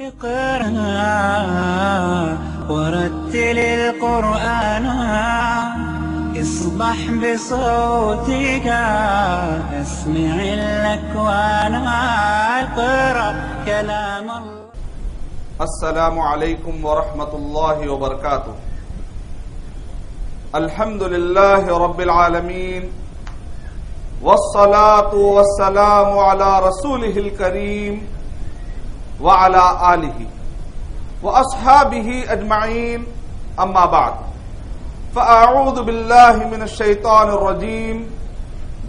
اقرأ ورتل القرآن اصبح بصوتك اسمع الأكوان اقرأ كلام الله. السلام علیکم ورحمۃ اللہ وبرکاتہ. الحمد للہ رب العالمین والصلاة والسلام علی رسولہ الکریم وعلى آلہ واصحابہ اجمعین. اما بعد فاعوذ باللہ من الشیطان الرجیم.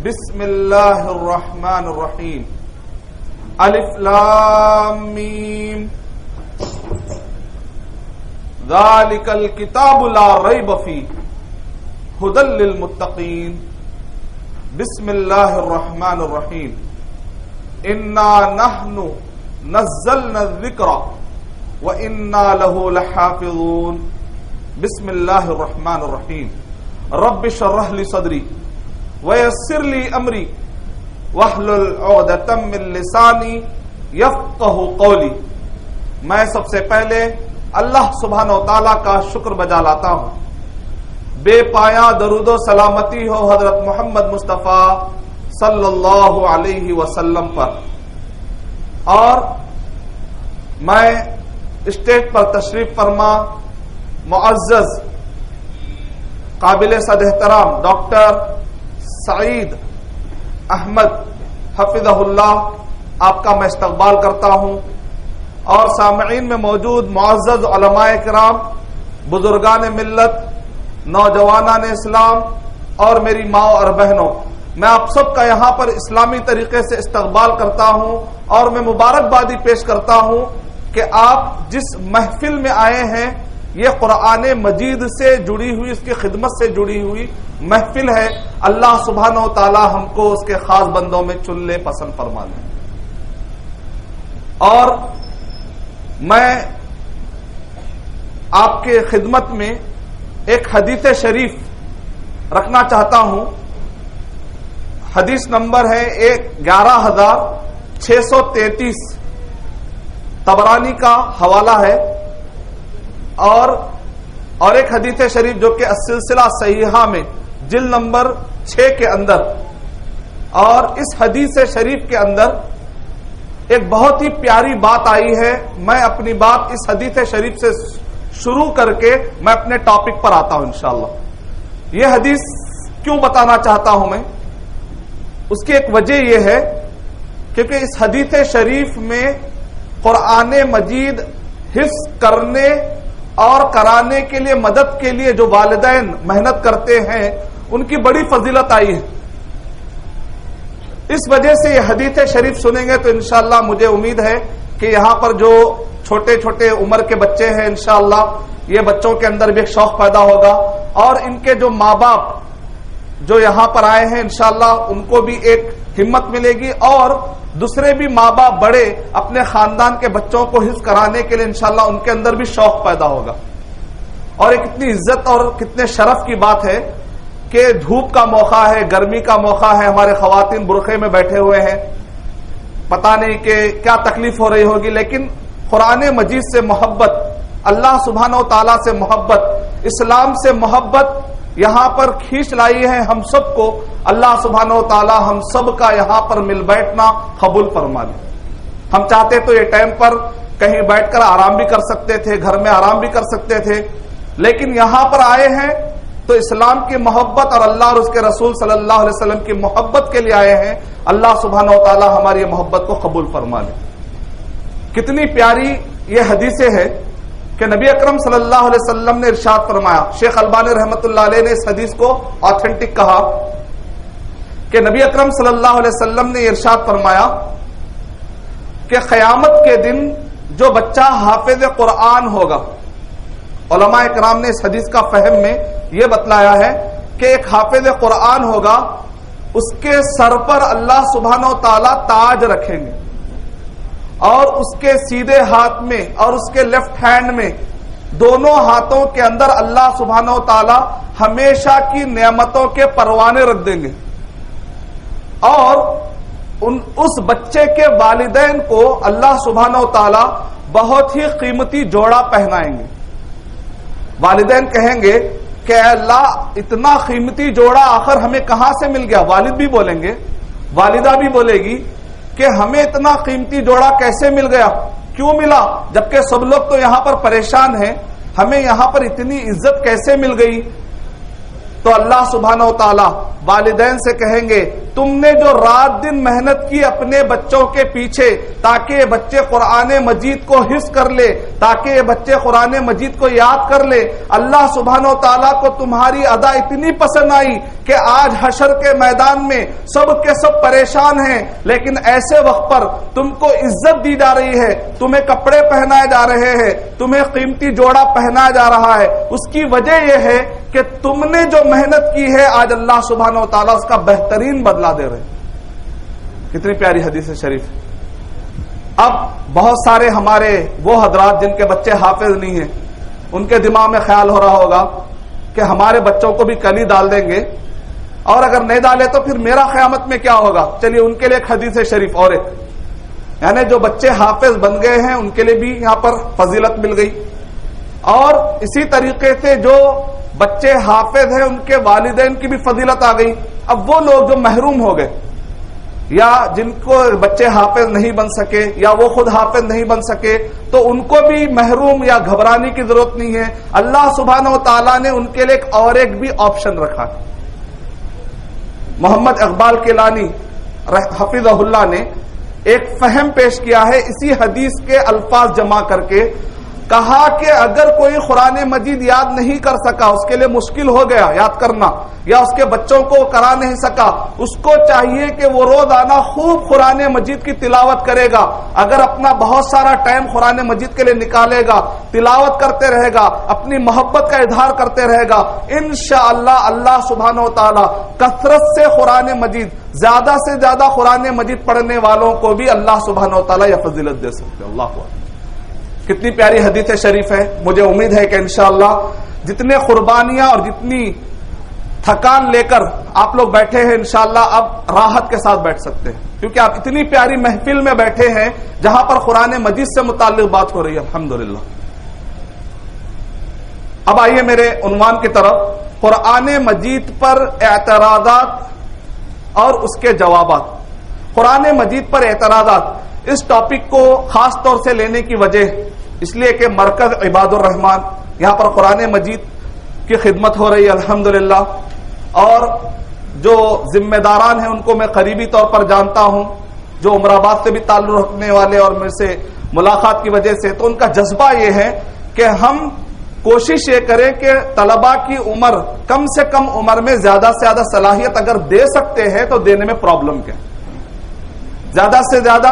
بسم اللہ الرحمن الرحیم. الف لام میم ذالک الکتاب لا ریب فیہ ھدی للمتقین. بسم اللہ الرحمن الرحیم. انا نحن نزلنا الذکر وَإِنَّا لَهُ لَحَافِظُونَ. بسم اللہ الرحمن الرحیم. رب اشرح لی صدری ویسر لی امری واحلل عقدۃ من لسانی یفقہوا قولی. میں سب سے پہلے اللہ سبحانہ و تعالیٰ کا شکر بجا لاتا ہوں. بے پایا درود و سلامتی ہو حضرت محمد مصطفیٰ صلی اللہ علیہ وسلم پر. اور میں اسٹیج پر تشریف فرما معزز قابل صد احترام ڈاکٹر سعید احمد حفظہ اللہ آپ کا میں استقبال کرتا ہوں. اور سامعین میں موجود معزز علماء کرام، بزرگان ملت، نوجوانان اسلام اور میری ماں اور بہنوں، میں آپ سب کا یہاں پر اسلامی طریقے سے استقبال کرتا ہوں اور میں مبارکبادی پیش کرتا ہوں کہ آپ جس محفل میں آئے ہیں یہ قرآن مجید سے جڑی ہوئی، اس کی خدمت سے جڑی ہوئی محفل ہے. اللہ سبحانہ و تعالی ہم کو اس کے خاص بندوں میں چن لے، پسند فرما لے. اور میں آپ کے خدمت میں ایک حدیث شریف رکھنا چاہتا ہوں. حدیث نمبر ہے 11633، طبرانی کا حوالہ ہے. اور ایک حدیث شریف جو کہ السلسلہ صحیحہ میں جلد نمبر 6 کے اندر. اور اس حدیث شریف کے اندر ایک بہت ہی پیاری بات آئی ہے. میں اپنی بات اس حدیث شریف سے شروع کر کے میں اپنے ٹاپک پر آتا ہوں انشاءاللہ. یہ حدیث کیوں بتانا چاہتا ہوں میں، اس کی ایک وجہ یہ ہے کیونکہ اس حدیث شریف میں قرآن مجید حفظ کرنے اور کرانے کے لیے، مدد کے لیے جو والدین محنت کرتے ہیں ان کی بڑی فضیلت آئی ہے. اس وجہ سے یہ حدیث شریف سنیں گے تو انشاءاللہ مجھے امید ہے کہ یہاں پر جو چھوٹے چھوٹے عمر کے بچے ہیں انشاءاللہ یہ بچوں کے اندر بھی ایک شوق پیدا ہوگا. اور ان کے جو ماں باپ جو یہاں پر آئے ہیں انشاءاللہ ان کو بھی ایک ہمت ملے گی، اور دوسرے بھی ماں باپ بڑے اپنے خاندان کے بچوں کو حفظ کرانے کے لیے انشاءاللہ ان کے اندر بھی شوق پیدا ہوگا. اور یہ کتنی عزت اور کتنے شرف کی بات ہے کہ دھوپ کا موقع ہے، گرمی کا موقع ہے، ہمارے خواتین برقعے میں بیٹھے ہوئے ہیں. پتہ نہیں کہ کیا تکلیف ہو رہی ہوگی، لیکن قرآن مجید سے محبت، اللہ سبحانہ و تعالیٰ سے محبت، اسلام سے محبت یہاں پر کھینچ لائی ہے ہم سب کو. اللہ سبحانہ و تعالیٰ ہم سب کا یہاں پر مل بیٹھنا قبول فرما لے. ہم چاہتے تو یہ ٹائم پر کہیں بیٹھ کر آرام بھی کر سکتے تھے، گھر میں آرام بھی کر سکتے تھے، لیکن یہاں پر آئے ہیں تو اسلام کی محبت اور اللہ اور اس کے رسول صلی اللہ علیہ وسلم کی محبت کے لیے آئے ہیں. اللہ سبحانہ و تعالیٰ ہماری محبت کو قبول فرما لے. کتنی پیاری یہ حدیثیں ہے کہ نبی اکرم صلی اللہ علیہ وسلم نے ارشاد فرمایا. شیخ البانی رحمۃ اللہ علیہ نے اس حدیث کو آتھینٹک کہا کہ نبی اکرم صلی اللہ علیہ وسلم نے ارشاد فرمایا کہ قیامت کے دن جو بچہ حافظ قرآن ہوگا، علماء کرام نے اس حدیث کا فہم میں یہ بتلایا ہے کہ ایک حافظ قرآن ہوگا، اس کے سر پر اللہ سبحانہ و تعالیٰ تاج رکھیں گے، اور اس کے سیدھے ہاتھ میں اور اس کے لیفٹ ہینڈ میں، دونوں ہاتھوں کے اندر اللہ سبحانہ و تعالی ہمیشہ کی نعمتوں کے پروانے رکھ دیں گے. اور اس بچے کے والدین کو اللہ سبحانہ و تعالی بہت ہی قیمتی جوڑا پہنائیں گے. والدین کہیں گے کہ اے اللہ اتنا قیمتی جوڑا آخر ہمیں کہاں سے مل گیا. والد بھی بولیں گے, والدہ بھی بولے گی کہ ہمیں اتنا قیمتی جوڑا کیسے مل گیا, کیوں ملا, جبکہ سب لوگ تو یہاں پر پریشان ہیں, ہمیں یہاں پر اتنی عزت کیسے مل گئی. تو اللہ سبحانہ و تعالی والدین سے کہیں گے تم نے جو رات دن محنت کی اپنے بچوں کے پیچھے تاکہ یہ بچے قرآن مجید کو حفظ کر لے, تاکہ یہ بچے قرآن مجید کو یاد کر لے, اللہ سبحانہ و تعالیٰ کو تمہاری ادا اتنی پسند آئی کہ آج حشر کے میدان میں سب کے سب پریشان ہیں, لیکن ایسے وقت پر تم کو عزت دی جا رہی ہے, تمہیں کپڑے پہنائے جا رہے ہیں, تمہیں قیمتی جوڑا پہنایا جا رہا ہے. اس کی وجہ یہ ہے کہ تم نے جو محنت کی ہے آج اللہ سبحانہ و تعالیٰ اس کا بہترین بدلہ دے رہے. کتنی پیاری حدیث شریف. اب بہت سارے ہمارے وہ حضرات جن کے بچے حافظ نہیں ہیں, ان کے دماغ میں خیال ہو رہا ہوگا کہ ہمارے بچوں کو بھی کل ہی ڈال دیں گے, اور اگر نہیں ڈالے تو پھر میرا قیامت میں کیا ہوگا. چلیے ان کے لیے ایک حدیث شریف اور ایک, یعنی جو بچے حافظ بن گئے ہیں ان کے لیے بھی یہاں پر فضیلت مل گئی, اور اسی طریقے سے جو بچے حافظ ہیں ان کے والدین کی بھی فضیلت آ گئی. اب وہ لوگ جو محروم ہو گئے یا جن کو بچے حافظ نہیں بن سکے یا وہ خود حافظ نہیں بن سکے, تو ان کو بھی محروم یا گھبرانے کی ضرورت نہیں ہے. اللہ سبحانہ و تعالیٰ نے ان کے لیے ایک بھی آپشن رکھا. محمد اقبال کیلانی حفظہ اللہ نے ایک فہم پیش کیا ہے اسی حدیث کے الفاظ جمع کر کے. کہا کہ اگر کوئی قرآن مجید یاد نہیں کر سکا, اس کے لیے مشکل ہو گیا یاد کرنا, یا اس کے بچوں کو کرا نہیں سکا, اس کو چاہیے کہ وہ روزانہ خوب قرآن مجید کی تلاوت کرے گا. اگر اپنا بہت سارا ٹائم قرآن مجید کے لیے نکالے گا, تلاوت کرتے رہے گا, اپنی محبت کا اظہار کرتے رہے گا, انشاءاللہ اللہ سبحانہ و تعالی کثرت سے قرآن مجید, زیادہ سے زیادہ قرآن مجید پڑھنے والوں کو بھی اللہ سبحانہ و تعالی یہ فضیلت دے سکتے. اللہ اکبر. کتنی پیاری حدیث شریف ہے. مجھے امید ہے کہ انشاءاللہ جتنے قربانیاں اور جتنی تھکان لے کر آپ لوگ بیٹھے ہیں انشاءاللہ اب راحت کے ساتھ بیٹھ سکتے ہیں, کیونکہ آپ اتنی پیاری محفل میں بیٹھے ہیں جہاں پر قرآن مجید سے متعلق بات ہو رہی ہے. الحمدللہ. اب آئیے میرے عنوان کی طرف, قرآن مجید پر اعتراضات اور اس کے جوابات. قرآن مجید پر اعتراضات, اس ٹاپک کو خاص طور سے لینے کی وجہ اس لیے کہ مرکز عباد الرحمان یہاں پر قرآن مجید کی خدمت ہو رہی ہے الحمدللہ, اور جو ذمہ داران ہیں ان کو میں قریبی طور پر جانتا ہوں, جو عمر آباد سے بھی تعلق رکھنے والے اور میرے سے ملاقات کی وجہ سے, تو ان کا جذبہ یہ ہے کہ ہم کوشش یہ کریں کہ طلباء کی عمر کم سے کم عمر میں زیادہ سے زیادہ صلاحیت اگر دے سکتے ہیں تو دینے میں پرابلم کیا. زیادہ سے زیادہ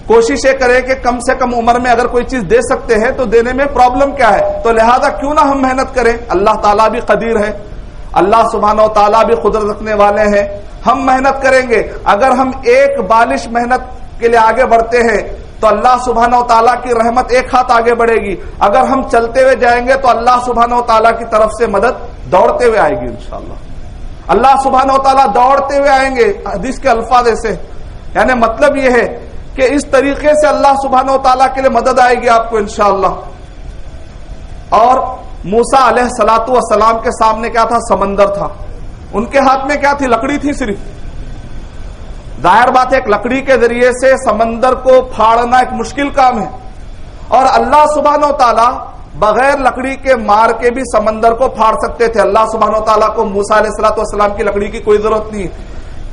کوشش یہ کرے کہ کم سے کم عمر میں اگر کوئی چیز دے سکتے ہیں تو دینے میں پرابلم کیا ہے. تو لہذا کیوں نہ ہم محنت کریں. اللہ تعالیٰ بھی قدیر ہے, اللہ سبحانہ و تعالیٰ بھی قدرت رکھنے والے ہیں. ہم محنت کریں گے, اگر ہم ایک بالش محنت کے لیے آگے بڑھتے ہیں تو اللہ سبحانہ و تعالیٰ کی رحمت ایک ہاتھ آگے بڑھے گی. اگر ہم چلتے ہوئے جائیں گے تو اللہ سبحانہ و تعالیٰ کی طرف سے مدد دوڑتے ہوئے آئے گی انشاءاللہ. اللہ سبحانہ و تعالیٰ دوڑتے ہوئے آئیں گے. حدیث کے الفاظ ایسے, یعنی مطلب یہ ہے کہ اس طریقے سے اللہ سبحانہ و تعالیٰ کے لیے مدد آئے گی آپ کو انشاءاللہ. اور موسیٰ علیہ الصلوۃ والسلام کے سامنے کیا تھا؟ سمندر تھا. ان کے ہاتھ میں کیا تھی؟ لکڑی تھی صرف. ظاہر بات ہے ایک لکڑی کے ذریعے سے سمندر کو پھاڑنا ایک مشکل کام ہے, اور اللہ سبحانہ و تعالیٰ بغیر لکڑی کے مار کے بھی سمندر کو پھاڑ سکتے تھے. اللہ سبحانہ و تعالیٰ کو موسیٰ علیہ الصلوۃ والسلام کی لکڑی کی کوئی ضرورت نہیں.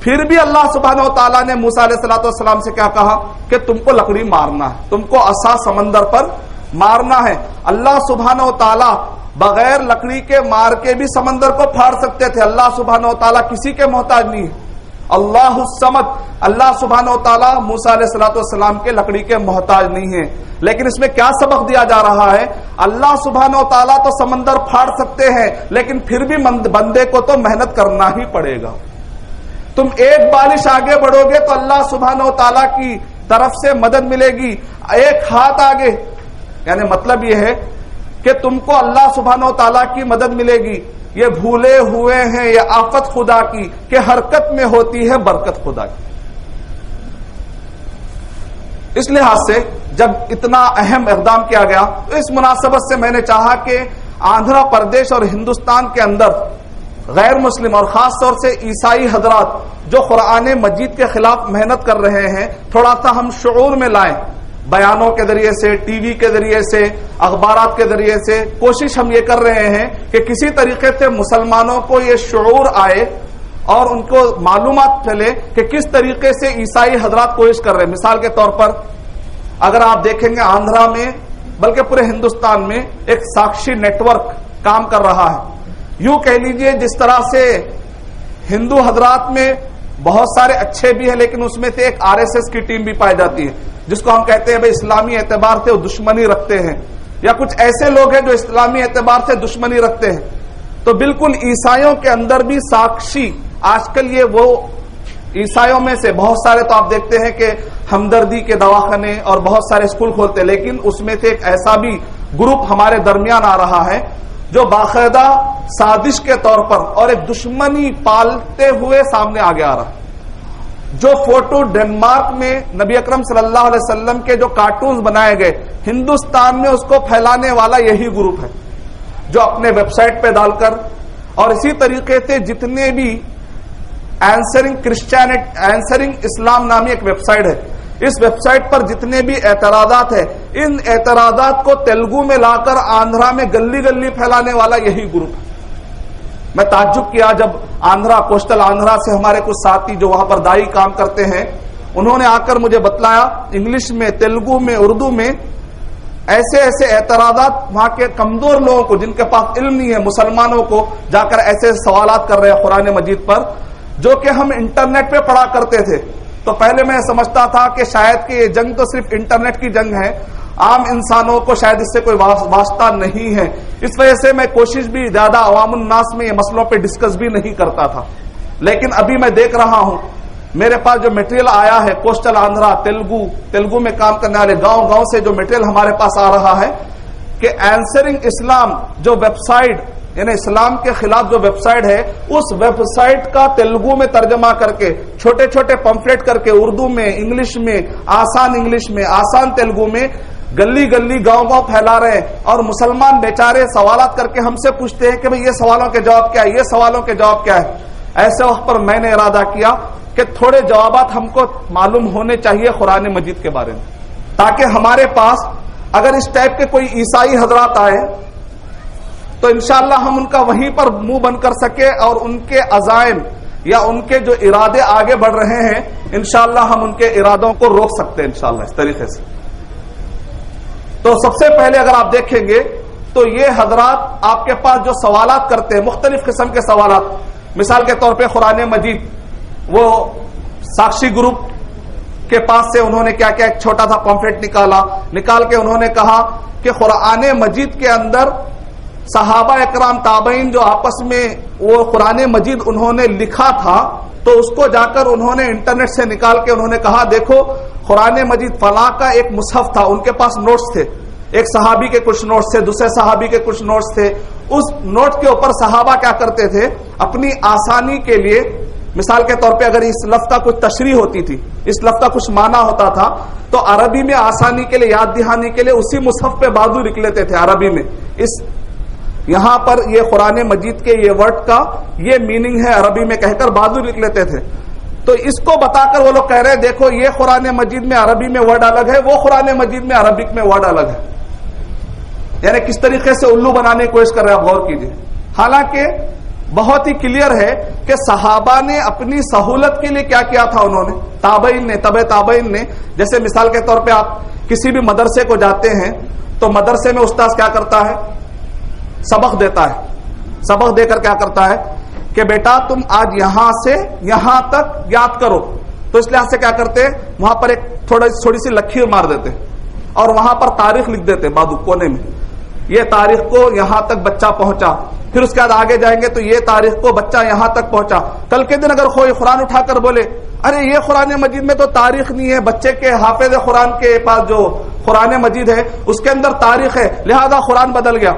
پھر بھی اللہ سبحانہ و تعالیٰ نے موسیٰ علیہ الصلوۃ والسلام سے کیا کہا کہ تم کو لکڑی مارنا ہے, تم کو عصا سمندر پر مارنا ہے. اللہ سبحانہ و تعالیٰ بغیر لکڑی کے مار کے بھی سمندر کو پھاڑ سکتے تھے. اللہ سبحانہ و تعالیٰ کسی کے محتاج نہیں ہے. اللہ الصمد, اللہ سبحانہ و تعالیٰ موسیٰ علیہ الصلوۃ والسلام کے لکڑی کے محتاج نہیں ہے. لیکن اس میں کیا سبق دیا جا رہا ہے؟ اللہ سبحانہ و تعالیٰ تو سمندر پھاڑ سکتے ہیں, لیکن پھر بھی بندے کو تو محنت کرنا ہی پڑے گا. تم ایک بالش آگے بڑھو گے تو اللہ سبحانہ و تعالیٰ کی طرف سے مدد ملے گی. ایک ہاتھ آگے, یعنی مطلب یہ ہے کہ تم کو اللہ سبحانہ و تعالیٰ کی مدد ملے گی. یہ بھولے ہوئے ہیں یہ آفت خدا کی کہ حرکت میں ہوتی ہے برکت خدا کی. اس لحاظ سے جب اتنا اہم اقدام کیا گیا تو اس مناسبت سے میں نے چاہا کہ آندھرا پردیش اور ہندوستان کے اندر غیر مسلم اور خاص طور سے عیسائی حضرات جو قرآن مجید کے خلاف محنت کر رہے ہیں تھوڑا سا ہم شعور میں لائیں، بیانوں کے ذریعے سے، ٹی وی کے ذریعے سے، اخبارات کے ذریعے سے کوشش ہم یہ کر رہے ہیں کہ کسی طریقے سے مسلمانوں کو یہ شعور آئے اور ان کو معلومات چلے کہ کس طریقے سے عیسائی حضرات کوشش کر رہے ہیں۔ مثال کے طور پر اگر آپ دیکھیں گے آندھرا میں بلکہ پورے ہندوستان میں ایک ساکشی نیٹ ورک کام کر رہا ہے۔ یوں کہہ لیجئے جس طرح سے ہندو حضرات میں بہت سارے اچھے بھی ہیں لیکن اس میں سے ایک RSS کی ٹیم بھی پائی جاتی ہے جس کو ہم کہتے ہیں بھائی اسلامی اعتبار سے وہ دشمنی رکھتے ہیں، یا کچھ ایسے لوگ ہیں جو اسلامی اعتبار سے دشمنی رکھتے ہیں۔ تو بالکل عیسائیوں کے اندر بھی ساکشی آج کل یہ وہ عیسائیوں میں سے بہت سارے تو آپ دیکھتے ہیں کہ ہمدردی کے دواخانے اور بہت سارے اسکول کھولتے ہیں، لیکن اس میں سے ایک ایسا بھی گروپ ہمارے درمیان آ رہا ہے جو باقاعدہ سازش کے طور پر اور ایک دشمنی پالتے ہوئے سامنے آگے آ رہا ہے۔ جو فوٹو ڈنمارک میں نبی اکرم صلی اللہ علیہ وسلم کے جو کارٹونز بنائے گئے ہندوستان میں اس کو پھیلانے والا یہی گروپ ہے جو اپنے ویب سائٹ پہ ڈال کر، اور اسی طریقے سے جتنے بھی آنسرنگ اسلام نامی ایک ویب سائٹ ہے، اس ویب سائٹ پر جتنے بھی اعتراضات ہیں ان اعتراضات کو تیلگو میں لا کر آندھرا میں گلی گلی پھیلانے والا یہی گروپ ہے۔ میں تعجب کیا جب آندھرا کوسٹل آندھرا سے ہمارے کچھ ساتھی جو وہاں پر دائی کام کرتے ہیں انہوں نے آ کر مجھے بتلایا انگلش میں، تیلگو میں، اردو میں ایسے اعتراضات وہاں کے کمزور لوگوں کو جن کے پاس علم نہیں ہے مسلمانوں کو جا کر ایسے سوالات کر رہے ہیں قرآن مجید پر جو کہ ہم انٹرنیٹ پہ پڑھا کرتے تھے۔ تو پہلے میں سمجھتا تھا کہ شاید کہ یہ جنگ تو صرف انٹرنیٹ کی جنگ ہے، عام انسانوں کو شاید اس سے کوئی واسطہ نہیں ہے، اس وجہ سے میں کوشش بھی زیادہ عوام الناس میں یہ مسئلوں پہ ڈسکس بھی نہیں کرتا تھا۔ لیکن ابھی میں دیکھ رہا ہوں میرے پاس جو میٹیریل آیا ہے کوسٹل آندھرا، تیلگو میں کام کرنے والے گاؤں سے جو میٹیریل ہمارے پاس آ رہا ہے کہ آنسرنگ اسلام جو ویب سائٹ یعنی اسلام کے خلاف جو ویب سائٹ ہے اس ویب سائٹ کا تیلگو میں ترجمہ کر کے چھوٹے چھوٹے پمفلیٹ کر کے اردو میں، انگلش میں، آسان انگلش میں، آسان تیلگو میں گلی گلی گاؤں پھیلا رہے ہیں، اور مسلمان بیچارے سوالات کر کے ہم سے پوچھتے ہیں کہ بھئی یہ سوالوں کے جواب کیا ہے، یہ سوالوں کے جواب کیا ہے۔ ایسے وقت پر میں نے ارادہ کیا کہ تھوڑے جوابات ہم کو معلوم ہونے چاہیے قرآن مجید کے بارے میں، تاکہ ہمارے پاس اگر اس ٹائپ کے کوئی عیسائی حضرات آئے تو انشاءاللہ ہم ان کا وہیں پر منہ بند کر سکے اور ان کے عزائم یا ان کے جو ارادے آگے بڑھ رہے ہیں انشاءاللہ ہم ان کے ارادوں کو روک سکتے ہیں انشاءاللہ اس طریقے سے۔ تو سب سے پہلے اگر آپ دیکھیں گے تو یہ حضرات آپ کے پاس جو سوالات کرتے ہیں مختلف قسم کے سوالات، مثال کے طور پہ قرآن مجید وہ ساکشی گروپ کے پاس سے انہوں نے کیا کیا ایک چھوٹا سا پمفلیٹ نکال کے انہوں نے کہا کہ قرآن مجید کے اندر صحابہ اکرام تابعین جو آپس میں وہ قرآن مجید انہوں نے لکھا تھا تو اس کو جا کر انہوں نے انٹرنیٹ سے نکال کے انہوں نے کہا دیکھو قرآن مجید فلاں کا ایک مصحف تھا، ان کے پاس نوٹس تھے، ایک صحابی کے کچھ نوٹس تھے، دوسرے صحابی کے کچھ نوٹس تھے، اس نوٹ کے اوپر صحابہ کیا کرتے تھے اپنی آسانی کے لیے، مثال کے طور پہ اگر اس لفظ کا کچھ تشریح ہوتی تھی، اس لفظ کا کچھ معنی ہوتا تھا تو عربی میں آسانی کے لیے یاد دہانی کے لیے اسی مصحف پہ بازو لکھ لیتے تھے عربی میں، اس یہاں پر یہ قرآن مجید کے یہ ورڈ کا یہ میننگ ہے عربی میں کہہ کر بازو لکھ لیتے تھے۔ تو اس کو بتا کر وہ لوگ کہہ رہے دیکھو یہ قرآن مجید میں عربی میں ورڈ الگ ہے، وہ قرآن مجید میں عربک میں ورڈ الگ ہے، یعنی کس طریقے سے الو بنانے کی کوشش کر رہے ہیں، آپ غور کیجئے۔ حالانکہ بہت ہی کلیئر ہے کہ صحابہ نے اپنی سہولت کے لیے کیا کیا تھا، انہوں نے تابعین نے تبع تابعین نے، جیسے مثال کے طور پہ آپ کسی بھی مدرسے کو جاتے ہیں تو مدرسے میں استاذ کیا کرتا ہے، سبق دیتا ہے، سبق دے کر کیا کرتا ہے کہ بیٹا تم آج یہاں سے یہاں تک یاد کرو، تو اس لحاظ سے کیا کرتے ہیں وہاں پر ایک تھوڑی سی لکیر مار دیتے اور وہاں پر تاریخ لکھ دیتے بازو کونے میں، یہ تاریخ کو یہاں تک بچہ پہنچا، پھر اس کے بعد آگے جائیں گے تو یہ تاریخ کو بچہ یہاں تک پہنچا۔ کل کے دن اگر کوئی قرآن اٹھا کر بولے ارے یہ قرآن مجید میں تو تاریخ نہیں ہے، بچے کے حافظ قرآن کے پاس جو قرآن مجید ہے اس کے اندر تاریخ ہے لہذا قرآن بدل گیا،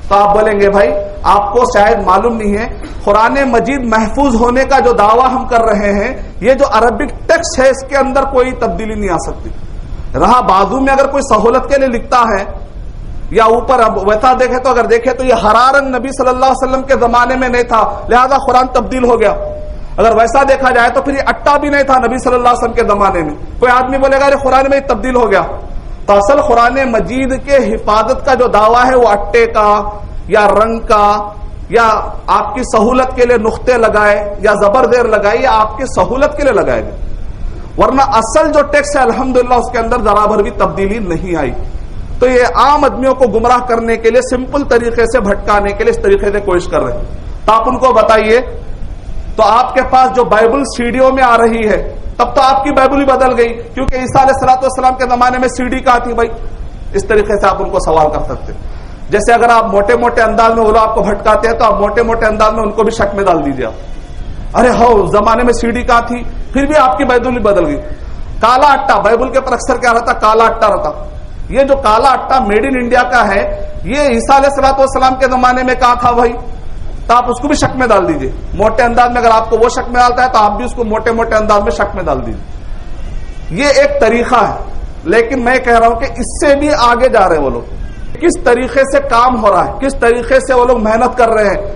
تو آپ بولیں گے بھائی آپ کو شاید معلوم نہیں ہے، قرآن مجید محفوظ ہونے کا جو دعویٰ ہم کر رہے ہیں، یہ جو عربک ٹیکسٹ ہے اس کے اندر کوئی تبدیلی نہیں آ سکتی. رہا بازو میں اگر کوئی سہولت کے لیے لکھتا ہے یا اوپر، اب ویسا دیکھے تو اگر دیکھے تو یہ حرارن نبی صلی اللہ علیہ وسلم کے زمانے میں نہیں تھا، لہذا قرآن تبدیل ہو گیا. اگر ویسا دیکھا جائے تو پھر یہ اٹا بھی نہیں تھا نبی صلی اللہ علیہ وسلم کے زمانے میں. کوئی آدمی بولے گا قرآن میں تبدیل ہو گیا، تو اصل قرآن مجید کے حفاظت کا جو دعویٰ ہے وہ اٹے کا یا رنگ کا یا آپ کی سہولت کے لیے نقطے لگائے یا زبر زیر لگائے یا آپ کی سہولت کے لیے لگائے گئے، ورنہ اصل جو ٹیکسٹ ہے الحمدللہ اس کے اندر ذرا بھر بھی تبدیلی نہیں آئی. تو یہ عام آدمیوں کو گمراہ کرنے کے لیے، سمپل طریقے سے بھٹکانے کے لیے اس طریقے سے کوشش کر رہے ہیں. تو آپ ان کو بتائیے، تو آپ کے پاس جو بائبل سیڈیوں میں آ رہی ہے، تب تو آپ کی بائبل ہی بدل گئی، کیونکہ عیسیٰ علیہ الصلوۃ والسلام کے زمانے میں سی ڈی کہاں تھی بھائی. اس طریقے سے آپ ان کو سوال کر سکتے ہیں. جیسے اگر آپ موٹے موٹے انداز میں وہ لوگ آپ کو بھٹکاتے ہیں تو آپ موٹے موٹے انداز میں ان کو بھی شک میں ڈال دیجیے. ارے ہو زمانے میں سی ڈی کہاں تھی، پھر بھی آپ کی بائبل ہی بدل گئی. کالا اٹا، بائبل کے پر اکثر کیا رہتا، کالا اٹا رہتا. یہ جو کالا اٹا میڈ ان انڈیا کا ہے، یہ عیسیٰ علیہ الصلوۃ والسلام کے زمانے میں کہاں تھا بھائی. تو آپ اس کو بھی شک میں ڈال دیجیے. موٹے انداز میں اگر آپ کو وہ شک میں ڈالتا ہے تو آپ بھی اس کو موٹے موٹے انداز میں شک میں ڈال دیجیے. یہ ایک طریقہ ہے، لیکن میں کہہ رہا ہوں کہ اس سے بھی آگے جا رہے ہیں وہ لوگ. کس طریقے سے کام ہو رہا ہے، کس طریقے سے وہ لوگ محنت کر رہے ہیں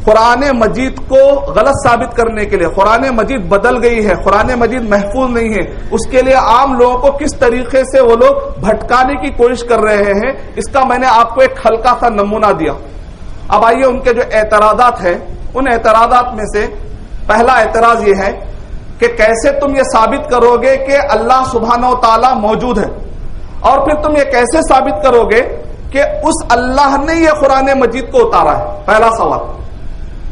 قرآن مجید کو غلط ثابت کرنے کے لیے. قرآن مجید بدل گئی ہے، قرآن مجید محفوظ نہیں ہے، اس کے لیے عام لوگوں کو کس طریقے سے وہ لوگ بھٹکانے کی کوشش کر رہے ہیں، اس کا میں نے آپ کو ایک ہلکا سا نمونہ دیا. اب آئیے ان کے جو اعتراضات ہیں، ان اعتراضات میں سے پہلا اعتراض یہ ہے کہ کیسے تم یہ ثابت کرو گے کہ اللہ سبحانہ و تعالی موجود ہے، اور پھر تم یہ کیسے ثابت کرو گے کہ اس اللہ نے یہ قرآن مجید کو اتارا ہے. پہلا سوال،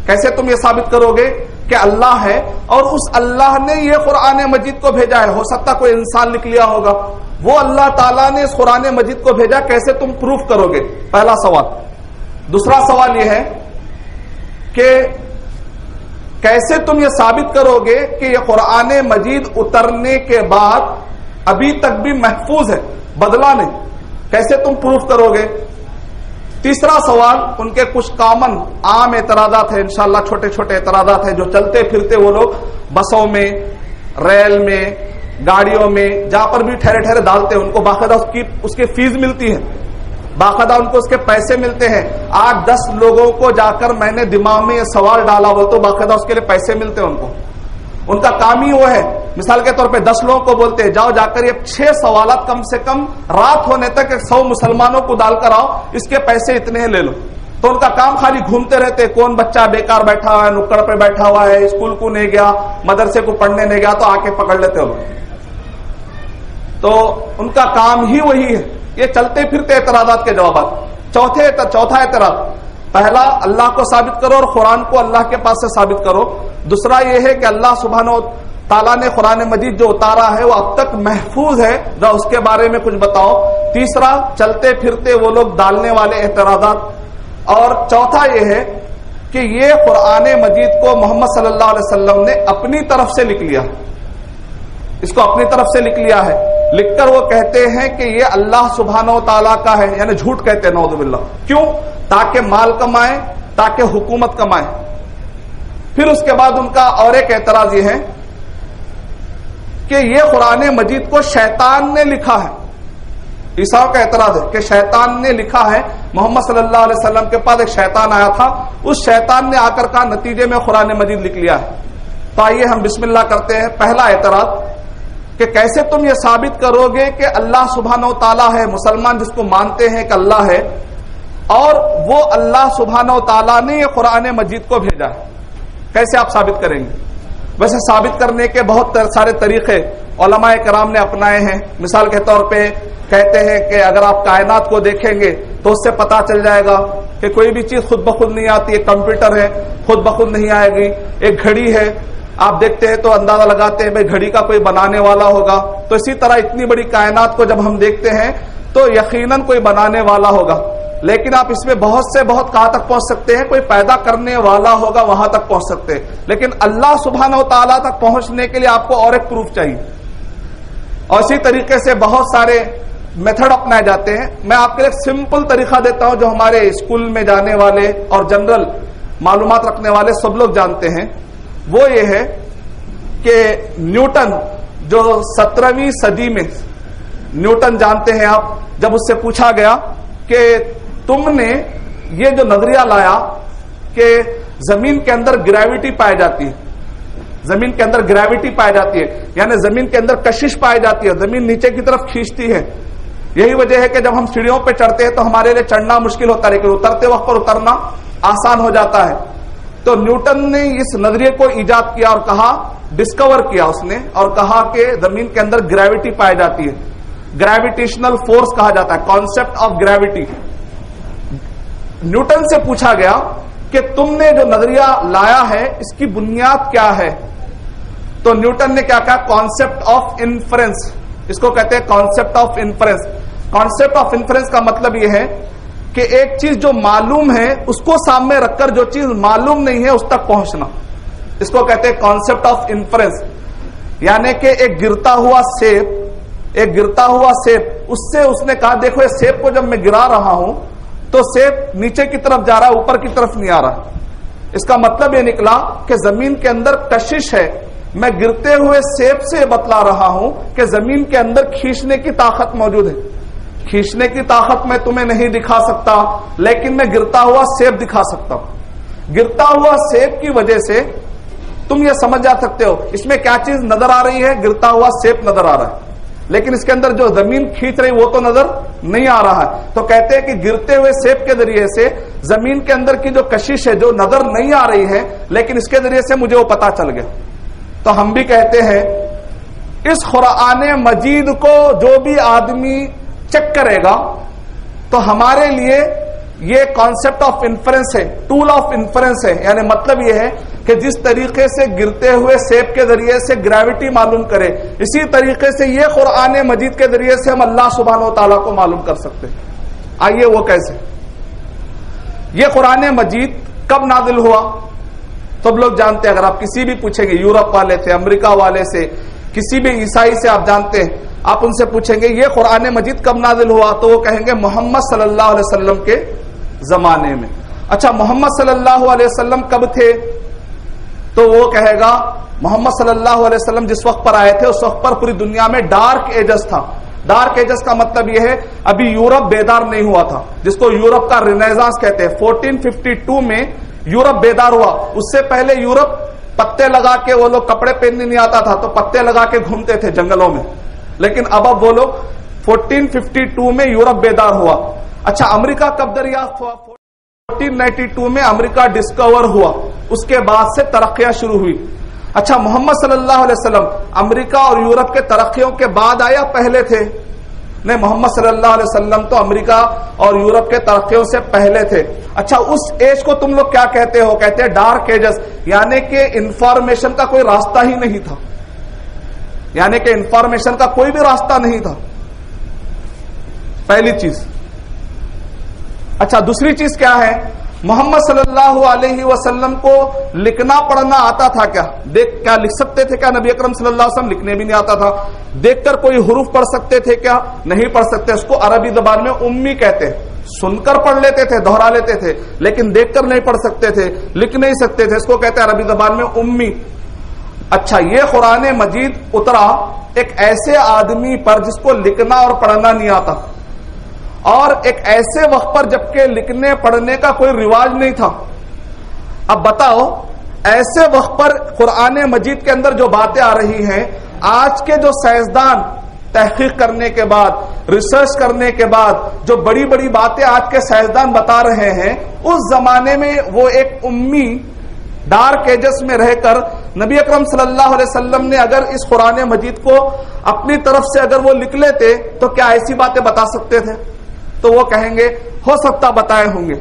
کیسے تم یہ ثابت کرو گے کہ اللہ ہے اور اس اللہ نے یہ قرآن مجید کو بھیجا ہے. ہو سکتا کوئی انسان لکھ لیا ہوگا، وہ اللہ تعالیٰ نے اس قرآن مجید کو بھیجا، کیسے تم پروف کرو گے. پہلا سوال. دوسرا سوال یہ ہے کہ کیسے تم یہ ثابت کرو گے کہ یہ قرآن مجید اترنے کے بعد ابھی تک بھی محفوظ ہے، بدلا نہیں، کیسے تم پروف کرو گے. تیسرا سوال، ان کے کچھ کامن عام اعتراضات ہیں، انشاءاللہ چھوٹے چھوٹے اعتراضات ہیں جو چلتے پھرتے وہ لوگ بسوں میں، ریل میں، گاڑیوں میں، جہاں پر بھی ٹھہرے ٹھہرے ڈالتے ہیں، ان کو باقاعدہ اس کی فیس ملتی ہے، باقاعدہ ان کو اس کے پیسے ملتے ہیں. 8-10 لوگوں کو جا کر میں نے دماغ میں یہ سوال ڈالا وہ تو باقاعدہ اس کے لیے پیسے ملتے ہیں ان کو. ان کا کام ہی وہ ہے. مثال کے طور پہ 10 لوگوں کو بولتے ہیں جاؤ جا کر یہ 6 سوالات کم سے کم رات ہونے تک 100 مسلمانوں کو ڈال کر آؤ، اس کے پیسے اتنے ہیں لے لو. تو ان کا کام خالی گھومتے رہتے، کون بچہ بیکار بیٹھا ہوا ہے، نکڑ پہ بیٹھا ہوا ہے، اسکول کو نہیں گیا، مدرسے کو پڑھنے نہیں گیا، تو آ کے پکڑ لیتے ہو. تو ان کا کام ہی وہی ہے. یہ چلتے پھرتے اعتراضات کے جوابات. چوتھا اعتراض، پہلا اللہ کو ثابت کرو اور قرآن کو اللہ کے پاس سے ثابت کرو. دوسرا یہ ہے کہ اللہ سبحانہ و تعالیٰ نے قرآن مجید جو اتارا ہے وہ اب تک محفوظ ہے، اس کے بارے میں کچھ بتاؤ. تیسرا، چلتے پھرتے وہ لوگ ڈالنے والے اعتراضات. اور چوتھا یہ ہے کہ یہ قرآن مجید کو محمد صلی اللہ علیہ وسلم نے اپنی طرف سے لکھ لیا، اس کو اپنی طرف سے لکھ لیا ہے. لکھ کر وہ کہتے ہیں کہ یہ اللہ سبحانہ و تعالیٰ کا ہے، یعنی جھوٹ کہتے ہیں نعوذ باللہ. کیوں؟ تاکہ مال کمائیں، تاکہ حکومت کمائیں. پھر اس کے بعد ان کا اور ایک اعتراض یہ ہے کہ یہ قرآن مجید کو شیطان نے لکھا ہے. عیسیٰ کا اعتراض ہے کہ شیطان نے لکھا ہے. محمد صلی اللہ علیہ وسلم کے پاس ایک شیطان آیا تھا، اس شیطان نے آ کر کہا نتیجے میں قرآن مجید لکھ لیا ہے. تو آئیے ہم بسم اللہ کرتے ہیں. پہلا اعتراض کہ کیسے تم یہ ثابت کرو گے کہ اللہ سبحانہ و تعالیٰ ہے. مسلمان جس کو مانتے ہیں کہ اللہ ہے اور وہ اللہ سبحانہ و تعالیٰ نے یہ قرآن مجید کو بھیجا ہے، کیسے آپ ثابت کریں گے؟ ویسے ثابت کرنے کے بہت سارے طریقے علماء کرام نے اپنائے ہیں. مثال کے طور پہ کہتے ہیں کہ اگر آپ کائنات کو دیکھیں گے تو اس سے پتا چل جائے گا کہ کوئی بھی چیز خود بخود نہیں آتی. ایک کمپیوٹر ہے خود بخود نہیں آئے گی، ایک گھڑی ہے آپ دیکھتے ہیں تو اندازہ لگاتے ہیں بھائی گھڑی کا کوئی بنانے والا ہوگا. تو اسی طرح اتنی بڑی کائنات کو جب ہم دیکھتے ہیں تو یقیناً کوئی بنانے والا ہوگا. لیکن آپ اس میں بہت سے بہت کہاں تک پہنچ سکتے ہیں، کوئی پیدا کرنے والا ہوگا وہاں تک پہنچ سکتے ہیں. لیکن اللہ سبحانہ و تعالیٰ تک پہنچنے کے لیے آپ کو اور ایک پروف چاہیے. اور اسی طریقے سے بہت سارے میتھڈ اپنائے جاتے ہیں. میں آپ کے لیے ایک سمپل طریقہ دیتا ہوں جو ہمارے اسکول میں جانے والے اور جنرل معلومات رکھنے والے سب لوگ جانتے ہیں. وہ یہ ہے کہ نیوٹن جو 17ویں صدی میں، نیوٹن جانتے ہیں آپ، جب اس سے پوچھا گیا کہ تم نے یہ جو نظریہ لایا کہ زمین کے اندر گریوٹی پائی جاتی ہے، زمین کے اندر گریوٹی پائی جاتی ہے، یعنی زمین کے اندر کشش پائی جاتی ہے، زمین نیچے کی طرف کھینچتی ہے. یہی وجہ ہے کہ جب ہم سیڑھیوں پہ چڑھتے ہیں تو ہمارے لیے چڑھنا مشکل ہوتا ہے، لیکن اترتے وقت پر اترنا آسان ہو جاتا ہے. تو نیوٹن نے اس نظریے کو ایجاد کیا اور کہا، ڈسکور کیا اس نے، اور کہا کہ زمین کے اندر گریوٹی پائی جاتی ہے. گریویٹیشنل فورس کہا جاتا ہے، کانسیپٹ آف گریوٹی. نیوٹن سے پوچھا گیا کہ تم نے جو نظریہ لایا ہے اس کی بنیاد کیا ہے؟ تو نیوٹن نے کیا کہا؟ Concept of inference. اس کو کہتے ہیں concept of inference. Concept of inference کا مطلب یہ ہے کہ ایک چیز جو معلوم ہے اس کو سامنے رکھ کر جو چیز معلوم نہیں ہے اس تک پہنچنا، اس کو کہتے ہیں کانسیپٹ آف انفرنس. یعنی کہ ایک گرتا ہوا سیب، اس سے اس نے کہا دیکھو یہ سیب کو جب میں گرا رہا ہوں تو سیب نیچے کی طرف جا رہا ہے، اوپر کی طرف نہیں آ رہا. اس کا مطلب یہ نکلا کہ زمین کے اندر کشش ہے. میں گرتے ہوئے سیب سے بتلا رہا ہوں کہ زمین کے اندر کھینچنے کی طاقت موجود ہے. کھینچنے کی طاقت میں تمہیں نہیں دکھا سکتا، لیکن میں گرتا ہوا سیب دکھا سکتا ہوں. گرتا ہوا سیب کی وجہ سے تم یہ سمجھ جا سکتے ہو اس میں کیا چیز نظر آ رہی ہے. گرتا ہوا سیب نظر آ رہا ہے، لیکن اس کے اندر جو زمین کھینچ رہی وہ تو نظر نہیں آ رہا ہے. تو کہتے ہیں کہ گرتے ہوئے سیب کے ذریعے سے زمین کے اندر کی جو کشش ہے جو نظر نہیں آ رہی ہے، لیکن اس کے ذریعے سے مجھے وہ پتا چل گیا. تو ہم بھی کہتے ہیں اس قرآن مجید کو جو بھی آدمی چیک کرے گا تو ہمارے لیے یہ کانسیپٹ آف انفرنس ہے، ٹول آف انفرنس ہے. یعنی مطلب یہ ہے کہ جس طریقے سے گرتے ہوئے سیب کے ذریعے سے گریوٹی معلوم کرے، اسی طریقے سے یہ قرآن مجید کے ذریعے سے ہم اللہ سبحانہ و تعالیٰ کو معلوم کر سکتے ہیں. آئیے وہ کیسے؟ یہ قرآن مجید کب نازل ہوا؟ سب لوگ جانتے ہیں. اگر آپ کسی بھی پوچھیں گے، یورپ والے سے، امریکہ والے سے، کسی بھی عیسائی سے آپ جانتے ہیں، آپ ان سے پوچھیں گے یہ قرآن مجید کب نازل ہوا تو وہ کہیں گے محمد صلی اللہ علیہ وسلم کے زمانے میں. اچھا محمد صلی اللہ علیہ وسلم کب تھے؟ تو وہ کہے گا محمد صلی اللہ علیہ وسلم جس وقت پر آئے تھے اس وقت پر پوری دنیا میں ڈارک ایجز تھا. ڈارک ایجز کا مطلب یہ ہے ابھی یورپ بیدار نہیں ہوا تھا، جس کو یورپ کا رینیسانس کہتے ہیں. 1452 میں یورپ بیدار ہوا. اس سے پہلے یورپ پتے لگا کے، وہ لوگ کپڑے پہننے نہیں آتا تھا تو پتے لگا کے گھومتے تھے جنگلوں میں، لیکن اب وہ لوگ 1452 میں یورپ بیدار ہوا. اچھا امریکہ کب دریافت ہوا؟ 1492 میں امریکہ ڈسکور ہوا. اس کے بعد سے ترقیاں شروع ہوئی. اچھا محمد صلی اللہ علیہ وسلم امریکہ اور یورپ کے ترقیوں کے بعد آیا پہلے تھے؟ نہیں، محمد صلی اللہ علیہ وسلم تو امریکہ اور یورپ کے ترقیوں سے پہلے تھے. اچھا اس ایج کو تم لوگ کیا کہتے ہو؟ کہتے ہیں ڈارک ایجز. یعنی کہ انفارمیشن کا کوئی راستہ ہی نہیں تھا، یعنی کہ انفارمیشن کا کوئی بھی راستہ نہیں تھا، پہلی چیز. اچھا دوسری چیز کیا ہے؟ محمد صلی اللہ علیہ وسلم کو لکھنا پڑھنا آتا تھا کیا؟ کیا لکھ سکتے تھے کیا نبی اکرم صلی اللہ علیہ وسلم؟ لکھنے بھی نہیں آتا تھا. دیکھ کر کوئی حروف پڑھ سکتے تھے کیا؟ نہیں پڑھ سکتے. اس کو عربی زبان میں امی کہتے ہیں. سن کر پڑھ لیتے تھے، دوہرا لیتے تھے، لیکن دیکھ کر نہیں پڑھ سکتے تھے، لکھ نہیں سکتے تھے. اس کو کہتے ہیں عربی زبان میں امی. اچھا یہ قرآن مجید اترا ایک ایسے آدمی پر جس کو لکھنا اور پڑھنا نہیں آتا، اور ایک ایسے وقت پر جبکہ لکھنے پڑھنے کا کوئی رواج نہیں تھا. اب بتاؤ ایسے وقت پر قرآن مجید کے اندر جو باتیں آ رہی ہیں، آج کے جو سائنسدان تحقیق کرنے کے بعد، ریسرچ کرنے کے بعد جو بڑی بڑی باتیں آج کے سائنسدان بتا رہے ہیں، اس زمانے میں وہ ایک امی ڈارک ایجز میں رہ کر نبی اکرم صلی اللہ علیہ وسلم نے اگر اس قرآن مجید کو اپنی طرف سے اگر وہ لکھ لیتے تو کیا ایسی باتیں بتا سکتے تھے؟ تو وہ کہیں گے ہو سکتا بتائے ہوں گے.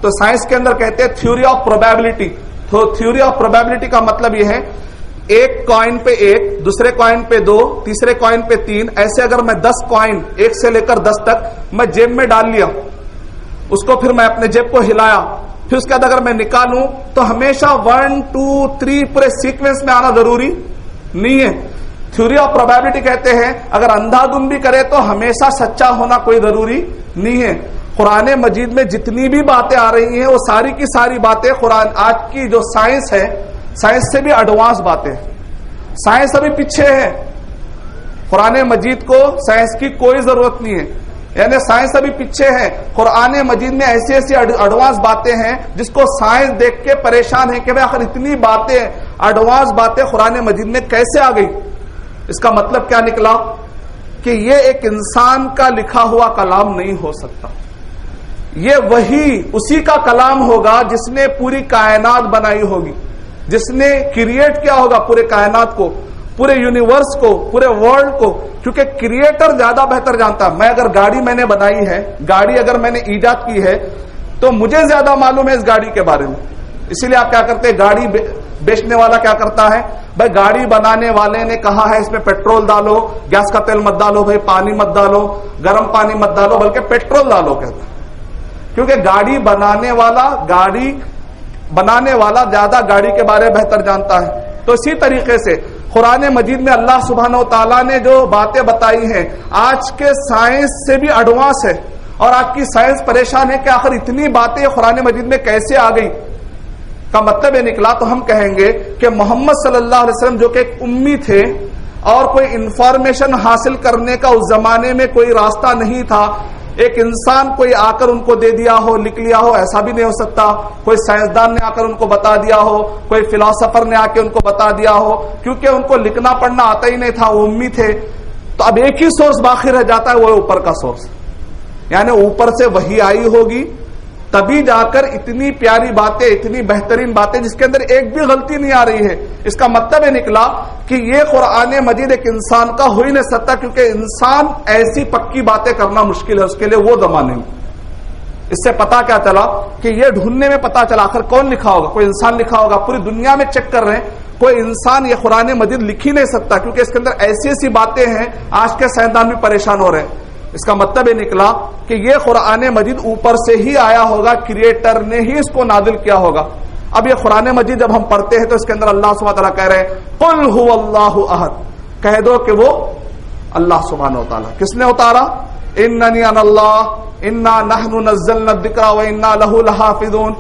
تو سائنس کے اندر کہتے ہیں تھیوری آف پروبیبلٹی. تو تھیوری آف پروبیبلٹی کا مطلب یہ ہے ایک کوائن پہ ایک، دوسرے کوائن پہ دو، تیسرے کوائن پہ تین، ایسے اگر میں 10 کوائن 1 سے لے کر 10 تک میں جیب میں ڈال لیا، اس کو پھر میں اپنے جیب کو ہلایا، پھر اس کے بعد اگر میں نکالوں تو ہمیشہ 1 2 3 پورے سیکوینس میں آنا ضروری نہیں ہے. تھیوری آف پروبیبلٹی کہتے ہیں اگر اندھا دھند بھی کرے تو ہمیشہ سچا ہونا کوئی ضروری نہیں ہے. قرآن مجید میں جتنی بھی باتیں آ رہی ہیں وہ ساری کی ساری باتیں قرآن آج کی جو سائنس ہے، سائنس سے بھی ایڈوانس باتیں. سائنس ابھی پیچھے ہے، قرآن مجید کو سائنس کی کوئی ضرورت نہیں ہے، یعنی سائنس ابھی پیچھے ہے. قرآن مجید میں ایسی ایسی ایڈوانس باتیں ہیں جس کو سائنس دیکھ کے پریشان ہے کہ بھئی آخر اتنی باتیں، ایڈوانس باتیں قرآن مجید میں کیسے آ گئی. اس کا مطلب کیا نکلا کہ یہ ایک انسان کا لکھا ہوا کلام نہیں ہو سکتا، یہ وہی اسی کا کلام ہوگا جس نے پوری کائنات بنائی ہوگی، جس نے کریٹ کیا ہوگا پورے کائنات کو، پورے یونیورس کو، پورے ورلڈ کو. کیونکہ کریٹر زیادہ بہتر جانتا. میں اگر گاڑی میں نے بنائی ہے، گاڑی اگر میں نے ایجاد کی ہے تو مجھے زیادہ معلوم ہے اس گاڑی کے بارے میں. اسی لیے آپ کیا کرتے ہیں، گاڑی بیچنے والا کیا کرتا ہے، بھائی گاڑی بنانے والے نے کہا ہے اس میں پیٹرول ڈالو، گیس کا تیل مت ڈالو، بھائی پانی مت ڈالو، گرم پانی مت ڈالو، بلکہ پیٹرول ڈالو کہتا ہے. کیونکہ گاڑی بنانے والا زیادہ گاڑی کے بارے میں بہتر جانتا ہے. تو اسی طریقے سے قرآن مجید میں اللہ سبحانہ و تعالیٰ نے جو باتیں بتائی ہیں آج کے سائنس سے بھی ایڈوانس ہے. اور آج کی سائنس پریشان ہے کہ آخر اتنی باتیں قرآن مجید میں کیسے آ گئی. کا مطلب یہ نکلا تو ہم کہیں گے کہ محمد صلی اللہ علیہ وسلم جو کہ ایک امی تھے اور کوئی انفارمیشن حاصل کرنے کا اس زمانے میں کوئی راستہ نہیں تھا، ایک انسان کوئی آ کر ان کو دے دیا ہو، لکھ لیا ہو، ایسا بھی نہیں ہو سکتا. کوئی سائنسدان نے آ کر ان کو بتا دیا ہو، کوئی فلاسفر نے آ کے ان کو بتا دیا ہو، کیونکہ ان کو لکھنا پڑھنا آتا ہی نہیں تھا، وہ امی تھے. تو اب ایک ہی سورس باقی رہ جاتا ہے، وہ اوپر کا سورس، یعنی اوپر سے وحی آئی ہوگی تبھی جا کر اتنی پیاری باتیں، اتنی بہترین باتیں جس کے اندر ایک بھی غلطی نہیں آ رہی ہے. اس کا مطلب یہ نکلا کہ یہ قرآن مجید ایک انسان کا ہو ہی نہیں سکتا، کیونکہ انسان ایسی پکی باتیں کرنا مشکل ہے، اس کے لیے وہ زمانے میں. اس سے پتا کیا چلا کہ یہ ڈھونڈنے میں پتا چلا آخر کون لکھا ہوگا، کوئی انسان لکھا ہوگا. پوری دنیا میں چیک کر رہے ہیں، کوئی انسان یہ قرآن مجید لکھ ہی نہیں سکتا، کیونکہ اس کے اندر ایسی ایسی باتیں ہیں آج کے سائنسدان بھی پریشان ہو رہے ہیں. اس کا مطلب یہ نکلا کہ یہ قرآن مجید اوپر سے ہی آیا ہوگا، کریٹر نے ہی اس کو نازل کیا ہوگا. اب یہ قرآن مجید جب ہم پڑھتے ہیں تو اس کے اندر اللہ سبحانہ وتعالیٰ کہہ رہے ہیں قل هو اللہ احد، کہہ دو کہ وہ اللہ سبحانہ وتعالیٰ. کس نے اتارا؟ اننی انا اللہ انا نحن نزلنا الذکر وانا لہ لحافظون.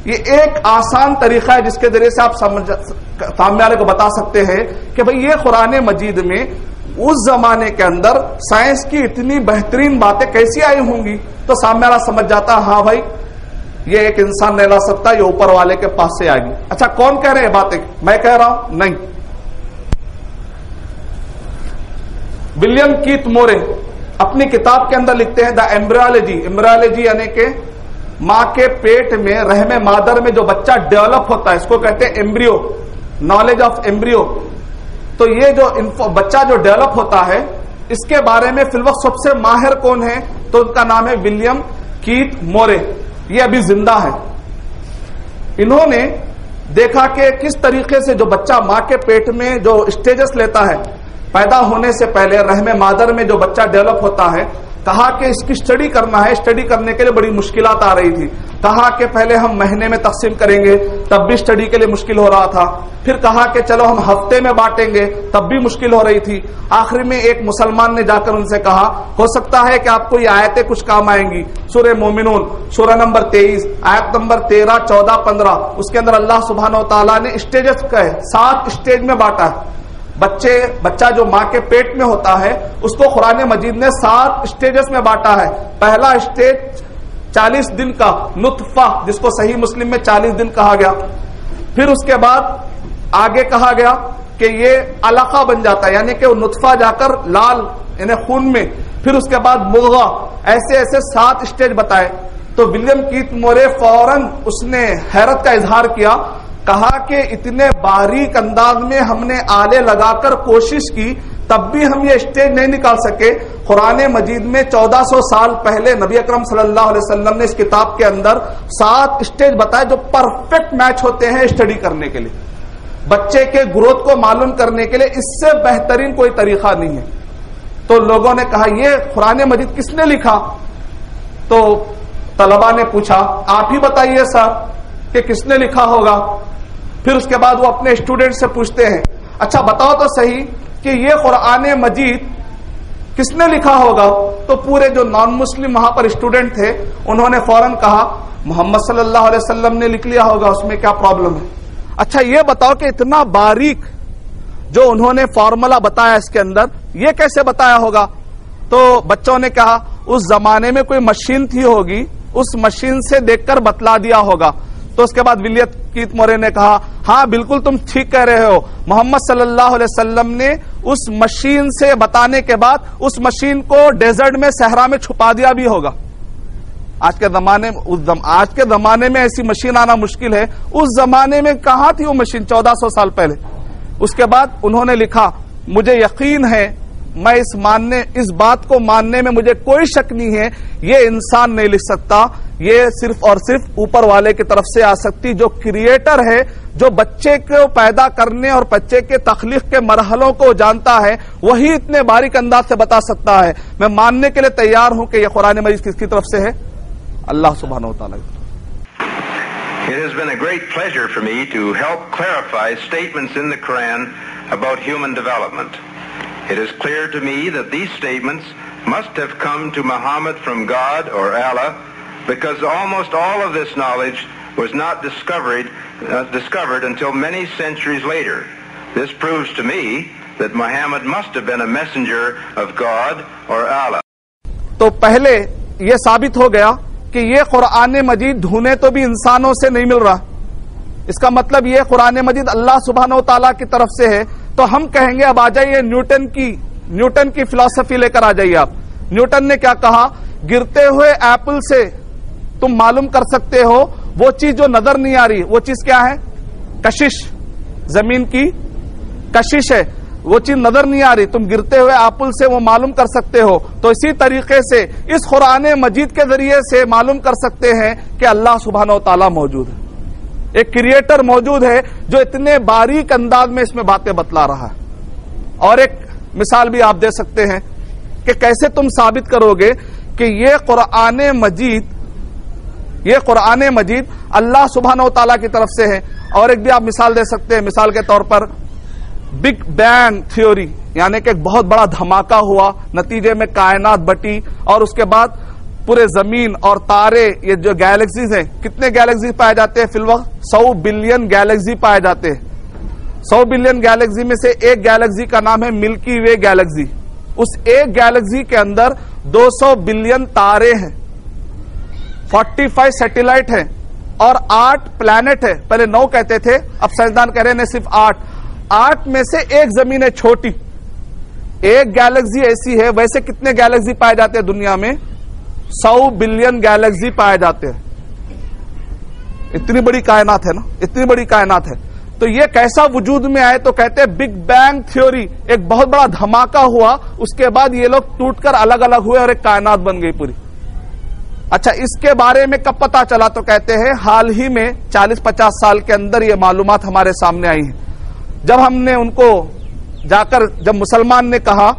یہ ایک آسان طریقہ ہے جس کے ذریعے سے آپ سامنے والے کو بتا سکتے ہیں کہ بھئی یہ قرآن مجید میں اس زمانے کے اندر سائنس کی اتنی بہترین باتیں کیسی آئی ہوں گی. تو سامنے والا سمجھ جاتا ہاں بھائی یہ ایک انسان نہیں لا سکتا، یہ اوپر والے کے پاس سے آئے گی. اچھا کون کہہ رہے ہیں باتیں؟ میں کہہ رہا ہوں؟ نہیں. ولیم کیت مورے اپنی کتاب کے اندر لکھتے ہیں دا ایمبریولوجی یعنی کہ ماں کے پیٹ میں رحم مادر میں جو بچہ ڈیولپ ہوتا ہے اس کو کہتے ہیں ایمبریو، نالج آف ایمبریو. تو یہ جو بچہ جو ڈیولپ ہوتا ہے اس کے بارے میں فی الوقت سب سے ماہر کون ہے؟ تو ان کا نام ہے ولیم کیت مورے. یہ ابھی زندہ ہے. انہوں نے دیکھا کہ کس طریقے سے جو بچہ ماں کے پیٹ میں جو اسٹیجز لیتا ہے، پیدا ہونے سے پہلے رحم مادر میں جو بچہ ڈیولپ ہوتا ہے، کہا کہ اس کی اسٹڈی کرنا ہے. اسٹڈی کرنے کے لیے بڑی مشکلات آ رہی تھی. کہا کہ پہلے ہم مہینے میں تقسیم کریں گے، تب بھی اسٹڈی کے لیے مشکل ہو رہا تھا. پھر کہا کہ چلو ہم ہفتے میں بانٹیں گے، تب بھی مشکل ہو رہی تھی. آخر میں ایک مسلمان نے جا کر ان سے کہا ہو سکتا ہے کہ آپ کو یہ آیتیں کچھ کام آئیں گی. سورہ مومنون سورہ نمبر 23 آیت نمبر 13 14 15 اس کے اندر اللہ سبحانہ و تعالیٰ نے اسٹیجز کا 7 اسٹیج میں بانٹا ہے. بچہ جو ماں کے پیٹ میں ہوتا ہے اس کو قرآن مجید نے 7 اسٹیجز میں بانٹا ہے. پہلا اسٹیج 40 دن کا نطفہ، جس کو صحیح مسلم میں 40 دن کہا گیا. پھر اس کے بعد آگے کہا گیا کہ یہ علقہ بن جاتا ہے، یعنی کہ وہ نطفہ جا کر لال یعنی خون میں. پھر اس کے بعد مضغہ. ایسے 7 اسٹیج بتائے. تو ولیم کیت مورے فوراً اس نے حیرت کا اظہار کیا، کہا کہ اتنے باریک انداز میں ہم نے آلے لگا کر کوشش کی تب بھی ہم یہ اسٹیج نہیں نکال سکے. قرآن مجید میں 1400 سال پہلے نبی اکرم صلی اللہ علیہ وسلم نے اس کتاب کے اندر 7 اسٹیج بتائے جو پرفیکٹ میچ ہوتے ہیں اسٹڈی کرنے کے لیے، بچے کے گروتھ کو معلوم کرنے کے لیے. اس سے بہترین کوئی طریقہ نہیں ہے. تو لوگوں نے کہا یہ قرآن مجید کس نے لکھا؟ تو طلبہ نے پوچھا آپ ہی بتائیے سر کہ کس نے لکھا ہوگا. پھر اس کے بعد وہ اپنے اسٹوڈنٹ سے پوچھتے ہیں اچھا بتاؤ تو صحیح کہ یہ قرآن مجید کس نے لکھا ہوگا، تو پورے جو نان مسلم وہاں پر اسٹوڈنٹ تھے انہوں نے فوراً کہا محمد صلی اللہ علیہ وسلم نے لکھ لیا ہوگا، اس میں کیا پرابلم ہے۔ اچھا یہ بتاؤ کہ اتنا باریک جو انہوں نے فارمولا بتایا اس کے اندر، یہ کیسے بتایا ہوگا؟ تو بچوں نے کہا اس زمانے میں کوئی مشین تھی ہوگی، اس مشین سے دیکھ کر بتلا دیا ہوگا۔ تو اس کے بعد ولیت کیت مورے نے کہا ہاں بالکل تم ٹھیک کہہ رہے ہو، محمد صلی اللہ علیہ وسلم نے اس مشین سے بتانے کے بعد اس مشین کو ڈیزرٹ میں صحرا میں چھپا دیا بھی ہوگا۔ آج کے زمانے میں ایسی مشین آنا مشکل ہے، اس زمانے میں کہاں تھی وہ مشین 1400 سال پہلے۔ اس کے بعد انہوں نے لکھا مجھے یقین ہے، میں اس بات کو ماننے میں مجھے کوئی شک نہیں ہے، یہ انسان نہیں لکھ سکتا، یہ صرف اور صرف اوپر والے کی طرف سے آ سکتی، جو کریٹر ہے، جو بچے کو پیدا کرنے اور بچے کے تخلیق کے مرحلوں کو جانتا ہے، وہی اتنے باریک انداز سے بتا سکتا ہے۔ میں ماننے کے لیے تیار ہوں کہ یہ قرآن مجید کس کی طرف سے ہے؟ اللہ سبحانہ و تعالیٰ۔ It has been a great pleasure for me to help clarify statements in the Quran about human development. It is clear to me that these statements must have come to Muhammad from God or Allah, because almost all of this knowledge was not discovered until many centuries later. This proves to me that Muhammad must have been a messenger of God or Allah. تو پہلے یہ ثابت ہو گیا کہ یہ قرآن مجید ڈھونڈے تو بھی انسانوں سے نہیں مل رہا، اس کا مطلب یہ قرآن مجید اللہ سبحانہ و تعالیٰ کی طرف سے ہے۔ تو ہم کہیں گے اب آ جائیے نیوٹن کی فلسفی لے کر آ جائیے آپ۔ نیوٹن نے کیا کہا؟ گرتے ہوئے ایپل سے تم معلوم کر سکتے ہو وہ چیز جو نظر نہیں آ رہی، وہ چیز کیا ہے؟ کشش، زمین کی کشش ہے، وہ چیز نظر نہیں آ رہی، تم گرتے ہوئے ایپل سے وہ معلوم کر سکتے ہو۔ تو اسی طریقے سے اس قرآن مجید کے ذریعے سے معلوم کر سکتے ہیں کہ اللہ سبحانہ و تعالیٰ موجود ہے، ایک کریٹر موجود ہے جو اتنے باریک انداز میں اس میں باتیں بتلا رہا ہے۔ اور ایک مثال بھی آپ دے سکتے ہیں کہ کیسے تم ثابت کرو گے کہ یہ قرآن مجید اللہ سبحانہ و تعالیٰ کی طرف سے ہے۔ اور ایک بھی آپ مثال دے سکتے ہیں، مثال کے طور پر بگ بینگ تھیوری، یعنی کہ ایک بہت بڑا دھماکہ ہوا، نتیجے میں کائنات بٹی، اور اس کے بعد پورے زمین اور تارے، یہ جو گیلیکسیز ہیں، کتنے گیلیکسی پائے جاتے ہیں فی الوقت؟ 100 بلین گیلیکسی پائے جاتے ہیں۔ 100 بلین گیلیکسی میں سے ایک گیلیکسی کا نام ہے ملکی وے گیلیکسی۔ اس ایک گیلیکسی کے اندر 200 بلین تارے ہیں، 45 سیٹلائٹ ہیں اور 8 پلانٹ ہے۔ پہلے 9 کہتے تھے، اب سائنسدان کہہ رہے ہیں صرف 8 میں سے ایک زمین ہے چھوٹی۔ ایک گیلیکسی ایسی ہے، ویسے کتنے گیلیکسی پائے جاتے ہیں دنیا میں؟ 100 بلین گیلیکسی پائے جاتے ہیں۔ اتنی بڑی کائنات ہے نا، اتنی بڑی کائنات ہے۔ تو یہ کیسا وجود میں آئے؟ تو کہتے ہیں بگ بینگ تھیوری، ایک بہت بڑا دھماکہ ہوا، اس کے بعد یہ لوگ ٹوٹ کر الگ الگ ہوئے اور ایک کائنات بن گئی پوری۔ اچھا اس کے بارے میں کب پتا چلا؟ تو کہتے ہیں حال ہی میں 40-50 سال کے اندر یہ معلومات ہمارے سامنے آئی ہیں۔ جب ہم نے ان کو جا کر جب مسلمان نے کہا،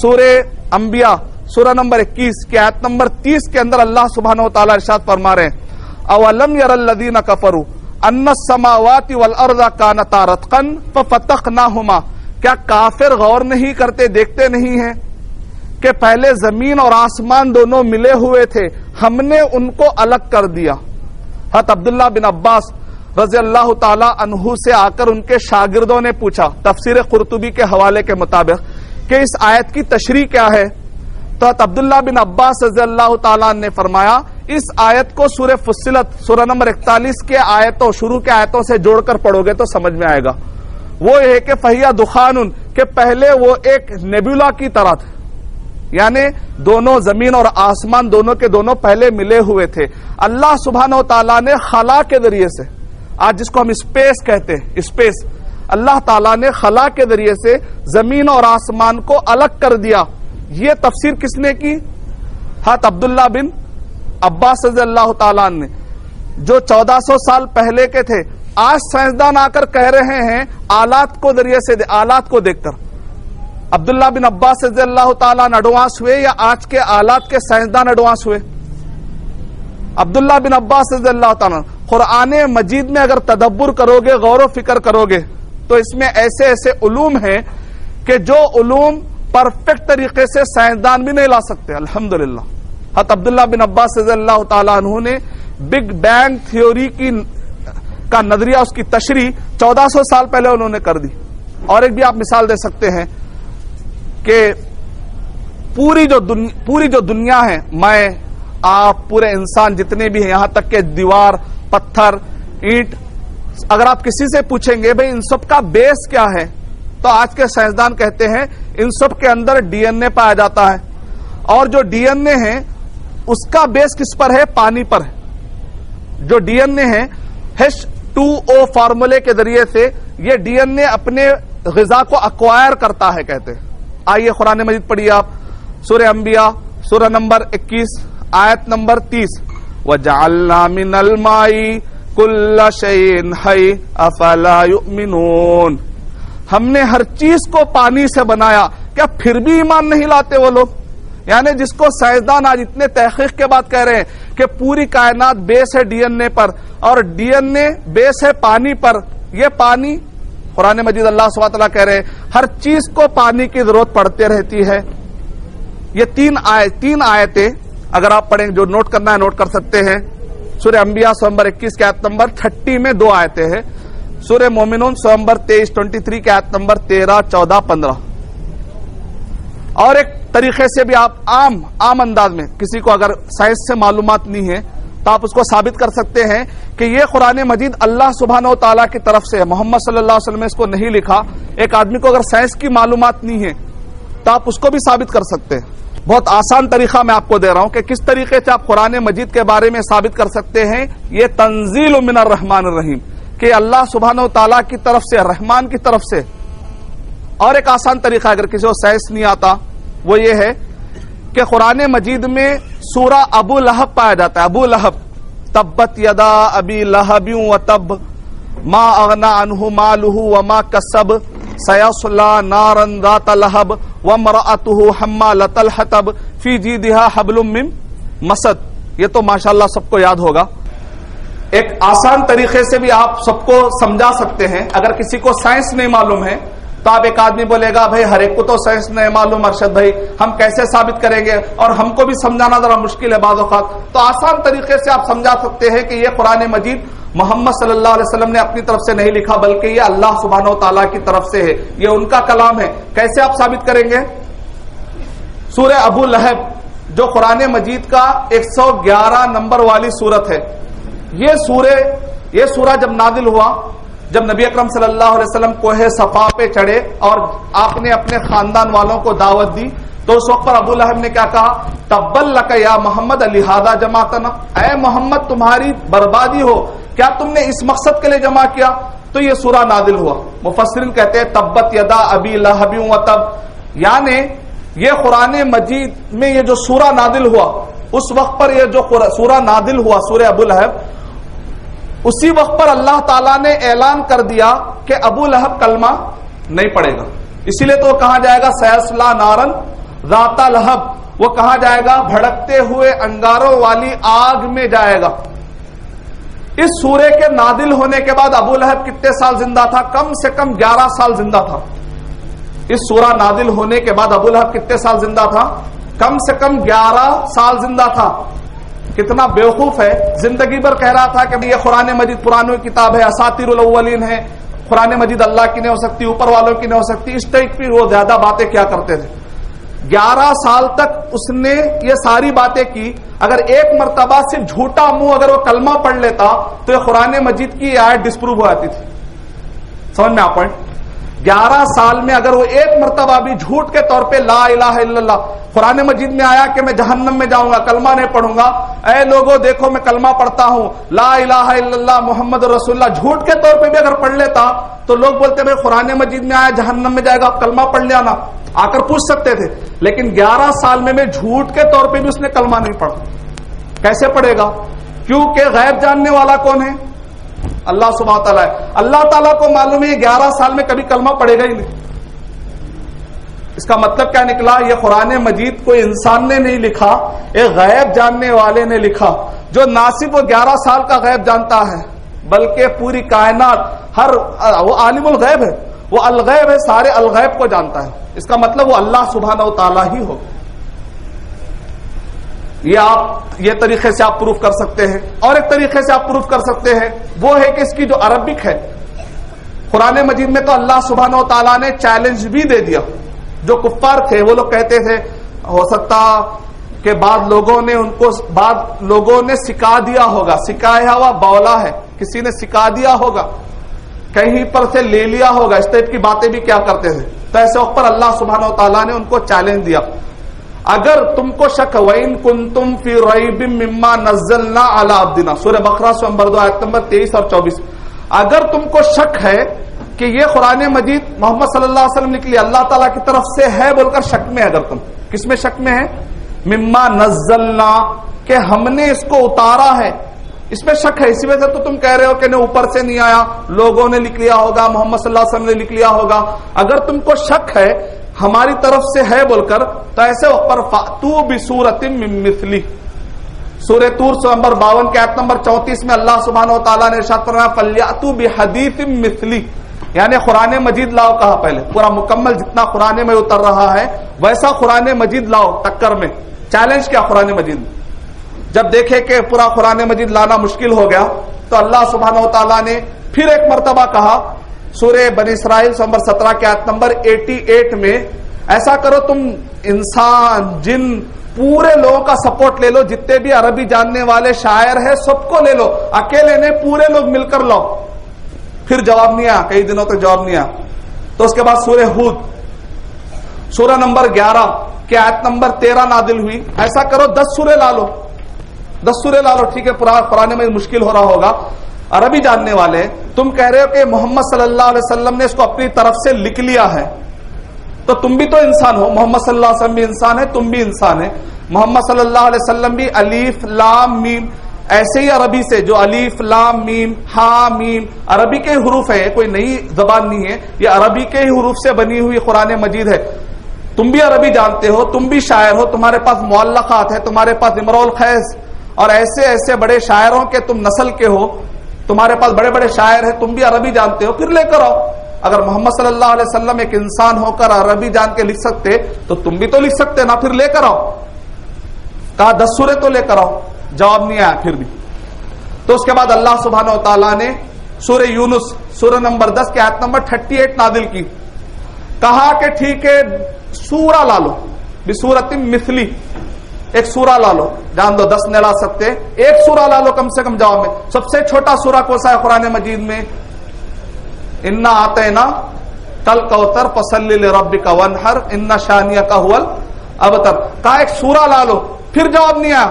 سورہ انبیاء سورہ نمبر 21 کی آیت نمبر 30 کے اندر اللہ سبحانہ و تعالیٰ ارشاد فرما رہے ہیں، اولم یر الذین کفروا ان السماوات والارض کانتا رتقا ففتقناہما، کیا کافر غور نہیں کرتے، دیکھتے نہیں ہیں کہ پہلے زمین اور آسمان دونوں ملے ہوئے تھے، ہم نے ان کو الگ کر دیا۔ حضرت عبداللہ بن عباس رضی اللہ تعالی عنہ سے آ کر ان کے شاگردوں نے پوچھا تفسیر قرطبی کے حوالے کے مطابق کہ اس آیت کی تشریح کیا ہے؟ تو عبداللہ بن عباس رضی اللہ تعالیٰ نے فرمایا اس آیت کو سورہ فصلت سورہ نمبر 41 کے آیتوں شروع کے آیتوں سے جوڑ کر پڑھو گے تو سمجھ میں آئے گا۔ وہ یہ کہ فہیا دخان، کہ پہلے وہ ایک نیبولا کی طرح تھے، یعنی دونوں زمین اور آسمان دونوں کے دونوں پہلے ملے ہوئے تھے۔ اللہ سبحانہ و تعالیٰ نے خلا کے ذریعے سے، آج جس کو ہم اسپیس کہتے ہیں، اسپیس، اللہ تعالیٰ نے خلا کے ذریعے سے زمین اور آسمان کو الگ کر دیا۔ یہ تفسیر کس نے کی؟ حضرت عبداللہ بن عباس رضی اللہ تعالیٰ نے، جو 1400 سال پہلے کے تھے۔ آج سائنسدان آ کر کہہ رہے ہیں آلات کو ذریعے سے، آلات کو دیکھ کر عبداللہ بن عباس رضی اللہ تعالیٰ ایڈوانس ہوئے یا آج کے آلات کے سائنسدان ایڈوانس ہوئے؟ عبداللہ بن عباس رضی اللہ تعالیٰ۔ قرآن مجید میں اگر تدبر کرو گے، غور و فکر کرو گے، تو اس میں ایسے ایسے علوم ہیں کہ جو علوم پرفیکٹ طریقے سے سائنسدان بھی نہیں لا سکتے. الحمدللہ حضرت عبداللہ بن عباس رضی اللہ تعالیٰ عنہ نے بگ بینگ تھیوری کا نظریہ، اس کی تشریح 1400 سال پہلے انہوں نے کر دی. اور ایک بھی آپ مثال دے سکتے ہیں کہ پوری جو دنیا ہے، میں آپ پورے انسان جتنے بھی ہیں، یہاں تک کہ دیوار، پتھر، اینٹ، اگر آپ کسی سے پوچھیں گے بھئی ان سب کا بیس کیا ہے، تو آج کے سائنسدان کہتے ہیں ان سب کے اندر ڈی این اے پایا جاتا ہے، اور جو ڈی این اے ہے اس کا بیس کس پر ہے؟ پانی پر ہے. جو ڈی این اے ہے H2O فارمولے کے ذریعے سے یہ ڈی این اے اپنے غذا کو ایکوائر کرتا ہے کہتے ہیں. آئیے قرآن مجید پڑھیے آپ، سورہ انبیاء سورہ نمبر 21 آیت نمبر 30. وَجَعَلْنَا مِنَ الْمَاءِ كُلَّ شَيْءٍ حَيٍّ أَفَلَا يُؤْمِنُونَ. ہم نے ہر چیز کو پانی سے بنایا، کیا پھر بھی ایمان نہیں لاتے وہ لوگ؟ یعنی جس کو سائنسدان آج اتنے تحقیق کے بعد کہہ رہے ہیں کہ پوری کائنات بیس ہے ڈی این اے پر، اور ڈی این اے بیس ہے پانی پر. یہ پانی، قرآن مجید اللہ سبحانہ وتعالیٰ کہہ رہے ہیں ہر چیز کو پانی کی ضرورت پڑتے رہتی ہے. یہ تین آیتیں اگر آپ پڑھیں، جو نوٹ کرنا ہے نوٹ کر سکتے ہیں. سورہ انبیاء سورہ نمبر 21 کے آیت نمبر 30 میں 2 آیتیں ہیں. سورہ مومنون سورہ نمبر 23 کے آیت نمبر 13، 14، 15. اور ایک طریقے سے بھی آپ عام انداز میں، کسی کو اگر سائنس سے معلومات نہیں ہے تو آپ اس کو ثابت کر سکتے ہیں کہ یہ قرآن مجید اللہ سبحانہ و تعالیٰ کی طرف سے ہے. محمد صلی اللہ علیہ وسلم نے اس کو نہیں لکھا. ایک آدمی کو اگر سائنس کی معلومات نہیں ہے تو آپ اس کو بھی ثابت کر سکتے ہیں. بہت آسان طریقہ میں آپ کو دے رہا ہوں کہ کس طریقے سے آپ قرآن مجید کے بارے میں ثابت کر سکتے ہیں. یہ تنزیل من الرحمن الرحیم، کہ اللہ سبحانہ و تعالیٰ کی طرف سے، رحمان کی طرف سے. اور ایک آسان طریقہ اگر کسی کو سائنس نہیں آتا وہ یہ ہے کہ قرآن مجید میں سورہ ابو لہب پایا جاتا ہے. ابو لہب، تبت یدا ابی لہب وتب ما اغنی عنہ مالہ وما کسب سیصلی نارا ذات لہب وامرأتہ حمالۃ الحطب فی جیدہا حبل من مسد. یہ تو ماشاءاللہ سب کو یاد ہوگا. ایک آسان طریقے سے بھی آپ سب کو سمجھا سکتے ہیں. اگر کسی کو سائنس نہیں معلوم ہے تو آپ ایک آدمی بولے گا بھائی ہر ایک کو تو سائنس نہیں معلوم ارشد بھائی، ہم کیسے ثابت کریں گے، اور ہم کو بھی سمجھانا ذرا مشکل ہے بعض اوقات. تو آسان طریقے سے آپ سمجھا سکتے ہیں کہ یہ قرآن مجید محمد صلی اللہ علیہ وسلم نے اپنی طرف سے نہیں لکھا، بلکہ یہ اللہ سبحانہ و تعالیٰ کی طرف سے ہے، یہ ان کا کلام ہے. کیسے آپ ثابت کریں گے؟ سورہ ابو لہب جو قرآن مجید کا 111 نمبر والی سورت ہے، یہ سورہ جب نازل ہوا، جب نبی اکرم صلی اللہ علیہ وسلم کوہ صفا پہ چڑھے اور آپ نے اپنے خاندان والوں کو دعوت دی، تو اس وقت پر ابو لہب نے کیا کہا؟ تبا لک یا محمد لہذا جمعتنا، اے محمد تمہاری بربادی ہو، کیا تم نے اس مقصد کے لیے جمع کیا؟ تو یہ سورہ نازل ہوا. مفسرین کہتے ہیں تبت یدا ابی لہب وتب، یعنی یہ قرآن مجید میں یہ جو سورہ نازل ہوا، اس وقت پر یہ جو سورہ نازل ہوا سورہ ابو لہب، اسی وقت پر اللہ تعالیٰ نے اعلان کر دیا کہ ابو لہب کلمہ نہیں پڑھے گا. اسی لیے تو کہا جائے گا سیصلی نارن ذات لہب، وہ کہا جائے گا بھڑکتے ہوئے انگاروں والی آگ میں جائے گا. اس سورے کے نازل ہونے کے بعد ابو لہب کتنے سال زندہ تھا؟ کم سے کم 11 سال زندہ تھا. اس سورہ نازل ہونے کے بعد ابو لہب کتنے سال زندہ تھا؟ کم سے کم 11 سال زندہ تھا. کتنا بیوقوف ہے، زندگی بھر کہہ رہا تھا کہ یہ قرآن مجید پرانی کتاب ہے، اساطیر الاولین ہے، قرآن مجید اللہ کی نہیں ہو سکتی، اوپر والوں کی نہیں ہو سکتی. اس ٹائپ کی وہ زیادہ باتیں کیا کرتے تھے. 11 سال تک اس نے یہ ساری باتیں کی. اگر ایک مرتبہ صرف جھوٹا منہ اگر وہ کلمہ پڑھ لیتا تو یہ قرآن مجید کی آیت ڈسپروو ہو جاتی تھی. سمجھ میں آپ 11 سال میں اگر وہ ایک مرتبہ بھی جھوٹ کے طور پہ لا الہ الا اللہ، قرآن مجید میں آیا کہ میں جہنم میں جاؤں گا، کلمہ نہیں پڑھوں گا، اے لوگوں دیکھو میں کلمہ پڑھتا ہوں، لا الہ الا اللہ محمد رسول اللہ، جھوٹ کے طور پہ بھی اگر پڑھ لیتا تو لوگ بولتے بھائی قرآن مجید میں آیا جہنم میں جائے گا، کلمہ پڑھ لیا نا، آ کر پوچھ سکتے تھے. لیکن 11 سال میں جھوٹ کے طور پہ بھی اس نے کلمہ نہیں پڑھا. کیسے پڑھے گا؟ کیونکہ غیب جاننے والا کون ہے؟ اللہ سبحانہ تعالیٰ ہے. اللہ تعالیٰ کو معلوم ہے 11 سال میں کبھی کلمہ پڑھے گا ہی نہیں. اس کا مطلب کیا نکلا؟ یہ قرآن مجید کوئی انسان نے نہیں لکھا، ایک غیب جاننے والے نے لکھا، جو نہ صرف وہ 11 سال کا غیب جانتا ہے بلکہ پوری کائنات، وہ عالم الغیب ہے، وہ الغیب ہے، سارے الغیب کو جانتا ہے، اس کا مطلب وہ اللہ سبحانہ و تعالیٰ ہی ہو۔ یہ طریقے سے آپ پروف کر سکتے ہیں۔ اور ایک طریقے سے آپ پروف کر سکتے ہیں وہ ہے کہ اس کی جو عربک ہے، قرآن مجید میں تو اللہ سبحانہ و تعالیٰ نے چیلنج بھی دے دیا۔ جو کفار تھے وہ لوگ کہتے تھے ہو سکتا کہ بعد لوگوں نے سکھا دیا ہوگا، سکھایا ہوا بولا ہے، کسی نے سکھا دیا ہوگا، کہیں پر سے لے لیا ہوگا، اس ٹائپ کی باتیں بھی کیا کرتے تھے۔ تو ایسے وقت پر اللہ سبحانہ و تعالیٰ نے ان کو چیلنج دیا، اگر تم کو شک وَإِن كُنتُمْ فِي رَيْبٍ مِّمَّا نَزَّلْنَا عَلَىٰ عَبْدِنَا، سورہ بقرہ نمبر 2 آیت نمبر 23 اور 24، اگر تم کو شک ہے کہ یہ قرآن مجید محمد صلی اللہ علیہ وسلم نکلی اللہ تعالیٰ کی طرف سے ہے بول کر شک میں، اگر تم کس میں شک میں ہے؟ مما نزلنا، کہ ہم نے اس کو اتارا ہے، اس میں شک ہے، اسی وجہ سے تو تم کہہ رہے ہو کہ نہیں اوپر سے نہیں آیا، لوگوں نے لکھ لیا ہوگا، محمد صلی اللہ علیہ وسلم نے لکھ لیا ہوگا۔ اگر تم کو شک ہے ہماری طرف سے ہے بول کر، تو ایسے وقت پر فَأْتُوا بِسُورَةٍ مِّن مِّثْلِهِ، سورہ طور نمبر 52 کے آیت نمبر 34 میں اللہ سبحانہ و تعالیٰ نے ارشاد فرمایا فَلْيَأْتُوا بِحَدِيثٍ مِّثْلِهِ، یعنی قرآن مجید لاؤ کہا پہلے، پورا مکمل جتنا قرآن میں اتر رہا ہے ویسا قرآن مجید لاؤ، ٹکر میں چیلنج کیا قرآن مجید۔ جب دیکھے کہ پورا قرآن مجید لانا مشکل ہو گیا تو اللہ سبحانہ و تعالیٰ نے پھر ایک مرتبہ کہا سورہ بنی اسرائیل نمبر 17 کے آیت نمبر 88 میں، ایسا کرو تم انسان جن پورے لوگوں کا سپورٹ لے لو، جتنے بھی عربی جاننے والے شاعر ہیں سب کو لے لو، اکیلے نے پورے لوگ مل کر لاؤ۔ پھر جواب نہیں آیا، کئی دنوں تک جواب نہیں آیا۔ تو اس کے بعد سورہ ہود سورہ نمبر 11 کے آیت نمبر 13 نازل ہوئی، ایسا کرو 10 سورے لا لو، 10 سورے لا لو، ٹھیک ہے پورا قرآن میں مشکل ہو رہا ہوگا، عربی جاننے والے تم کہہ رہے ہو کہ محمد صلی اللہ علیہ وسلم نے اس کو اپنی طرف سے لکھ لیا ہے، تو تم بھی تو انسان ہو، محمد صلی اللہ علیہ وسلم بھی انسان ہے، تم بھی انسان ہے، محمد صلی اللہ علیہ وسلم بھی الف لام میم، ایسے ہی عربی سے جو الف لام میم ہا میم عربی کے حروف ہے، کوئی نئی زبان نہیں ہے، یہ عربی کے ہی حروف سے بنی ہوئی قرآن مجید ہے، تم بھی عربی جانتے ہو، تم بھی شاعر ہو، تمہارے پاس معلقات ہے، تمہارے پاس امرؤ القیس اور ایسے بڑے شاعروں کے تم نسل کے ہو، تمہارے پاس بڑے بڑے شاعر ہیں، تم بھی عربی جانتے ہو، پھر لے کر آؤ۔ اگر محمد صلی اللہ علیہ وسلم ایک انسان ہو کر عربی جان کے لکھ سکتے تو تم بھی تو لکھ سکتے نا، پھر لے کر آؤ۔ کہا 10 سورے تو لے کر آؤ، جواب نہیں آیا پھر بھی۔ تو اس کے بعد اللہ سبحانہ و تعالیٰ نے سورہ یونس سورہ نمبر 10 کے آیت نمبر 38 نازل کی، کہا کہ ٹھیک ہے سورہ لا لو، بسورۃ مثلی، ایک سورہ لا لو، جان دو 10 نہیں لا سکتے، ایک سورہ لا لو کم سے کم جواب میں۔ سب سے چھوٹا سورہ کون سا ہے قرآن مجید میں؟ انا آتینا کل کوثر فصلی لربک وانحر ان شانئک هو الابتر، کہا ایک سورہ لا لو، پھر جواب نہیں آیا۔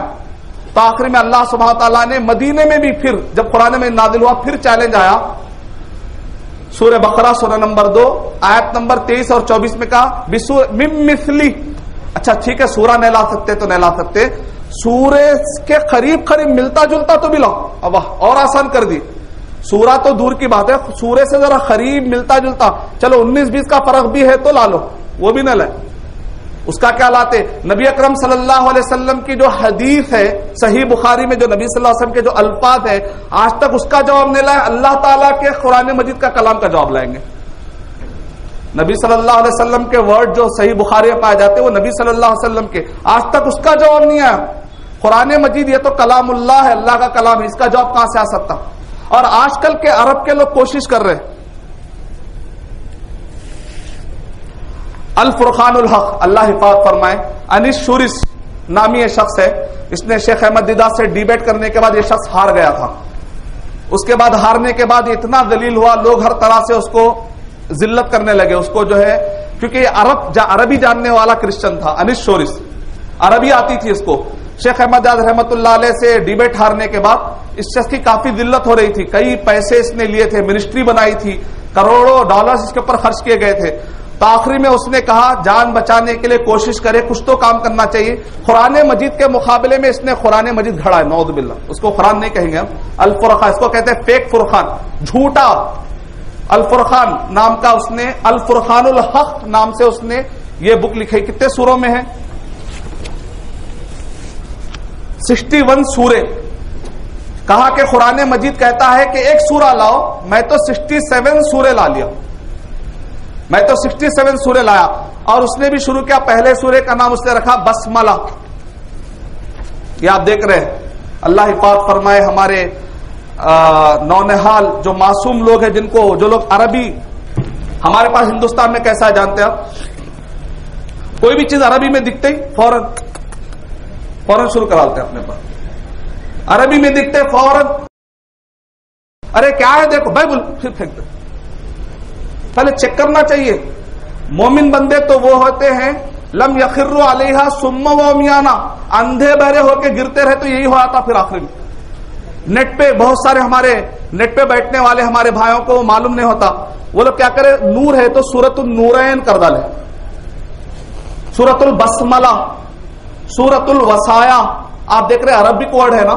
تو آخر میں اللہ سبحانہ تعالیٰ نے مدینے میں بھی پھر جب قرآن میں نازل ہوا پھر چیلنج آیا، سورہ بقرہ سورہ نمبر 2 آیت نمبر 23 اور 24 میں کہا من مثلی، اچھا ٹھیک ہے سورہ نہیں لا سکتے تو نہیں لا سکتے، سورہ کے قریب ملتا جلتا تو بھی لاؤ، اب اور آسان کر دی، سورہ تو دور کی بات ہے، سورہ سے ذرا قریب ملتا جلتا، چلو 19-20 کا فرق بھی ہے تو لا لو، وہ بھی نہ لائے۔ اس کا کیا لاتے؟ نبی اکرم صلی اللہ علیہ وسلم کی جو حدیث ہے صحیح بخاری میں، جو نبی صلی اللہ علیہ وسلم کے جو الفاظ ہے آج تک اس کا جواب نہیں لائے، اللہ تعالیٰ کے قرآن مجید کا کلام کا جواب لائیں گے۔ نبی صلی اللہ علیہ وسلم کے ورڈ جو صحیح بخاری میں پائے جاتے ہیں وہ نبی صلی اللہ علیہ وسلم کے، آج تک اس کا جواب نہیں آیا۔ قرآن مجید یہ تو کلام اللہ ہے، اللہ کا کلام ہے، اس کا جواب کہاں سے آ سکتا؟ اور آج کل کے عرب کے لوگ کوشش کر رہے ہیں۔ الفرقان الحق، اللہ حفاظت فرمائے، انیس شورس نامی یہ شخص ہے، اس نے شیخ احمد دیدہ سے ڈیبیٹ کرنے کے بعد یہ شخص ہار گیا تھا، اس کے بعد ہارنے کے بعد اتنا ذلیل ہوا، لوگ ہر طرح سے اس کو ذلت کرنے لگے، اس کو جو ہے کیونکہ یہ عربی جاننے والا کرسچن تھا، انیس شورس عربی آتی تھی اس کو۔ شیخ احمد دیدہ رحمۃ اللہ علیہ سے ڈیبیٹ ہارنے کے بعد اس شخص کی کافی ذلت ہو رہی تھی، کئی پیسے اس نے لیے تھے، منسٹری بنائی تھی، کروڑوں ڈالرز اس کے اوپر خرچ کیے گئے تھے۔ تو آخری میں اس نے کہا جان بچانے کے لیے کوشش کرے، کچھ تو کام کرنا چاہیے۔ قرآن مجید کے مقابلے میں اس نے قرآن مجید گھڑا ہے، نعوذ باللہ، اس کو قرآن نہیں کہیں گے ہم، الفرقان، اس کو کہتے ہیں فیک فرقان، جھوٹا الفرقان نام کا، اس نے الفرقان الحق نام سے اس نے یہ بک لکھی، کتنے سوروں میں ہے؟ 61 سورے۔ کہا کہ قرآن مجید کہتا ہے کہ ایک سورہ لاؤ، میں تو 67 سورے لا لیا، میں تو 67 سورے لایا، اور اس نے بھی شروع کیا، پہلے سورے کا نام اس نے رکھا بسملہ. یہ آپ دیکھ رہے ہیں. اللہ حفاظ فرمائے ہمارے نونہال جو معصوم لوگ ہیں، جن کو جو لوگ عربی ہمارے پاس ہندوستان میں کیسا ہے جانتے ہیں آپ؟ کوئی بھی چیز عربی میں دکھتے ہی فوراً شروع کرا لیتے ہیں اپنے پاس. عربی میں دکھتے فوراً ارے کیا ہے دیکھو بائبل، پھر پھینک دے. پہلے چیک کرنا چاہیے. مومن بندے تو وہ ہوتے ہیں لم یخروا علیہا ثم وعمیانا، اندھے بہرے ہو کے گرتے رہے تو یہی ہوا تھا. پھر آخر میں نیٹ پہ بہت سارے ہمارے نیٹ پہ بیٹھنے والے ہمارے بھائیوں کو معلوم نہیں ہوتا، وہ لوگ کیا کرے، نور ہے تو سورۃ النورین کر ڈالے، سورۃ البسملہ، سورۃ الوصایا. آپ دیکھ رہے عربک ورڈ ہے نا،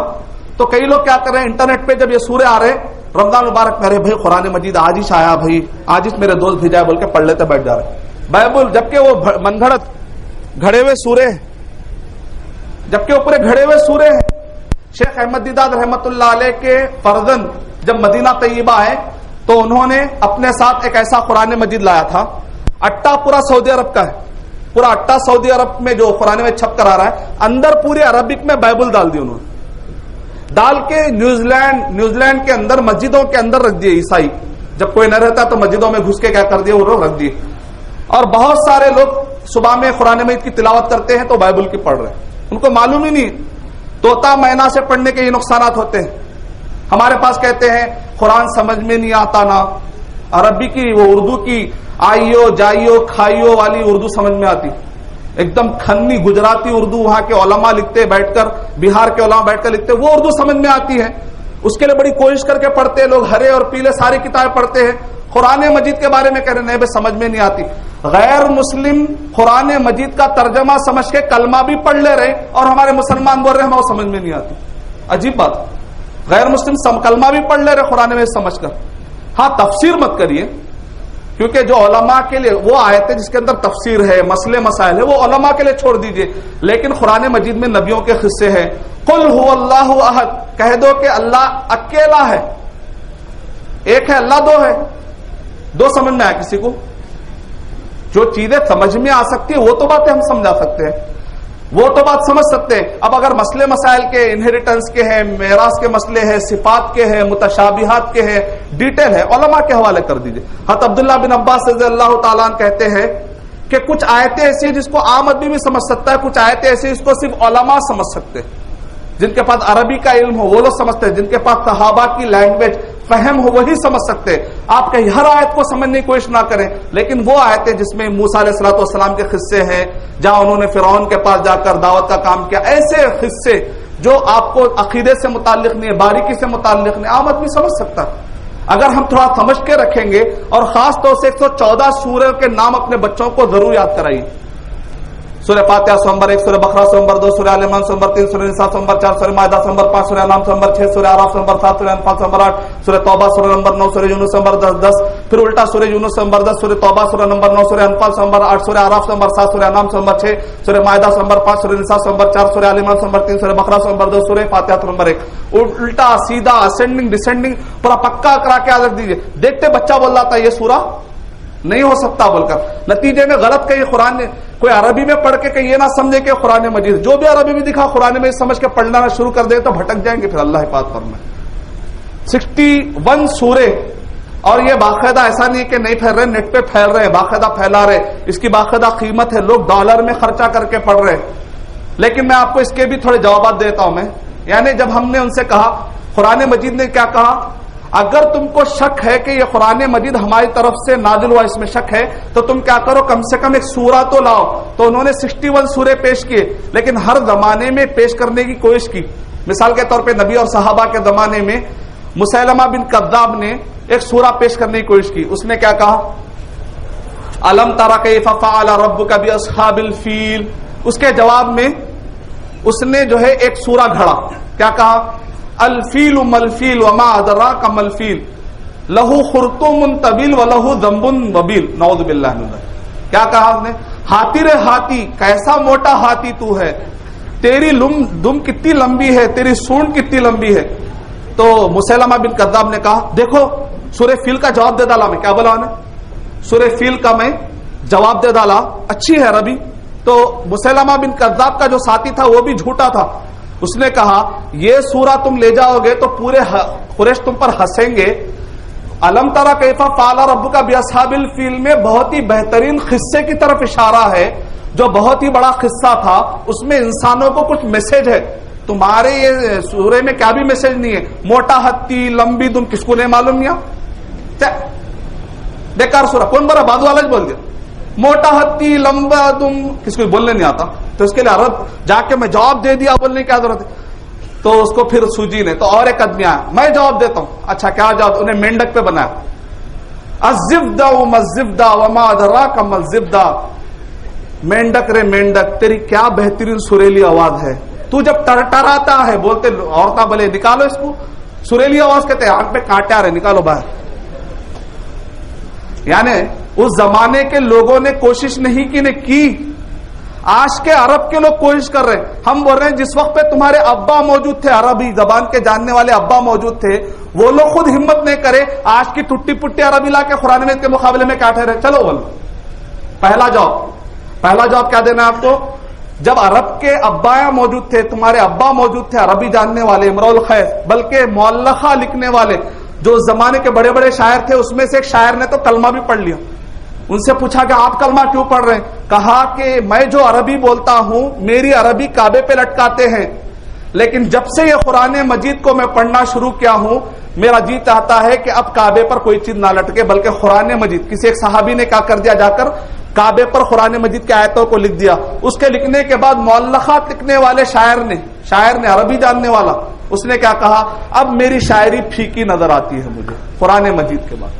تو کئی لوگ کیا کر رہے ہیں انٹرنیٹ پہ جب یہ سورے آ رہے رمضان مبارک میں، بھائی قرآن مجید آجش آیا، بھائی آجش میرے دوست بھیجا ہے بول کے پڑھ لیتے بیٹھ جا رہے بائبل، جبکہ وہ من گھڑت گھڑے ہوئے سورے ہیں، جبکہ اوپر گھڑے ہوئے سورے ہیں. شیخ احمد دیداد رحمت اللہ علیہ کے فرزند جب مدینہ طیبہ آئے تو انہوں نے اپنے ساتھ ایک ایسا قرآن مجید لایا تھا، اٹا پورا سعودی عرب کا ہے، پورا اٹا سعودی عرب میں جو قرآن میں چھپ کر آ رہا ہے، اندر پورے عربک میں بائبل ڈال دی انہوں نے، ڈال کے نیوزی لینڈ کے اندر مسجدوں کے اندر رکھ دیے. عیسائی جب کوئی نہ رہتا تو مسجدوں میں گھس کے کیا کر دیے، وہ لوگ رکھ دیے. اور بہت سارے لوگ صبح میں قرآن مجید کی تلاوت کرتے ہیں تو بائبل کی پڑھ رہے ہیں، ان کو معلوم ہی نہیں. طوطا مینا سے پڑھنے کے یہ نقصانات ہوتے ہیں. ہمارے پاس کہتے ہیں قرآن سمجھ میں نہیں آتا نا، عربی کی وہ اردو کی آئیو جائیو کھائیو والی اردو سمجھ میں آتی، ایک دم کھنی گجراتی اردو وہاں کے علماء لکھتے بیٹھ کر، بہار کے علماء بیٹھ کر لکھتے، وہ اردو سمجھ میں آتی ہے. اس کے لیے بڑی کوشش کر کے پڑھتے ہیں لوگ، ہرے اور پیلے ساری کتابیں پڑھتے ہیں. قرآن مجید کے بارے میں کہہ رہے نہیں بھائی سمجھ میں نہیں آتی. غیر مسلم قرآن مجید کا ترجمہ سمجھ کے کلمہ بھی پڑھ لے رہے، اور ہمارے مسلمان بول رہے ہیں ہمیں وہ سمجھ میں نہیں آتی. عجیب بات. غیر مسلم کلمہ بھی پڑھ لے رہے قرآن میں سمجھ کر. ہاں تفسیر مت کریے، کیونکہ جو علماء کے لیے وہ آیتیں جس کے اندر تفسیر ہے، مسئلے مسائل ہے، وہ علماء کے لیے چھوڑ دیجئے. لیکن قرآن مجید میں نبیوں کے قصے ہیں. قل هو اللہ احد، کہہ دو کہ اللہ اکیلا ہے، ایک ہے اللہ، دو ہے. دو سمجھ میں آیا کسی کو؟ جو چیزیں سمجھ میں آ سکتی ہے وہ تو باتیں ہم سمجھا سکتے ہیں، وہ تو بات سمجھ سکتے ہیں. اب اگر مسئلے مسائل کے، انہیریٹنس کے ہیں، میراث کے مسئلے ہیں، صفات کے ہیں، متشابہات کے ہیں، ڈیٹیل ہے، علماء کے حوالے کر دیجئے. حضرت عبداللہ بن عباس رضی اللہ تعالیٰ عنہ کہتے ہیں کہ کچھ آیتیں ایسی ہیں جس کو عام آدمی بھی سمجھ سکتا ہے، کچھ آیتیں ایسی جس کو صرف علماء سمجھ سکتے ہیں. جن کے پاس عربی کا علم ہو وہ لوگ سمجھتے ہیں، جن کے پاس صحابہ کی لینگویج فہم ہو وہی سمجھ سکتے ہیں. آپ کہیں ہر آیت کو سمجھنے کی کوشش نہ کریں، لیکن وہ آیتیں جس میں موسیٰ علیہ الصلوۃ والسلام کے قصے ہیں، جہاں انہوں نے فرعون کے پاس جا کر دعوت کا کام کیا، ایسے قصے جو آپ کو عقیدے سے متعلق نہیں ہے، باریکی سے متعلق نہیں، عام آدمی سمجھ سکتا. اگر ہم تھوڑا سمجھ کے رکھیں گے، اور خاص طور سے 114 سورہ کے نام اپنے بچوں کو ضرور یاد کرائیے. سورہ فاتحہ سورہ نمبر 1، سورہ بقرہ سورہ نمبر 2، سورہ آل عمران سورہ نمبر 3، سورہ نساء سورہ نمبر 4، سورہ مائدہ سورہ نمبر 5، سورہ انعام سورہ نمبر 6، سورہ اعراف سورہ نمبر 7، سورہ انفال سورہ نمبر 8، سورہ توبہ سورہ نمبر 9، سورہ یونس سورہ نمبر 10، پھر الٹا سورہ یونس سورہ نمبر 10، سورہ توبہ سورہ نمبر 9، سورہ انفال سورہ نمبر 8، سورہ اعراف سورہ نمبر 7، سورہ انعام سورہ نمبر 6، سورہ مائدہ سورہ نمبر 5، سورہ نساء سورہ نمبر 4، سورہ آل عمران سورہ نمبر 3، سورہ بقرہ سورہ نمبر 2، سورہ فاتحہ سورہ نمبر 1. الٹا سیدھا اسینڈنگ ڈسینڈنگ پورا پکا کرا کے یاد رکھ دیجیے. دیکھتے بچہ بول رہا تھا یہ سورہ نہیں ہو سکتا بول کر، نتیجے میں غلط کہیں قرآن نے، کوئی عربی میں پڑھ کے کہیں یہ نہ سمجھے کہ قرآن مجید، جو بھی عربی میں دکھا قرآن میں سمجھ کے پڑھنا شروع کر دے تو بھٹک جائیں گے. پھر اللہ حفاظت فرمائے. 61 سورے، اور یہ باقاعدہ ایسا نہیں کہ نہیں پھیل رہے، نیٹ پہ پھیل رہے ہیں، باقاعدہ پھیلا رہے، اس کی باقاعدہ قیمت ہے، لوگ ڈالر میں خرچہ کر کے پڑھ رہے. لیکن میں آپ کو اس کے بھی تھوڑے جوابات دیتا ہوں. میں یعنی جب ہم نے ان سے کہا، قرآن مجید نے کیا کہا، اگر تم کو شک ہے کہ یہ قرآن مجید ہماری طرف سے نازل ہوا، اس میں شک ہے تو تم کیا کرو، کم سے کم ایک سورہ تو لاؤ. تو انہوں نے 61 سورے پیش کیے، لیکن ہر زمانے میں پیش کرنے کی کوشش کی. مثال کے طور پہ نبی اور صحابہ کے زمانے میں مسیلمہ بن کذاب نے ایک سورہ پیش کرنے کی کوشش کی. اس نے کیا کہا، الم تر کیف فعل ربک باصحاب الفیل. اس کے جواب میں اس نے جو ہے ایک سورہ گھڑا. کیا کہا، الفیل ملفیل وما ادراک ملفیل لہو خرطوم طویل ولہو ذنب وبیل. نعوذ باللہ من ذلک. کیا کہا اس نے، ہاتھی رے ہاتھی، کیسا موٹا ہاتھی تو ہے، تیری دم کتنی لمبی ہے، تیری سونڈ کتنی لمبی ہے. تو مسیلمہ بن کذاب نے کہا، دیکھو سورہ فیل کا جواب دے ڈالا میں. کیا بولا انہیں، سورہ فیل کا میں جواب دے ڈالا، اچھی ہے عربی. تو مسیلمہ بن کذاب کا جو ساتھی تھا وہ بھی جھوٹا تھا. اس نے کہا یہ سورہ تم لے جاؤ گے تو پورے قریش تم پر ہنسیں گے. الم تری کیف فعل ربک باصحاب الفیل میں بہت ہی بہترین قصے کی طرف اشارہ ہے، جو بہت ہی بڑا قصہ تھا. اس میں انسانوں کو کچھ میسج ہے. تمہارے یہ سورے میں کیا بھی میسج نہیں ہے. موٹا ہتھی لمبی دم کس کو نہیں معلوم یا بیکار سورہ. کون بڑا بازو والا بول دیا موٹا ہتھی لمبا دم، کس کو بولنے نہیں آتا. تو اس کے لیے عرب جا کے میں جواب دے دیا بولنے کی کیا ضرورت ہے. تو اس کو پھر سوجی نے تو اور ایک آدمی آیا، میں جواب دیتا ہوں. اچھا کیا جواب؟ انہیں مینڈک پہ بنایا. الزبدہ وما الزبدہ وما ادراک ما الزبدہ. مینڈک رے مینڈک، تیری کیا بہترین سریلی آواز ہے. تو جب ٹرٹراتا ہے بولتے عورتیں بولے نکالو اس کو. سریلی آواز کہتے ہیں آنکھ پہ کانٹے آ رہے نکالو باہر. یعنی اس زمانے کے لوگوں نے کوشش نہیں کی، نے کی. آج کے عرب کے لوگ کوشش کر رہے ہیں. ہم بول رہے ہیں جس وقت پہ تمہارے ابا موجود تھے، عربی زبان کے جاننے والے ابا موجود تھے، وہ لوگ خود ہمت نہیں کرے. آج کی ٹوٹی پٹی عربی لا کے قرآن مجید کے مقابلے میں کیا ٹھہرے. چلو بولو پہلا جواب کیا دینا ہے آپ کو. جب عرب کے ابا موجود تھے، تمہارے ابا موجود تھے عربی جاننے والے، امرؤ القیس، بلکہ مؤلخہ لکھنے والے جو زمانے کے بڑے بڑے شاعر تھے، اس میں سے ایک شاعر نے تو کلمہ بھی پڑھ لیا. ان سے پوچھا کہ آپ کلمہ کیوں پڑھ رہے ہیں؟ کہا کہ میں جو عربی بولتا ہوں میری عربی کعبے پہ لٹکاتے ہیں، لیکن جب سے یہ قرآن مجید کو میں پڑھنا شروع کیا ہوں میرا جی چاہتا ہے کہ اب کعبے پر کوئی چیز نہ لٹکے بلکہ قرآن مجید. کسی ایک صحابی نے کیا کر دیا، جا کر کعبے پر قرآن مجید کی آیتوں کو لکھ دیا. اس کے لکھنے کے بعد مؤلخات لکھنے والے شاعر نے عربی جاننے والا، اس نے کیا کہا، اب میری شاعری پھیکی نظر آتی ہے مجھے قرآن مجید کے بعد.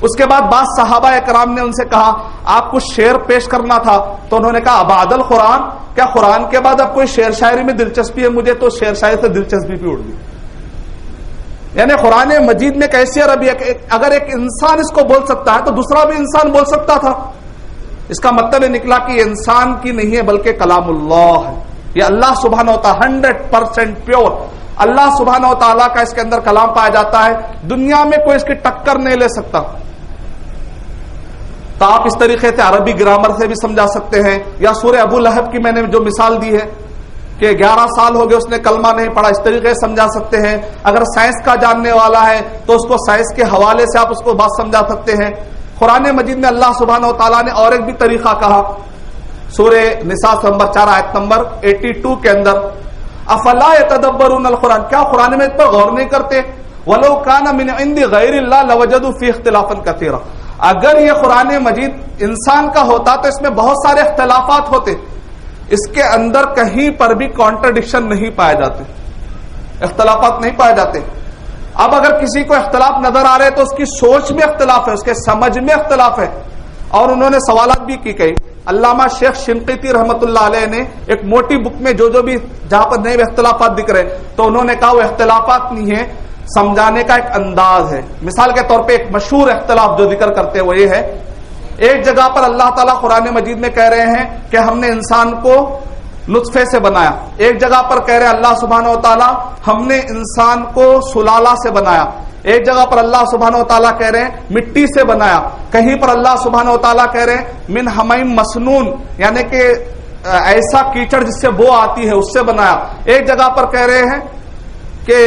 اس کے بعد بعض صحابہ اکرام نے ان سے کہا آپ کو شعر پیش کرنا تھا، تو انہوں نے کہا ابعد القرآن، کیا قرآن کے بعد اب کوئی شعر شاعری میں دلچسپی ہے مجھے؟ تو شعر شاعری سے دلچسپی بھی اڑ گئی. یعنی قرآن مجید میں کیسی عربی ہے، اگر ایک انسان اس کو بول سکتا ہے تو دوسرا بھی انسان بول سکتا تھا. اس کا مطلب یہ نکلا کہ یہ انسان کی نہیں ہے بلکہ کلام اللہ ہے. یہ اللہ سبحانہ و تعالی 100% پیور اللہ سبحانہ و تعالیٰ کا اس کے اندر کلام پایا جاتا ہے. دنیا میں کوئی اس کی ٹکر نہیں لے سکتا. تو آپ اس طریقے سے عربی گرامر سے بھی سمجھا سکتے ہیں. یا سورہ ابو لہب کی میں نے جو مثال دی ہے کہ 11 سال ہو گئے اس نے کلمہ نہیں پڑھا، اس طریقے سے سمجھا سکتے ہیں. اگر سائنس کا جاننے والا ہے تو اس کو سائنس کے حوالے سے آپ اس کو بات سمجھا سکتے ہیں. قرآن مجید میں اللہ سبحانہ و تعالیٰ نے اور ایک بھی طریقہ کہا. سورہ نساء نمبر 4 آیت نمبر 82 کے اندر افلا یتدبرون القرآن، کیا قرآن مجید پر غور نہیں کرتے؟ ولو کان من عند غیر اللہ لوجدوا فی اختلافا کثیرا. اگر یہ قرآن مجید انسان کا ہوتا تو اس میں بہت سارے اختلافات ہوتے. اس کے اندر کہیں پر بھی کانٹرڈکشن نہیں پائے جاتے، اختلافات نہیں پائے جاتے. اب اگر کسی کو اختلاف نظر آ رہے تو اس کی سوچ میں اختلاف ہے، اس کے سمجھ میں اختلاف ہے. اور انہوں نے سوالات بھی کی کئی. علامہ شیخ شنقیطی رحمۃ اللہ علیہ نے ایک موٹی بک میں جو بھی جہاں پر نئے اختلافات دکھ رہے تو انہوں نے کہا وہ اختلافات نہیں ہیں، سمجھانے کا ایک انداز ہے. مثال کے طور پہ ایک مشہور اختلاف جو ذکر کرتے ہیں وہ یہ ہے، ایک جگہ پر اللہ تعالیٰ قرآن مجید میں کہہ رہے ہیں کہ ہم نے انسان کو نطفے سے بنایا. ایک جگہ پر کہہ رہے ہیں اللہ سبحانہ و تعالیٰ ہم نے انسان کو سلالہ سے بنایا. ایک جگہ پر اللہ سبحانہ و تعالیٰ کہہ رہے ہیں مٹی سے بنایا. کہیں پر اللہ سبحانہ و تعالیٰ کہہ رہے ہیں من حمیم مسنون، یعنی کہ ایسا کیچڑ جس سے بو آتی ہے اس سے بنایا. ایک جگہ پر کہہ رہے ہیں کہ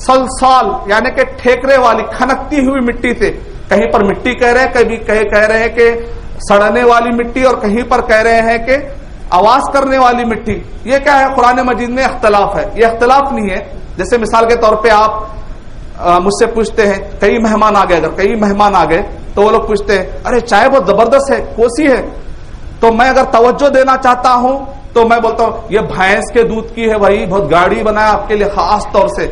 سلسال، یعنی کہ ٹھیکرے والی کھنکتی ہوئی مٹی سے. کہیں پر مٹی کہہ رہے ہیں، کبھی کہہ رہے ہیں کہ سڑنے والی مٹی، اور کہیں پر کہہ رہے ہیں کہ آواز کرنے والی مٹی. یہ کیا ہے؟ قرآن مجید میں اختلاف ہے. یہ اختلاف نہیں ہے. جیسے مثال کے طور پہ آپ مجھ سے پوچھتے ہیں کئی مہمان آ گئے، اگر کئی مہمان آ گئے تو وہ لوگ پوچھتے ہیں ارے چائے بہت زبردست ہے، کوسی ہے. تو میں اگر توجہ دینا چاہتا ہوں تو میں بولتا ہوں یہ بھینس کے دودھ کی ہے بھائی، بہت گاڑی بنایا آپ کے لیے خاص طور سے.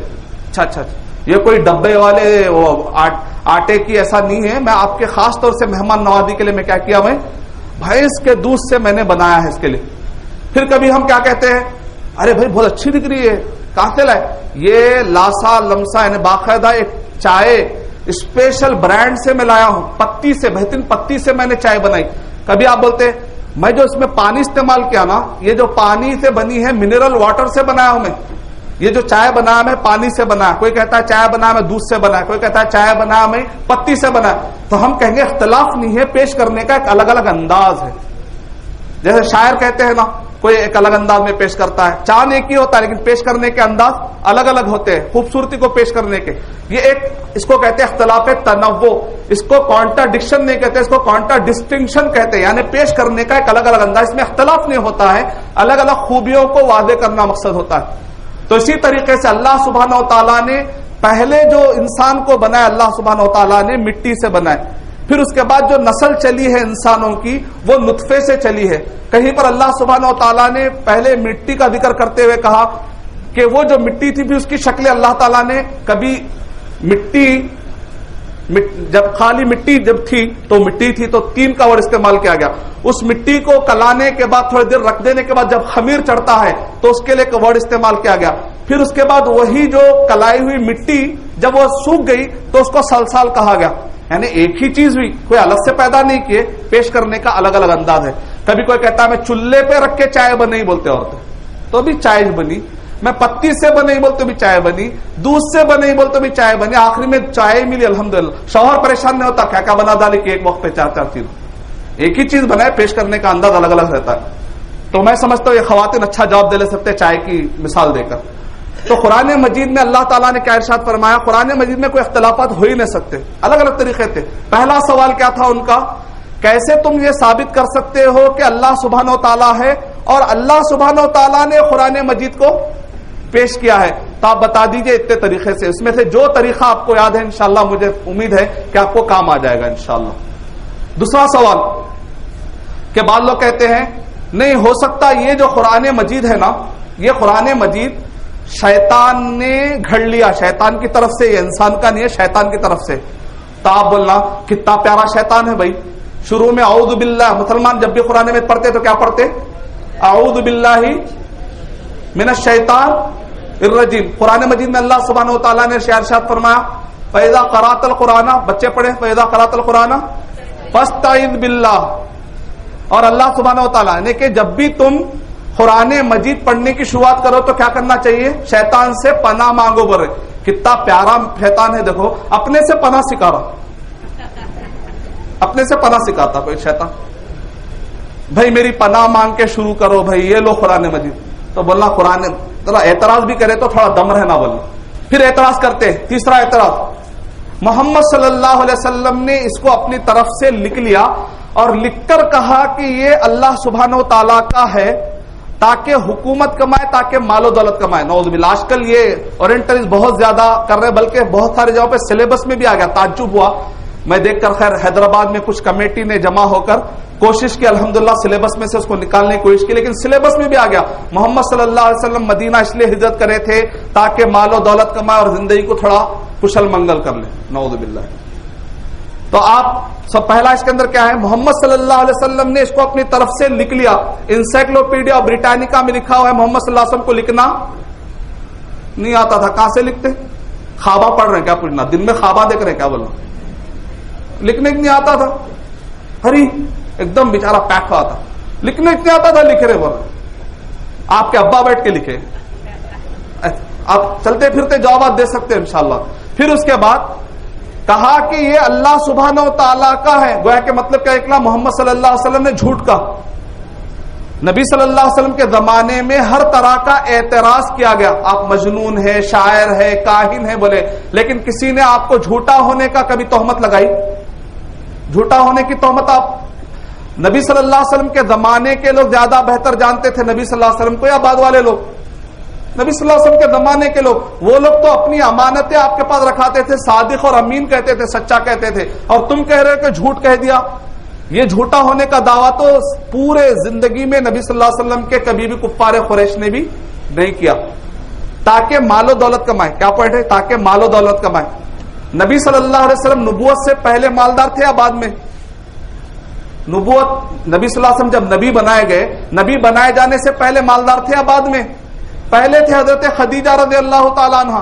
اچھا یہ کوئی ڈبے والے وہ آٹے کی ایسا نہیں ہے، میں آپ کے خاص طور سے مہمان نوازی کے لیے میں کیا کیا، میں بھینس کے دودھ سے میں نے بنایا ہے اس کے لیے. پھر کبھی ہم کیا کہتے ہیں، ارے بھائی بہت اچھی دکھ رہی ہے، کہاں سے لائے؟ یہ لاسا لمسا، یعنی باقاعدہ ایک چائے اسپیشل برانڈ سے میں لایا ہوں، پتی سے، بہترین پتی سے میں نے چائے بنائی. کبھی آپ بولتے میں جو اس میں پانی استعمال کیا نا، یہ جو پانی سے بنی ہے منرل واٹر سے بنایا ہوں میں، یہ جو چائے بنا میں پانی سے بنا ہے، کوئی کہتا ہے چائے بنا میں دودھ سے بنا ہے، کوئی کہتا ہے چائے بنا میں پتی سے بنا ہے، تو ہم کہیں گے اختلاف نہیں ہے، پیش کرنے کا ایک الگ الگ انداز ہے. جیسے شاعر کہتے ہیں نا، کوئی ایک الگ انداز میں پیش کرتا ہے، چاند ایک ہی ہوتا ہے لیکن پیش کرنے کے انداز الگ الگ ہوتے ہیں خوبصورتی کو پیش کرنے کے. یہ ایک اس کو کہتے ہیں اختلاف تنوع. اس کو کانٹراڈکشن نہیں کہتے، اس کو کانٹرا ڈسٹنکشن کہتے ہیں، یعنی پیش کرنے کا ایک الگ الگ انداز. اس میں اختلاف نہیں ہوتا ہے، الگ الگ خوبیوں کو واضح کرنا مقصد ہوتا ہے. تو اسی طریقے سے اللہ سبحانہ و تعالیٰ نے پہلے جو انسان کو بنایا، اللہ سبحانہ و تعالیٰ نے مٹی سے بنایا. پھر اس کے بعد جو نسل چلی ہے انسانوں کی وہ نطفے سے چلی ہے. کہیں پر اللہ سبحانہ و تعالیٰ نے پہلے مٹی کا ذکر کرتے ہوئے کہا کہ وہ جو مٹی تھی پھر اس کی شکل اللہ تعالیٰ نے کبھی مٹی، جب خالی مٹی جب تھی تو مٹی تھی تو 3 کا ورڈ استعمال کیا گیا. اس مٹی کو کلانے کے بعد تھوڑی دیر رکھ دینے کے بعد جب خمیر چڑھتا ہے تو اس کے لیے ایک ورڈ استعمال کیا گیا. پھر اس کے بعد وہی جو کلائی ہوئی مٹی جب وہ سوکھ گئی تو اس کو سلسال کہا گیا. یعنی ایک ہی چیز ہوئی، کوئی الگ سے پیدا نہیں کیے، پیش کرنے کا الگ الگ انداز ہے. کبھی کوئی کہتا ہے میں چولہے پہ رکھ کے چائے بنائی بولتے عورتیں تو بھی چائے بنی، میں پتی سے بنائی بولتے بھی چائے بنی، دودھ سے بنائی بولتے بھی چائے بنی، آخری میں چائے ملی الحمدللہ. شوہر پریشان نہیں ہوتا کیا کیا بنا ڈالی کہ ایک وقت پہ 4 چیز، ایک ہی چیز بنائے، پیش کرنے کا انداز الگ الگ رہتا ہے. تو میں سمجھتا ہوں یہ خواتین اچھا جواب دے لے سکتے چائے کی مثال دے کر. تو قرآن مجید میں اللہ تعالیٰ نے کیا ارشاد فرمایا؟ قرآن مجید میں کوئی اختلافات ہو ہی نہیں سکتے، الگ الگ طریقے تھے. پہلا سوال کیا تھا ان کا؟ کیسے تم یہ ثابت کر سکتے ہو کہ اللہ سبحانہ و تعالیٰ ہے اور اللہ سبحانہ و تعالیٰ نے قرآن مجید کو پیش کیا ہے؟ تو آپ بتا دیجئے اتنے طریقے سے، اس میں سے جو طریقہ آپ کو یاد ہے انشاءاللہ مجھے امید ہے کہ آپ کو کام آ جائے گا انشاءاللہ. دوسرا سوال کہ بعض لوگ کہتے ہیں نہیں ہو سکتا، یہ جو قرآن مجید ہے نا، یہ قرآن مجید شیطان نے گھڑ لیا، شیطان کی طرف سے، یہ انسان کا نہیں ہے، شیطان کی طرف سے. تو آپ بولنا کتنا پیارا شیطان ہے بھائی. شروع میں اعوذ باللہ، مسلمان جب بھی قرآن میں پڑھتے تو کیا پڑھتے؟ اعوذ باللہ من الشیطان الرجیم. قرآن مجید میں اللہ سبحانہ و تعالیٰ نے ارشاد فرمایا فَإِذَا قَرَأْتَ الْقُرْآنَ، بچے پڑھے فَإِذَا قَرَأْتَ الْقُرْآنَ فَاسْتَعِذْ بِاللَّهِ. اور اللہ سبحانہ و تعالیٰ نے کہ جب بھی تم قرآن مجید پڑھنے کی شروعات کرو تو کیا کرنا چاہیے؟ شیطان سے پناہ مانگو. برے کتنا پیارا شیطان ہے، دیکھو اپنے سے پناہ سکھا رہا، اپنے سے پناہ سکھاتا کوئی شیطان. بھائی میری پناہ مانگ کے شروع کرو بھائی، یہ لو قرآن مجید. تو بولنا قرآن، ذرا اعتراض بھی کرے تو تھوڑا دم رہنا بولنا. پھر اعتراض کرتے. تیسرا اعتراض، محمد صلی اللہ علیہ وسلم نے اس کو اپنی طرف سے لکھ لیا اور لکھ کر کہا کہ یہ اللہ سبحانہ و تعالیٰ کا ہے تاکہ حکومت کمائے، تاکہ مال و دولت کمائے. نعوذ باللہ. آج کل یہ اورینٹلسٹ بہت زیادہ کر رہے، بلکہ بہت سارے جگہوں پہ سلیبس میں بھی آ گیا. تعجب ہوا میں دیکھ کر. خیر حیدرآباد میں کچھ کمیٹی نے جمع ہو کر کوشش کی، الحمدللہ سلیبس میں سے اس کو نکالنے کی کوشش کی، لیکن سلیبس میں بھی آ گیا محمد صلی اللہ علیہ وسلم مدینہ اس لیے ہجرت کرے تھے تاکہ مال و دولت کمائے اور زندگی کو تھوڑا کشل منگل کر لے. نعوذ باللہ. تو آپ سب پہلا اس کے اندر کیا ہے؟ محمد صلی اللہ علیہ وسلم نے اس کو اپنی طرف سے لکھ لیا. انسائکلوپیڈیا بریٹانیکا میں لکھا ہوا ہے محمد صلی اللہ علیہ وسلم کو لکھنا نہیں آتا تھا. کہاں سے لکھتے؟ خوابہ پڑھ رہے ہیں کیا پوچھنا؟ دن میں خوابہ دیکھ رہے ہیں کیا بولنا؟ لکھنے نہیں آتا تھا. ہری ایک دم بیچارہ پیک ہوا تھا، لکھنے نہیں آتا تھا، لکھ رہے بول. آپ کے ابا بیٹھ کے لکھے، آپ چلتے پھرتے جوابات دے سکتے ہیں انشاءاللہ. پھر اس کے بعد کہا کہ یہ اللہ سبحانہ و تعالیٰ کا ہے. گویا کہ مطلب کیا نکلا؟ محمد صلی اللہ علیہ وسلم نے جھوٹ کہا. نبی صلی اللہ علیہ وسلم کے زمانے میں ہر طرح کا اعتراض کیا گیا، آپ مجنون ہے، شاعر ہے، کاہن ہے بولے، لیکن کسی نے آپ کو جھوٹا ہونے کا کبھی تہمت لگائی؟ جھوٹا ہونے کی تہمت آپ نبی صلی اللہ علیہ وسلم کے زمانے کے لوگ زیادہ بہتر جانتے تھے نبی صلی اللہ علیہ وسلم کو یا بعد والے لوگ؟ نبی صلی اللہ علیہ وسلم کے زمانے کے لوگ، وہ لوگ تو اپنی امانتیں آپ کے پاس رکھاتے تھے، صادق اور امین کہتے تھے، سچا کہتے تھے، اور تم کہہ رہے کہ جھوٹ کہہ دیا. یہ جھوٹا ہونے کا دعویٰ تو پورے زندگی میں نبی صلی اللہ علیہ وسلم کے کبھی بھی کفار قریش نے بھی نہیں کیا. تاکہ مال و دولت کمائے. کیا پوائنٹ ہے؟ تاکہ مال و دولت کمائے. نبی صلی اللہ علیہ وسلم نبوت سے پہلے مالدار تھے یا بعد میں؟ نبوت، نبی صلی اللہ علیہ وسلم جب نبی بنائے گئے، نبی بنائے جانے سے پہلے مالدار تھے یا بعد میں؟ پہلے تھے. حضرت خدیجہ رضی اللہ تعالیٰ عنہ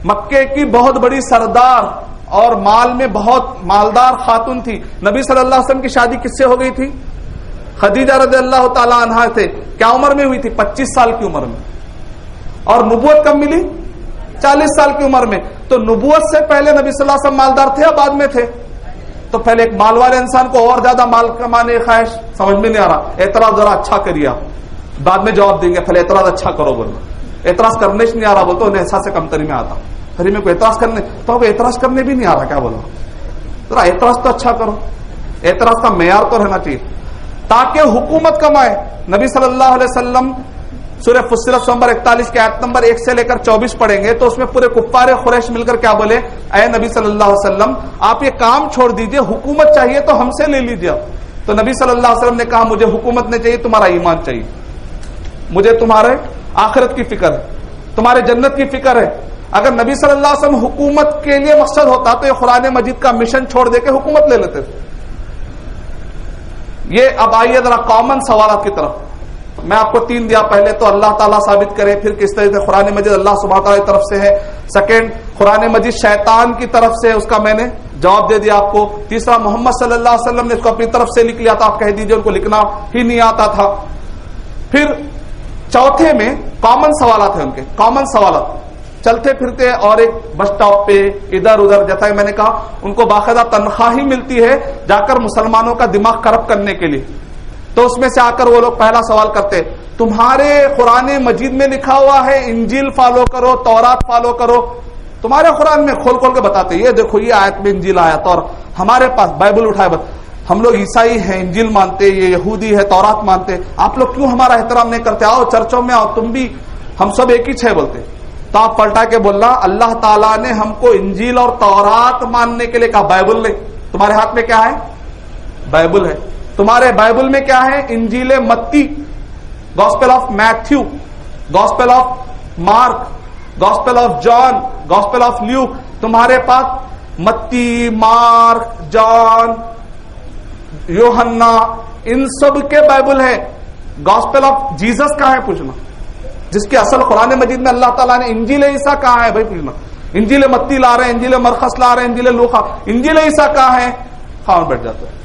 مکے کی بہت بڑی سردار اور مال میں بہت مالدار خاتون تھی. نبی صلی اللہ علیہ وسلم کی شادی کس سے ہو گئی تھی؟ خدیجہ رضی اللہ تعالیٰ عنہ سے. کیا عمر میں ہوئی تھی؟ 25 سال کی عمر میں. اور نبوت کب ملی؟ 40 سال کی عمر میں. تو نبوت سے پہلے نبی صلی اللہ علیہ وسلم مالدار تھے یا بعد میں تھے؟ تو پہلے ایک مال والے انسان کو اور زیادہ مال کمانے کی خواہش، سمجھ میں نہیں آ رہا، اعتراض ذرا اچھا کریے آپ، بعد میں جواب دیں گے، پہلے اعتراض اچھا کرو بولنا. اعتراض کرنے سے نہیں آ رہا بولتے انہیں احساس کمتری میں آتا، پھر میں کوئی اعتراض کرنے تو اعتراض کرنے بھی نہیں آ رہا کیا بولنا. ذرا اعتراض تو اچھا کرو، اعتراض کا معیار تو رہنا چاہیے تاکہ حکومت کمائے. نبی صلی اللہ علیہ وسلم سورہ فصلت نمبر 41 کی آیت نمبر 1 سے لے کر 24 پڑھیں گے تو اس میں پورے کفار قریش مل کر کیا بولے؟ اے نبی صلی اللہ علیہ وسلم آپ یہ کام چھوڑ دیجئے، حکومت چاہیے تو ہم سے لے لیجئے. تو نبی صلی اللہ علیہ وسلم نے کہا مجھے حکومت نہیں چاہیے، تمہارا ایمان چاہیے، مجھے تمہارے آخرت کی فکر ہے، تمہارے جنت کی فکر ہے. اگر نبی صلی اللہ علیہ وسلم حکومت کے لیے مقصد ہوتا تو یہ قرآن مجید کا مشن چھوڑ دے کے حکومت لے لیتے تھے. یہ اب آئیے ذرا کامن سوالات کی طرف. میں آپ کو 3 دیا، پہلے تو اللہ تعالیٰ ثابت کرے، پھر کس طرح سے قرآن مجید اللہ سبحانہ تعالیٰ کی طرف سے ہے. سیکنڈ، قرآن مجید شیطان کی طرف سے، اس کا میں نے جواب دے دیا آپ کو. تیسرا، محمد صلی اللہ علیہ وسلم نے اس کو اپنی طرف سے لکھ لیا تھا، آپ کہہ دیجئے ان کو لکھنا ہی نہیں آتا تھا. پھر چوتھے میں کامن سوالات ہیں، ان کے کامن سوالات چلتے پھرتے، اور ایک بس اسٹاپ پہ ادھر ادھر، جیسا کہ میں نے کہا ان کو باقاعدہ تنخواہ ہی ملتی ہے جا کر مسلمانوں کا دماغ کرپٹ کرنے کے لیے. تو اس میں سے آ کر وہ لوگ پہلا سوال کرتے، تمہارے قرآن مجید میں لکھا ہوا ہے انجیل فالو کرو، تورات فالو کرو. تمہارے قرآن میں کھول کھول کے بتاتے یہ دیکھو یہ آیت میں انجیل آیا، اور ہمارے پاس بائبل اٹھائے ہم لوگ عیسائی ہیں انجیل مانتے، یہ یہودی ہے تورات مانتے، آپ لوگ کیوں ہمارا احترام نہیں کرتے؟ آؤ چرچوں میں آؤ، تم بھی ہم سب ایک ہی ہے بولتے. تو آپ پلٹا کے بولنا اللہ تعالیٰ نے ہم کو انجیل اور تورات ماننے کے لیے کہا، بائبل نہیں. تمہارے ہاتھ میں کیا ہے؟ بائبل ہے. تمہارے بائبل میں کیا ہے؟ انجیل متی، gospel of Matthew, gospel of Mark, gospel of John, gospel of Luke. تمہارے پاس متی، مارک، جان، یوحنا، ان سب کے بائبل ہے. گاسپل آف جیسس کہاں ہے پوچھنا، جس کے اصل قرآن مجید میں اللہ تعالیٰ نے انجیل عیسیٰ کہاں ہے بھائی پوچھنا. انجیل متی لا رہے ہیں، انجیل مرقس لا رہے ہیں، انجیل لوقا، انجیل عیسیٰ کہاں ہے؟ خان بیٹھ جاتے ہیں.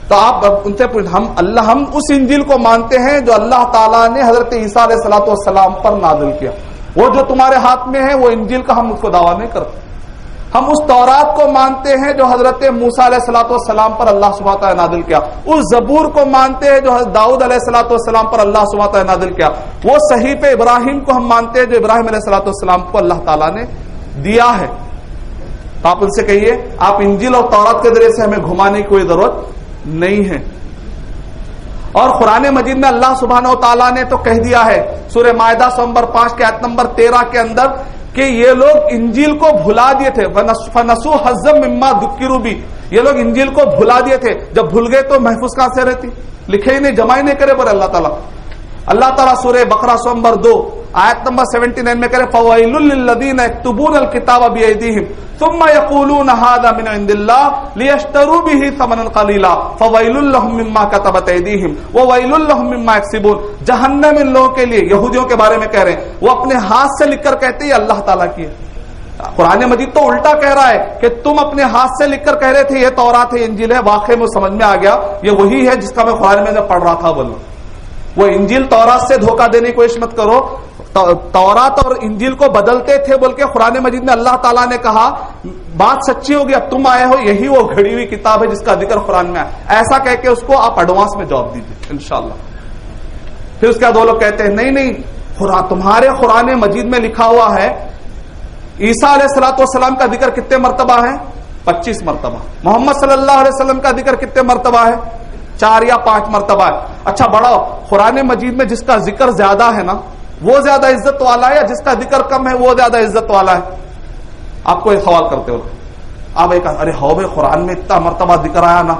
تو آپ ان سے پوچھ، ہم اس انجیل کو مانتے ہیں جو اللہ تعالیٰ نے حضرت عیسیٰ علیہ الصلوۃ والسلام پر نازل کیا. وہ جو تمہارے ہاتھ میں ہے وہ انجیل کا ہم اس کو دعویٰ نہیں کرتے. ہم اس تورات کو مانتے ہیں جو حضرت موسیٰ علیہ الصلوۃ والسلام پر اللہ سبحانہ تعالیٰ نے نازل کیا. اس زبور کو مانتے ہیں جو حضرت داؤد علیہ الصلوۃ والسلام پر اللہ سبحانہ تعالیٰ نے نازل کیا. وہ صحیفہ ابراہیم کو ہم مانتے ہیں جو ابراہیم علیہ الصلوۃ والسلام کو اللہ تعالیٰ نے دیا ہے. تو آپ ان سے کہیے آپ انجیل اور تورات کے ذریعے سے ہمیں گھمانے کی کوئی ضرورت نہیں ہے. اور قرآن مجید میں اللہ سبحانہ و تعالیٰ نے تو کہہ دیا ہے سورہ مائدہ نمبر 5 کے آیت نمبر 13 کے اندر کہ یہ لوگ انجیل کو بھلا دیے تھے. فَنَسُوا حَظًّا مِّمَّا ذُكِّرُوا بِهِ، یہ لوگ انجیل کو بھلا دیے تھے. جب بھول گئے تو محفوظ کہاں سے رہتی؟ لکھے ہی نہیں، جمع ہی نہیں کرے پر اللہ تعالیٰ سورہ بقرہ نمبر 2 آیت نمبر 79 میں کرے فَوَيْلٌ لِّلَّذِينَ يَكْتُبُونَ الْكِتَابَ بِأَيْدِيهِمْ ثُمَّ يَقُولُونَ هَذَا مِنْ عِندِ اللَّهِ لِيَشْتَرُوا بِهِ ثَمَنًا قَلِيلًا فَوَيْلٌ لَّهُم مِّمَّا كَتَبَتْ أَيْدِيهِمْ وَوَيْلٌ لَّهُم مِّمَّا يَكْسِبُونَ. جہنم ان لوگوں کے لیے، یہودیوں کے بارے میں کہہ رہے ہیں، وہ اپنے ہاتھ سے لکھ کر کہتے ہیں اللہ تعالیٰ کی ہے. قرآن مجید تو الٹا کہہ رہا ہے کہ تم اپنے ہاتھ سے لکھ کر کہہ رہے تھے یہ تورات ہے انجیل ہے. واقعی میں سمجھ میں آ گیا یہ وہی ہے جس کا میں قرآن میں پڑھ رہا تھا. بولو وہ انجیل تورات سے دھوکہ دینے کی کوشش مت کرو. تورات اور انجیل کو بدلتے تھے بول کے قرآن مجید میں اللہ تعالیٰ نے کہا بات سچی ہوگی، اب تم آئے ہو یہی وہ گھڑی ہوئی کتاب ہے جس کا ذکر قرآن میں ہے، ایسا کہہ کے اس کو آپ ایڈوانس میں جواب دیجیے انشاءاللہ. پھر اس کے بعد وہ لوگ کہتے ہیں نہیں تمہارے قرآن مجید میں لکھا ہوا ہے عیسیٰ علیہ الصلوۃ والسلام کا ذکر کتنے مرتبہ ہے؟ 25 مرتبہ. محمد صلی اللہ علیہ وسلم کا ذکر کتنے مرتبہ ہے؟ 4 یا 5 مرتبہ ہے. اچھا بڑھاؤ، قرآن مجید میں جس کا ذکر زیادہ ہے نا وہ زیادہ عزت والا ہے یا جس کا ذکر کم ہے وہ زیادہ عزت والا ہے؟ آپ کو یہ سوال کرتے ہو آپ ایک ارے ہو بھائی قرآن میں اتنا مرتبہ ذکر آیا نا،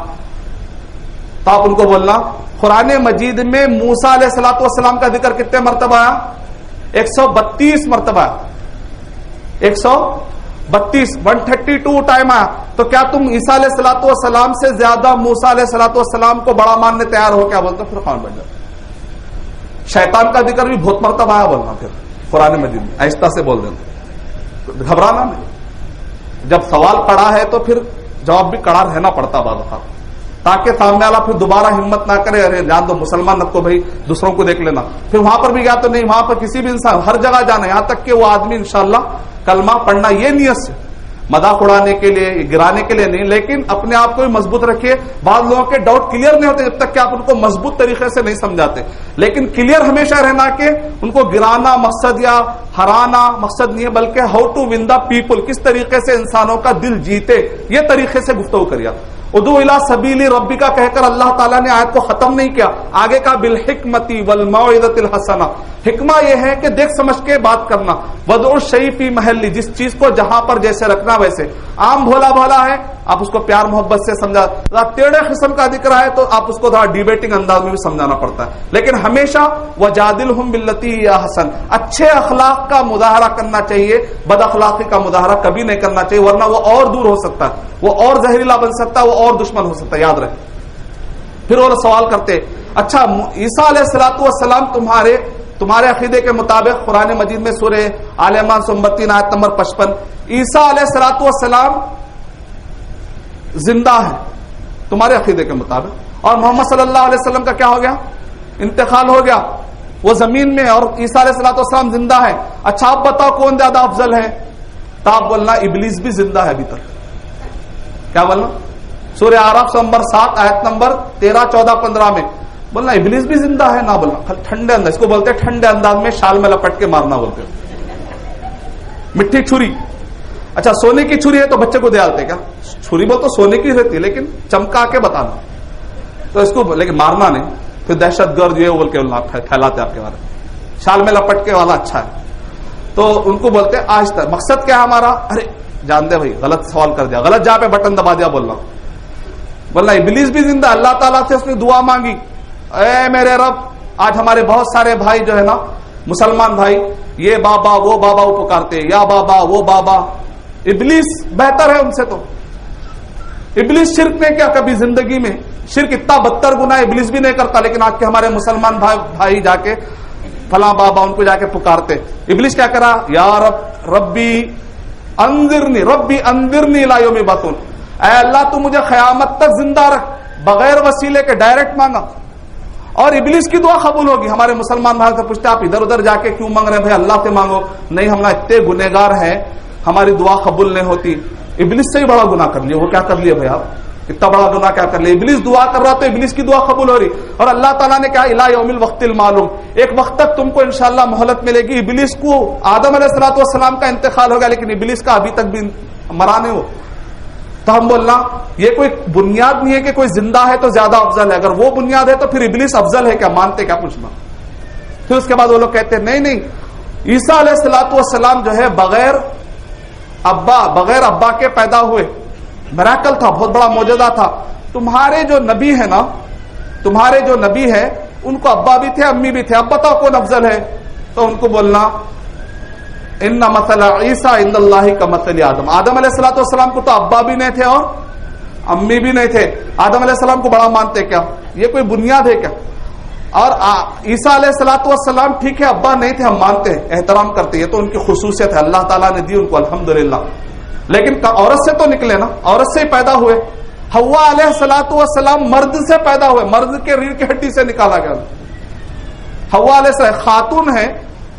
تو آپ ان کو بولنا قرآن مجید میں موسیٰ علیہ الصلوۃ والسلام کا ذکر کتنے مرتبہ آیا؟ 132 مرتبہ. 132 132 ٹائم آیا. تو کیا تم عیسیٰ علیہ الصلوۃ والسلام سے زیادہ موسیٰ علیہ الصلوۃ والسلام کو بڑا ماننے تیار ہو؟ کیا بولتے پھر قرآن بن جاتا. شیطان کا ذکر بھی بہت مرتبہ آیا بولنا پھر قرآن مجید میں، آہستہ سے بول دینا، گھبرانا نہیں. جب سوال کڑا ہے تو پھر جواب بھی کڑا رہنا پڑتا بعض اوقات. تاکہ سامنے والا پھر دوبارہ ہمت نہ کرے، ارے جان دو مسلمان اب کو بھائی دوسروں کو دیکھ لینا. پھر وہاں پر بھی گیا تو نہیں، وہاں پر کسی بھی انسان ہر جگہ جانا، یہاں تک کہ وہ آدمی انشاءاللہ کلمہ پڑھنا، یہ نیت سے مذاق اڑانے کے لیے گرانے کے لیے نہیں، لیکن اپنے آپ کو بھی مضبوط رکھیے. بعض لوگوں کے ڈاؤٹ کلیئر نہیں ہوتے جب تک کہ آپ ان کو مضبوط طریقے سے نہیں سمجھاتے، لیکن کلیئر ہمیشہ رہنا کہ ان کو گرانا مقصد یا ہرانا مقصد نہیں ہے، بلکہ how to win the people, کس طریقے سے انسانوں کا دل جیتے، یہ طریقے سے گفتگو کریے. ادعو الی سبیل ربک کا کہہ کر اللہ تعالیٰ نے آیت کو ختم نہیں کیا، آگے کا بالحکمت والموعظۃ الحسنہ. حکمہ یہ ہے کہ دیکھ سمجھ کے بات کرنا. وضع الشیء فی محلی، جس چیز کو جہاں پر جیسے رکھنا ویسے. عام بھولا بھولا ہے آپ اس کو پیار محبت سے سمجھا، ٹیڑھے قسم کا ذکر ہے تو آپ اس کو تھوڑا ڈیبیٹنگ انداز میں بھی سمجھانا پڑتا ہے، لیکن ہمیشہ وجادلہم باللتی ہی احسن، اچھے اخلاق کا مظاہرہ کرنا چاہیے، بد اخلاقی کا مظاہرہ کبھی نہیں کرنا چاہیے، ورنہ وہ اور دور ہو سکتا ہے، وہ اور زہریلا بن سکتا ہے، وہ اور دشمن ہو سکتا ہے، یاد رہے. پھر وہ سوال کرتے اچھا عیسیٰ علیہ الصلوۃ والسلام تمہارے عقیدے کے مطابق قرآن مجید میں سورہ آل عمران 32 آیت نمبر 55 عیسیٰ علیہ الصلوۃ والسلام زندہ ہے تمہارے عقیدے کے مطابق، اور محمد صلی اللہ علیہ وسلم کا کیا ہو گیا؟ انتقال ہو گیا، وہ زمین میں، اور عیسیٰ علیہ الصلوۃ والسلام زندہ ہے. اچھا آپ بتاؤ کون زیادہ افضل ہے؟ تو آپ بولنا ابلیس بھی زندہ ہے ابھی تک. کیا بولنا؟ سورہ اعراف نمبر 7 آیت نمبر 13 14 15 میں بولنا ابلیس بھی زندہ ہے، نہ بولنا ٹھنڈے انداز، اس کو بولتے ہیں ٹھنڈے انداز میں شال میں لپٹ کے مارنا بولتے ہیں. مٹھی چھری، اچھا سونے کی چھری ہے تو بچے کو دے ڈالتے، کیا چھری بول تو سونے کی رہتی ہے لیکن چمکا کے بتانا، تو اس کو لیکن مارنا نہیں. پھر دہشت گرد جو ہے بول کے پھیلاتے آپ کے بارے میں، شال میں لپٹ کے والا اچھا ہے. تو ان کو بولتے ہیں آہستہ. مقصد کیا ہے ہمارا؟ ارے جان دے بھائی غلط سوال کر دیا، غلط جہاں پہ بٹن دبا دیا، بولنا ابلیس بھی زندہ. اللہ تعالیٰ سے اس نے دعا مانگی، اے میرے رب، آج ہمارے بہت سارے بھائی جو ہے نا مسلمان بھائی، یہ بابا وہ بابا وہ پکارتے، یا بابا وہ بابا. ابلیس بہتر ہے ان سے. تو ابلیس شرک نے کیا کبھی زندگی میں؟ شرک اتنا بدتر گناہ ابلیس بھی نہیں کرتا، لیکن آج کے ہمارے مسلمان بھائی جا کے فلاں بابا ان کو جا کے پکارتے. ابلیس کیا کرا؟ یا ربی انذرنی الی یوم یبعثون، اے اللہ تو مجھے قیامت تک زندہ رکھ، بغیر وسیلے کے ڈائریکٹ مانگا. اور ابلیس کی دعا قبول ہوگی. ہمارے مسلمان بھائی سے پوچھتے آپ ادھر ادھر جا کے کیوں مانگ رہے ہیں؟ بھائی اللہ سے مانگو. نہیں، ہم اتنے گنہگار ہیں، ہماری دعا قبول نہیں ہوتی. ابلیس سے ہی بڑا گناہ کر لیا. وہ کیا کر لیا بھائی؟ آپ اتنا بڑا گناہ کیا کر لیا؟ ابلیس دعا کر رہا تو ابلیس کی دعا قبول ہو رہی. اور اللہ تعالیٰ نے کہا الی یوم الوقت المعلوم، ایک وقت تک تم کو انشاءاللہ مہلت ملے گی. ابلیس کو آدم علیہ الصلوۃ والسلام کا انتقال ہو گیا، لیکن ابلیس کا ابھی تک بھی مرا نہیں ہو. تو ہم بولنا یہ کوئی بنیاد نہیں ہے کہ کوئی زندہ ہے تو زیادہ افضل ہے. اگر وہ بنیاد ہے تو پھر ابلیس افضل ہے کیا؟ مانتے کیا؟ پوچھنا. پھر اس کے بعد وہ لوگ کہتے ہیں نہیں، عیسیٰ علیہ الصلوۃ والسلام جو ہے بغیر ابا کے پیدا ہوئے، میراکل تھا، بہت بڑا معجزہ تھا. تمہارے جو نبی ہے نا، تمہارے جو نبی ہے ان کو ابا بھی تھے امی بھی تھے، اب بتاؤ کون افضل ہے؟ تو ان کو بولنا ان مثل عیسیٰ عند اللہ کمثل آدم. آدم علیہ الصلوۃ والسلام کو تو ابا بھی نہیں تھے اور امی بھی نہیں تھے. آدم علیہ السلام کو بڑا مانتے کیا؟ یہ کوئی بنیاد ہے کیا؟ اور عیسیٰ علیہ الصلوۃ والسلام ٹھیک ہے ابا نہیں تھے، ہم مانتے ہیں، احترام کرتے، یہ تو ان کی خصوصیت ہے، اللہ تعالیٰ نے دی ان کو الحمدللہ. لیکن عورت سے تو نکلے نا، عورت سے ہی پیدا ہوئے. حوا علیہ الصلوۃ والسلام مرد سے پیدا ہوئے، مرد کے ریڑھ کی ہڈی سے نکالا گیا. حوا علیہ السلام خاتون ہے،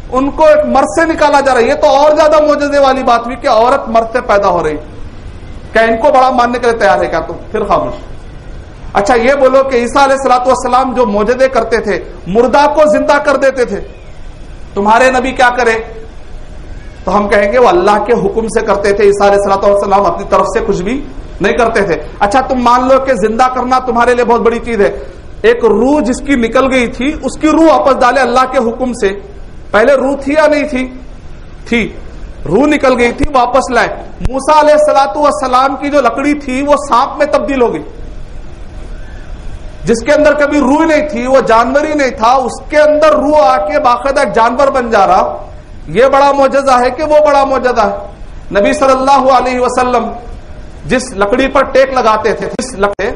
ان کو ایک مرد سے نکالا جا رہا ہے. یہ تو اور زیادہ معجزے والی بات ہوئی کہ عورت مرد سے پیدا ہو رہی. کیا ان کو بڑا ماننے کے لیے تیار ہے کیا؟ تو پھر خاموش. اچھا یہ بولو کہ عیسیٰ علیہ الصلوۃ والسلام جو معجزے کرتے تھے، مردہ کو زندہ کر دیتے تھے، تمہارے نبی کیا کرے؟ تو ہم کہیں گے وہ اللہ کے حکم سے کرتے تھے. عیسیٰ علیہ الصلوۃ والسلام اپنی طرف سے کچھ بھی نہیں کرتے تھے. اچھا تم مان لو کہ زندہ کرنا تمہارے لیے بہت بڑی چیز ہے. ایک روح جس کی نکل گئی تھی، اس کی روح واپس ڈالے اللہ کے حکم سے. پہلے روح تھی یا نہیں تھی؟ تھی. روح نکل گئی تھی، واپس لائے. موسیٰ علیہ الصلوۃ والسلام کی جو لکڑی تھی وہ سانپ میں تبدیل ہو گئی. جس کے اندر کبھی روح نہیں تھی، وہ جانور ہی نہیں تھا، اس کے اندر روح آ کے باقاعدہ ایک جانور بن جا رہا. یہ بڑا معجزہ ہے کہ وہ بڑا معجزہ ہے؟ نبی صلی اللہ علیہ وسلم جس لکڑی پر ٹیک لگاتے تھے،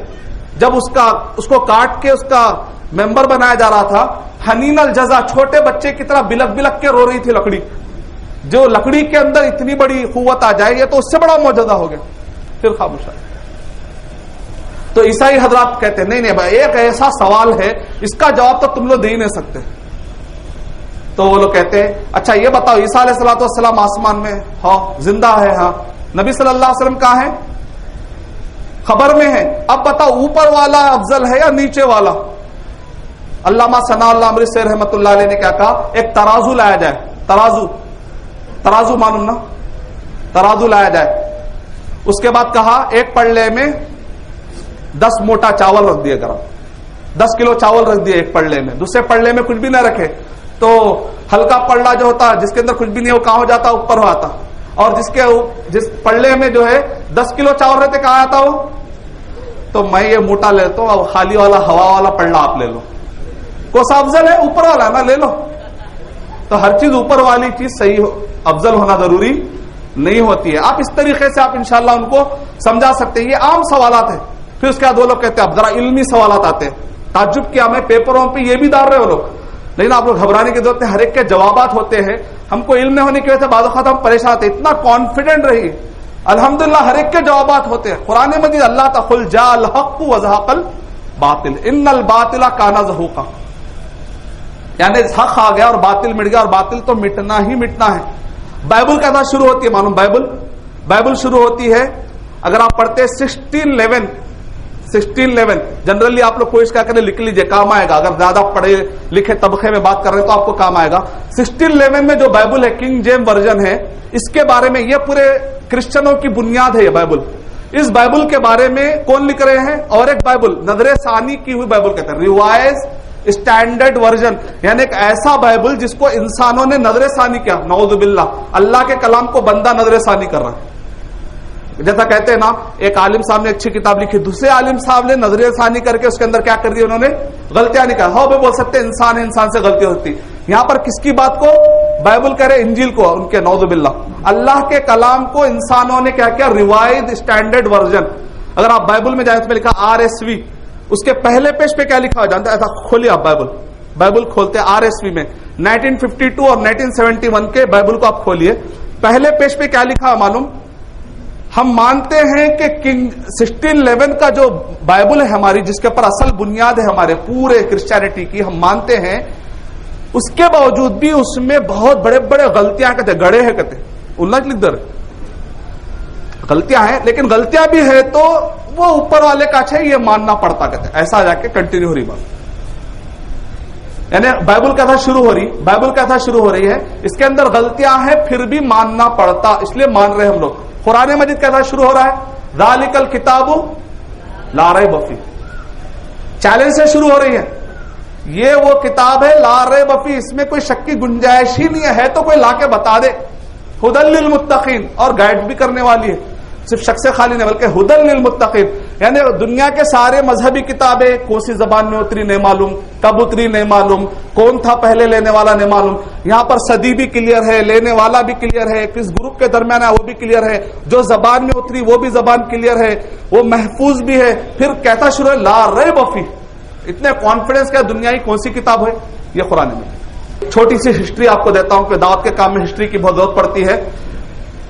جب اس کو کاٹ کے اس کا ممبر بنایا جا رہا تھا، حنین الجزا، چھوٹے بچے کی طرح بلک بلک کے رو رہی تھی لکڑی. جو لکڑی کے اندر اتنی بڑی قوت آ جائے، یہ تو اس سے بڑا معجزہ ہو گیا. پھر خاموش ہے. تو عیسائی حضرات کہتے ہیں نہیں نہیں بھائی ایک ایسا سوال ہے اس کا جواب تو تم لوگ دے ہی نہیں سکتے. تو وہ لوگ کہتے ہیں اچھا یہ بتاؤ عیسیٰ علیہ الصلوۃ والسلام آسمان میں ہاں زندہ ہے, ہاں نبی صلی اللہ علیہ وسلم کہاں ہے؟ خبر میں ہے. اب بتاؤ اوپر والا افضل ہے یا نیچے والا؟ علامہ ثناء اللہ امرتسری رحمۃ اللہ علیہ نے کیا کہا, ایک ترازو لایا جائے, ترازو معلوم نا, ترازو لایا جائے. اس کے بعد کہا ایک پلڑے میں 10 موٹا چاول رکھ دیا کرو, 10 کلو چاول رکھ دیا ایک پلڑے میں, دوسرے پلڑے میں کچھ بھی نہ رکھے. تو ہلکا پلڑا جو ہوتا جس کے اندر کچھ بھی نہیں وہ کہاں ہو جاتا, اوپر ہو آتا. اور جس پلڑے میں جو ہے 10 کلو چاول رہتے کہاں آتا ہو. تو میں یہ موٹا لیتا ہوں, اب خالی والا ہوا والا پلڑا آپ لے لو, کون سا افضل ہے؟ اوپر والا نا, لے لو. تو ہر چیز اوپر والی چیز صحیح افضل ہونا ضروری نہیں ہوتی ہے. آپ اس طریقے سے آپ انشاءاللہ ان کو سمجھا سکتے ہیں. یہ عام سوالات ہیں. پھر اس کے بعد وہ لوگ کہتے ہیں اب ذرا علمی سوالات آتے ہیں. تعجب کیا میں پیپروں پہ یہ بھی ڈال رہے ہو لوگ, لیکن آپ لوگ گھبرانے کی ضرورت ہے. ہر ایک کے جوابات ہوتے ہیں. ہم کو علم نہ ہونے کی وجہ سے بعض اوقات ہم پریشان ہوتے ہیں. اتنا کانفیڈنٹ رہیے, الحمدللہ ہر ایک کے جوابات ہوتے ہیں. قرآن مجید اللہ تقل جاء الحق وزهق الباطل ان الباطل کان زهوقا, یعنی حق آ گیا اور باطل مٹ گیا, اور باطل تو مٹنا ہی مٹنا ہے. بائبل کیسا شروع ہوتی ہے معلوم؟ بائبل شروع ہوتی ہے اگر آپ پڑھتے 1611 جنرلی آپ لوگ کوشش کیا کریں لکھ لیجئے, کام آئے گا. اگر زیادہ پڑھے لکھے طبقے میں بات کر رہے ہیں تو آپ کو کام آئے گا. 1611 میں جو بائبل ہے کنگ جیمز ورژن ہے, اس کے بارے میں یہ پورے کرسچنوں کی بنیاد ہے یہ بائبل. اس بائبل کے بارے میں کون لکھ رہے ہیں؟ اور ایک بائبل نظر ثانی کی ہوئی بائبل کہتے ہیں, ریوائز اسٹینڈرڈ ورژن, یعنی ایک ایسا بائبل جس کو انسانوں نے نظر ثانی کیا. نعوذ باللہ, اللہ کے کلام کو بندہ نظر ثانی کر رہا ہے. جیسا کہتے ہیں نا ایک عالم صاحب نے اچھی کتاب لکھی, دوسرے عالم صاحب نے نظر ثانی کر کے اس کے اندر کیا کر دیا, انہوں نے غلطیاں نکالی. ہاں بول سکتے ہیں انسان ہے, انسان سے غلطی ہوتی. یہاں پر کس کی بات کو بائبل کہہ رہے؟ انجیل کو, ان کے نعوذ باللہ. اللہ کے کلام کو انسانوں نے کیا کیا, ریوائز اسٹینڈرڈ ورژن. اگر آپ بائبل میں جائیں اس میں لکھا RSV, اس کے پہلے پیج پہ کیا لکھا ہوا جانتے ہیں؟ ایسا کھولیے آپ بائبل کھولتے ہیں RSV میں 1952 اور 1971 کے بائبل کو آپ کھولیے. پہلے پیج پہ کیا لکھا معلوم؟ ہم مانتے ہیں کہ کنگ 1611 کا جو بائبل ہے ہماری, جس کے اوپر اصل بنیاد ہے ہمارے پورے کرسچینٹی کی, ہم مانتے ہیں. اس کے باوجود بھی اس میں بہت بڑے بڑے غلطیاں کہتے ہیں, گڑے ہیں کہتے ہیں, اللہ لکھ در غلطیاں ہیں, لیکن غلطیاں بھی ہے تو وہ اوپر والے کا اچھا یہ ماننا پڑتا کہتے ہیں. ایسا جا کے کنٹینیو ہو رہی بات, یعنی بائبل کیسا شروع ہو رہی ہے, اس کے اندر غلطیاں ہیں پھر بھی ماننا پڑتا, اس لیے مان رہے ہم لوگ. قرآن مجید کیسا شروع ہو رہا ہے؟ ذالک الکتاب لا ریب فیہ, چیلنج سے شروع ہو رہی ہے. یہ وہ کتاب ہے لا ریب فیہ, اس میں کوئی شک کی گنجائش ہی نہیں ہے تو کوئی لا کے بتا دے. ھدی للمتقین, اور گائیڈ بھی کرنے والی ہے, صرف شک سے خالی نہیں بلکہ ھدی للمتقین. یعنی دنیا کے سارے مذہبی کتابیں کون سی زبان میں اتری نہیں معلوم, کب اتری نہیں معلوم, کون تھا پہلے لینے والا نہیں معلوم. یہاں پر صدی بھی کلیئر ہے, لینے والا بھی کلیئر ہے, کس گروپ کے درمیان ہے وہ بھی کلیئر ہے, جو زبان میں اتری وہ بھی زبان کلیئر ہے, وہ محفوظ بھی ہے. پھر کہتا شروع ہے لا ریب فیہ. اتنے کانفیڈنس کا دنیا کی کون سی کتاب ہے؟ یہ قرآن میں. چھوٹی سی ہسٹری آپ کو دیتا ہوں کہ دعوت کے کام میں ہسٹری کی بہت ضرورت پڑتی ہے.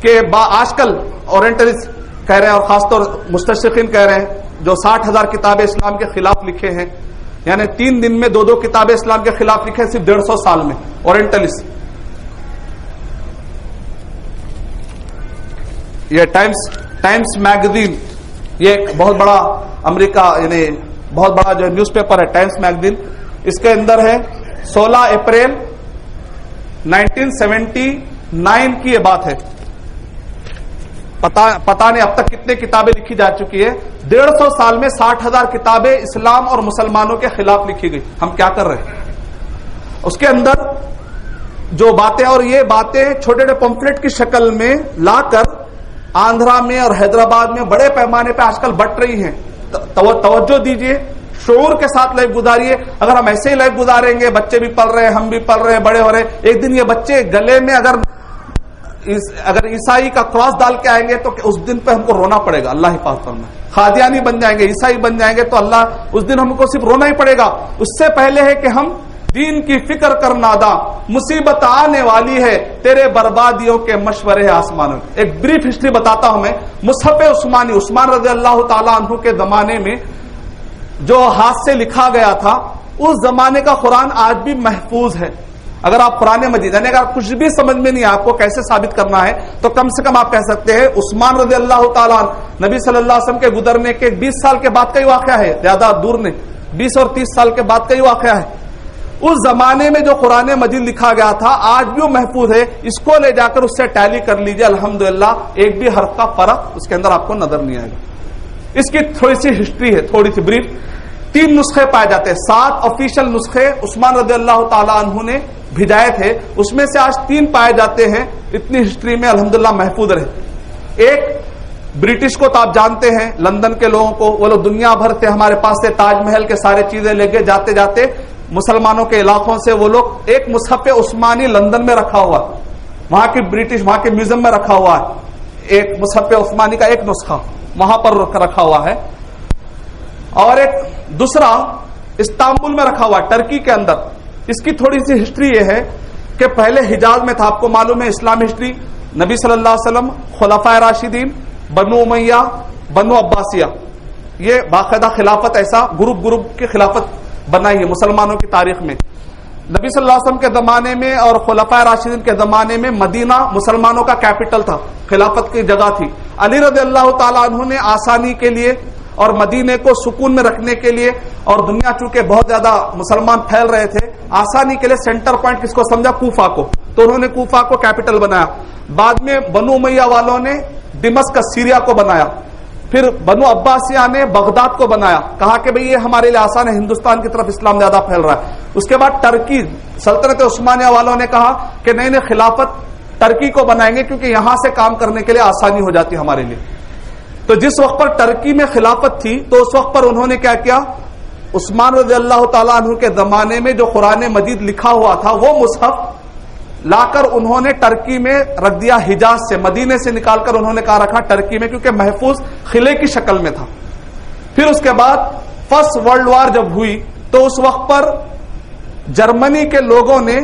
کہ آج کل اورینٹلسٹ کہہ رہے ہیں اور خاص طور مستشرقین کہہ رہے ہیں جو 60,000 کتابیں اسلام کے خلاف لکھے ہیں, یعنی 3 دن میں 2 کتابیں اسلام کے خلاف لکھے صرف 150 سال میں. اورینٹلسٹ, یہ ٹائمز میگزین, یہ ایک بہت بڑا امریکہ یعنی بہت بڑا جو نیوز پیپر ہے ٹائمز میگزین, اس کے اندر ہے 16 اپریل 1979 کی یہ بات ہے. پتا نہیں اب تک کتنے کتابیں لکھی جا چکی ہے. 150 سال میں 60,000 کتابیں اسلام اور مسلمانوں کے خلاف لکھی گئی. ہم کیا کر رہے ہیں اس کے اندر جو باتیں, اور یہ باتیں چھوٹے چھوٹے پمفلٹ کی شکل میں لا کر آندھرا میں اور حیدرآباد میں بڑے پیمانے پہ آج کل بٹ رہی ہیں. توجہ دیجئے, شعور کے ساتھ لائف گزاریے. اگر ہم ایسے ہی لائف گزاریں گے, بچے بھی پل رہے ہیں, ہم بھی پل رہے ہیں, بڑے ہو رہے ہیں, ایک دن یہ بچے گلے میں اگر عیسائی کا کراس ڈال کے آئیں گے تو اس دن پہ ہم کو رونا پڑے گا. اللہ حفاظت کرنا. قادیانی بن جائیں گے, عیسائی بن جائیں گے تو اللہ اس دن ہم کو صرف رونا ہی پڑے گا. اس سے پہلے ہے کہ ہم دین کی فکر کر ناداں، مصیبت آنے والی ہے تیرے بربادیوں کے مشورے آسمانوں۔ ایک بریف ہسٹری بتاتا ہوں میں۔ مصحف عثمانی، عثمان رضی اللہ تعالیٰ عنہ کے زمانے میں جو ہاتھ سے لکھا گیا تھا، اس زمانے کا قرآن آج بھی محفوظ ہے۔ اگر آپ قرآن مجید یعنی اگر کچھ بھی سمجھ میں نہیں آپ کو کیسے ثابت کرنا ہے، تو کم سے کم آپ کہہ سکتے ہیں عثمان رضی اللہ تعالیٰ عنہ نبی صلی اللہ علیہ وسلم کے گزرنے کے 20 سال کے بعد کا ہی واقعہ ہے، زیادہ دور نہیں، 20 اور 30 سال کے بعد کا ہی واقعہ ہے۔ اس زمانے میں جو قرآن مجید لکھا گیا تھا آج بھی وہ محفوظ ہے، اس کو لے جا کر اس سے ٹیلی کر لیجئے، الحمدللہ ایک بھی حرف کا فرق اس کے اندر آپ کو نظر نہیں آئے گا۔ اس کی تھوڑی سی ہسٹری ہے، تھوڑی سی بریف۔ 3 نسخے پائے جاتے ہیں، 7 آفیشل نسخے عثمان رضی اللہ تعالیٰ عنہ نے بھیجائے تھے، اس میں سے آج 3 پائے جاتے ہیں، اتنی ہسٹری میں الحمدللہ محفوظ رہے۔ ایک برٹش کو تو آپ جانتے ہیں، لندن کے لوگوں کو، وہ لوگ دنیا بھر سے ہمارے پاس سے تاج محل کے سارے چیزیں لے کے جاتے جاتے مسلمانوں کے علاقوں سے وہ لوگ ایک مصحف عثمانی لندن میں رکھا ہوا، وہاں کی برٹش وہاں کے میوزیم میں رکھا ہوا ہے، ایک مصحف عثمانی کا ایک نسخہ وہاں پر رکھا ہوا ہے، اور ایک دوسرا استنبول میں رکھا ہوا ہے، ٹرکی کے اندر۔ اس کی تھوڑی سی ہسٹری یہ ہے کہ پہلے حجاز میں تھا، آپ کو معلوم ہے اسلام ہسٹری، نبی صلی اللہ علیہ وسلم، خلفائے راشدین، بنو امیہ، بنو عباسیہ، یہ باقاعدہ خلافت ایسا گروپ کی خلافت بنائی ہے مسلمانوں کی تاریخ میں۔ نبی صلی اللہ علیہ وسلم کے زمانے میں اور خلفائے راشدین کے زمانے میں مدینہ مسلمانوں کا کیپٹل تھا، خلافت کی جگہ تھی۔ علی رضی اللہ تعالیٰ عنہ نے آسانی کے لیے اور مدینے کو سکون میں رکھنے کے لیے، اور دنیا چونکہ بہت زیادہ مسلمان پھیل رہے تھے، آسانی کے لیے سینٹر پوائنٹ کس کو سمجھا؟ کوفہ کو، تو انہوں نے کوفہ کو کیپٹل بنایا۔ بعد میں بنو امیہ والوں نے دمشق سیریا کو بنایا، پھر بنو عباسیہ نے بغداد کو بنایا، کہا کہ بھئی یہ ہمارے لیے آسان ہے، ہندوستان کی طرف اسلام زیادہ پھیل رہا ہے۔ اس کے بعد ٹرکی سلطنت عثمانیہ والوں نے کہا کہ نہیں نہیں، خلافت ٹرکی کو بنائیں گے کیونکہ یہاں سے کام کرنے کے لیے آسانی ہو جاتی ہمارے لیے۔ تو جس وقت پر ٹرکی میں خلافت تھی تو اس وقت پر انہوں نے کیا کیا؟ عثمان رضی اللہ تعالیٰ عنہ کے زمانے میں جو قرآن مجید لکھا ہوا تھا وہ مصحف لا کر انہوں نے ٹرکی میں رکھ دیا، حجاز سے، مدینے سے نکال کر انہوں نے کہا رکھا ٹرکی میں، کیونکہ محفوظ قلعے کی شکل میں تھا۔ پھر اس کے بعد فرسٹ ورلڈ وار جب ہوئی تو اس وقت پر جرمنی کے لوگوں نے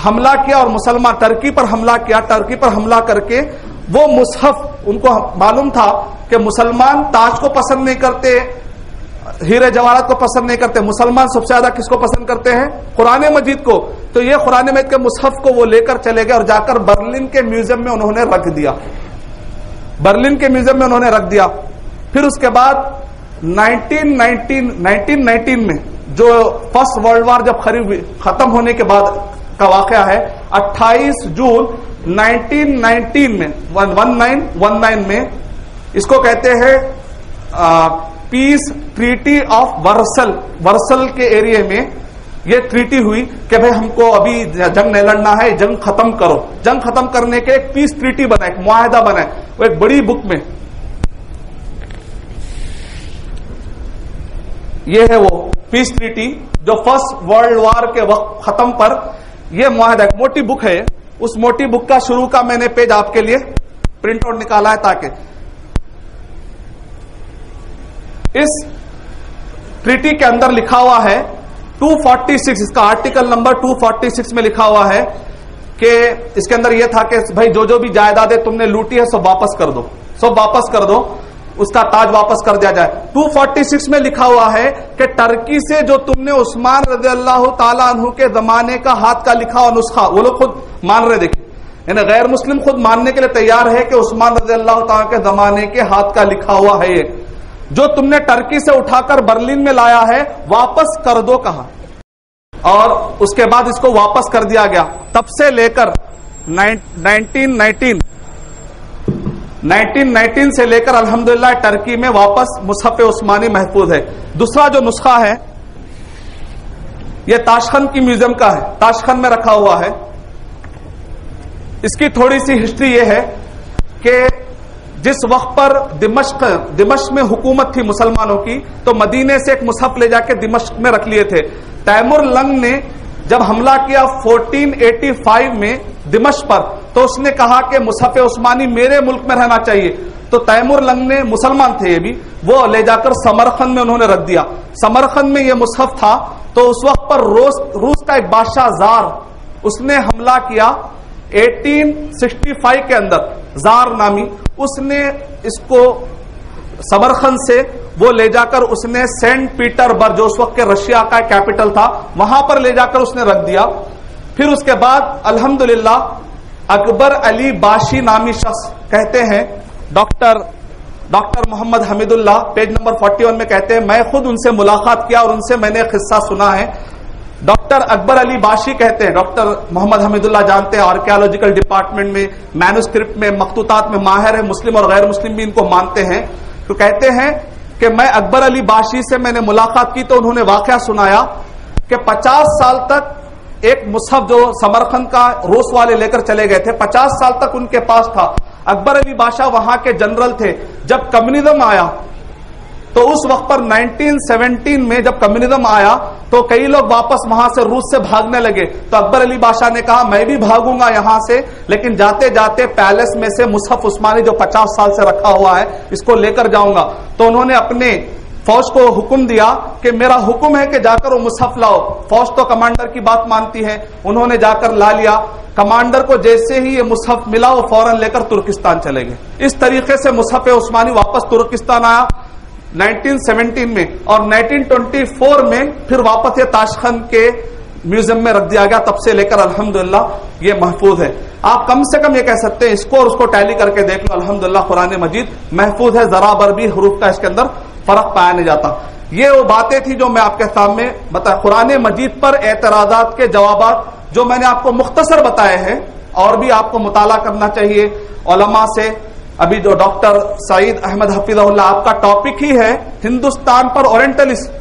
حملہ کیا اور مسلمان ٹرکی پر حملہ کیا، ٹرکی پر حملہ کر کے وہ مصحف، ان کو معلوم تھا کہ مسلمان تاج کو پسند نہیں کرتے، ہیرے جواہرات کو پسند نہیں کرتے، مسلمان سب سے زیادہ کس کو پسند کرتے ہیں؟ قرآن مجید کو۔ تو یہ قرآن مجید کے مصحف کو وہ لے کر چلے گئے اور جا کر برلن کے میوزیم میں انہوں نے رکھ دیا، برلن کے میوزیم میں انہوں نے رکھ دیا۔ پھر اس کے بعد 1919 میں جو فرسٹ ورلڈ وار جب ختم ہونے کے بعد کا واقعہ ہے، 28 جون 1919 میں 1919 میں اس کو کہتے ہیں پیس ٹریٹی آف ورسل کے ایریا میں یہ ٹریٹی ہوئی کہ بھئی ہم کو ابھی جنگ نہیں لڑنا ہے، جنگ ختم کرو۔ جنگ ختم کرنے کے ایک پیس ٹریٹی بنا، ایک معاہدہ بنا، وہ ایک بڑی بک میں یہ ہے، وہ پیس ٹریٹی جو فرسٹ ورلڈ وار کے وقت ختم پر یہ معاہدہ، ایک موٹی بک ہے، اس موٹی بک کا شروع کا میں نے پیج آپ کے لیے پرنٹ آؤٹ نکالا ہے تاکہ اس ٹریٹی کے اندر لکھا ہوا ہے 246، اس کا آرٹیکل نمبر 246 میں لکھا ہوا ہے کہ اس کے اندر یہ تھا کہ بھائی جو بھی جائیدادیں تم نے لوٹی ہے سب واپس کر دو، سب واپس کر دو، اس کا تاج واپس کر دیا جائے۔ 246 میں لکھا ہوا ہے کہ ٹرکی سے جو تم نے عثمان رضی اللہ تعالیٰ عنہ کے زمانے کا ہاتھ کا لکھا ہوا نسخہ، وہ لوگ خود مان رہے، دیکھیں یعنی غیر مسلم خود ماننے کے لیے تیار ہے کہ عثمان رضی اللہ تعالیٰ کے زمانے کے ہاتھ کا لکھا ہوا ہے، یہ جو تم نے ٹرکی سے اٹھا کر برلن میں لایا ہے واپس کر دو کہا، اور اس کے بعد اس کو واپس کر دیا گیا۔ تب سے لے کر 1919 سے لے کر الحمدللہ ٹرکی میں واپس مصحف عثمانی محفوظ ہے۔ دوسرا جو نسخہ ہے یہ تاشقند کی میوزیم کا ہے، تاشقند میں رکھا ہوا ہے۔ اس کی تھوڑی سی ہسٹری یہ ہے کہ جس وقت پر دمشق میں حکومت تھی مسلمانوں کی تو مدینے سے ایک مصحف لے جا کے دمشق میں رکھ لیے تھے۔ تیمور لنگ نے جب حملہ کیا 1485 میں دمشق پر تو اس نے کہا کہ مصحف عثمانی میرے ملک میں رہنا چاہیے، تو تیمور لنگ نے، مسلمان تھے یہ بھی، وہ لے جا کر سمرقند میں انہوں نے رکھ دیا۔ سمرقند میں یہ مصحف تھا تو اس وقت پر روس کا ایک بادشاہ زار اس نے حملہ کیا 1865 کے اندر، زار نامی، اس نے اس کو سمرقند سے وہ لے جا کر اس نے سینٹ پیٹر برگ، جو اس وقت کے رشیا کا کیپٹل تھا، وہاں پر لے جا کر اس نے رکھ دیا. پھر اس کے بعد الحمدللہ اکبر علی باشی نامی شخص کہتے ہیں، ڈاکٹر محمد حمید اللہ پیج نمبر 41 میں کہتے ہیں، میں خود ان سے ملاقات کیا اور ان سے میں نے قصہ سنا ہے. ڈاکٹر اکبر علی باشی کہتے ہیں، ڈاکٹر محمد حمید اللہ جانتے ہیں آرکیالوجیکل ڈپارٹمنٹ میں، مینوسکرپٹ میں، مخطوطات میں ماہر ہے، مسلم اور غیر مسلم بھی ان کو مانتے ہیں. تو کہتے ہیں کہ میں اکبر علی باشی سے میں نے ملاقات کی تو انہوں نے واقعہ سنایا کہ 50 سال تک ایک مصحف جو سمرقند کا روس والے لے کر چلے گئے تھے، 50 سال تک ان کے پاس تھا. اکبر علی بادشاہ وہاں کے جنرل تھے. جب کمیونزم آیا تو اس وقت پر 1917 میں جب کمیونزم آیا تو کئی لوگ واپس وہاں سے روس سے بھاگنے لگے. تو اکبر علی بادشاہ نے کہا میں بھی بھاگوں گا یہاں سے، لیکن جاتے جاتے پیلس میں سے مصحف عثمانی جو 50 سال سے رکھا ہوا ہے اس کو لے کر جاؤں گا. تو انہوں نے اپنے فوج کو حکم دیا کہ میرا حکم ہے کہ جا کر وہ مصحف لاؤ. فوج تو کمانڈر کی بات مانتی ہے، انہوں نے جا کر لا لیا. کمانڈر کو جیسے ہی یہ مصحف ملا وہ فوراً لے کر ترکستان چلے گئے. اس طریقے سے مصحف عثمانی واپس ترکستان آیا 1917 میں، اور 1924 میں پھر واپس یہ تاشقند کے میوزیم میں رکھ دیا گیا. تب سے لے کر الحمدللہ یہ محفوظ ہے. آپ کم سے کم یہ کہہ سکتے ہیں اس کو اور اس کو ٹیلی کر کے دیکھ لو، الحمدللہ قرآن مجید محفوظ ہے، ذرا بر بھی حروف کا اس کے اندر فرق پایا نہیں جاتا. یہ وہ باتیں تھی جو میں آپ کے سامنے بتایا. قرآن مجید پر اعتراضات کے جوابات جو میں نے آپ کو مختصر بتائے ہیں، اور بھی آپ کو مطالعہ کرنا چاہیے علماء سے. ابھی جو ڈاکٹر سعید احمد حفیظہ اللہ آپ کا ٹاپک ہی ہے ہندوستان پر اورینٹلسٹ،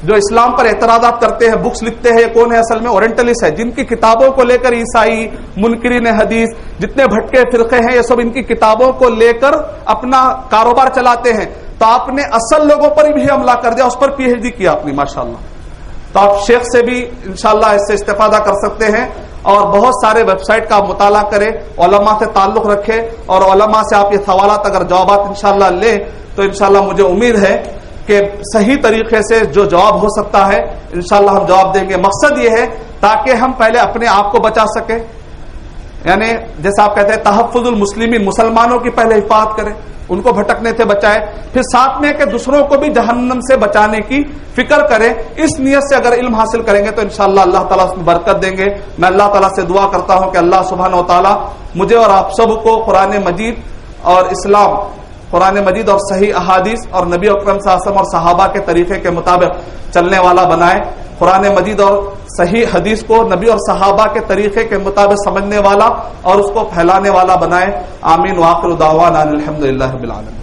جو اسلام پر اعتراضات کرتے ہیں، بکس لکھتے ہیں، کون ہے اصل میں اورینٹلسٹ ہے، جن کی کتابوں کو لے کر عیسائی، منکرین حدیث، جتنے بھٹکے فرقے ہیں یہ سب ان کی کتابوں کو لے کر اپنا کاروبار چلاتے ہیں. تو آپ نے اصل لوگوں پر بھی حملہ کر دیا، اس پر پی ایچ ڈی کیا اپنی ماشاءاللہ. تو آپ شیخ سے بھی انشاءاللہ اس سے استفادہ کر سکتے ہیں، اور بہت سارے ویب سائٹ کا آپ مطالعہ کریں، علماء سے تعلق رکھیں، اور علماء سے آپ یہ سوالات اگر جوابات انشاءاللہ لیں تو انشاءاللہ مجھے امید ہے کہ صحیح طریقے سے جو جواب ہو سکتا ہے انشاءاللہ ہم جواب دیں گے. مقصد یہ ہے تاکہ ہم پہلے اپنے آپ کو بچا سکیں، یعنی جیسا آپ کہتے ہیں تحفظ المسلمین، مسلمانوں کی پہلے حفاظت کریں، ان کو بھٹکنے سے بچائے، پھر ساتھ میں کہ دوسروں کو بھی جہنم سے بچانے کی فکر کریں. اس نیت سے اگر علم حاصل کریں گے تو انشاءاللہ اللہ تعالیٰ اس میں برکت دیں گے. میں اللہ تعالیٰ سے دعا کرتا ہوں کہ اللہ سبحانہ و تعالیٰ مجھے اور آپ سب کو قرآن مجید اور اسلام، قرآن مجید اور صحیح احادیث اور نبی اکرم صلی اللہ علیہ وسلم اور صحابہ کے طریقے کے مطابق چلنے والا بنائے. قرآن مجید اور صحیح حدیث کو نبی اور صحابہ کے طریقے کے مطابق سمجھنے والا اور اس کو پھیلانے والا بنائے. آمین. وآخر دعوانا الحمدللہ رب العالمین.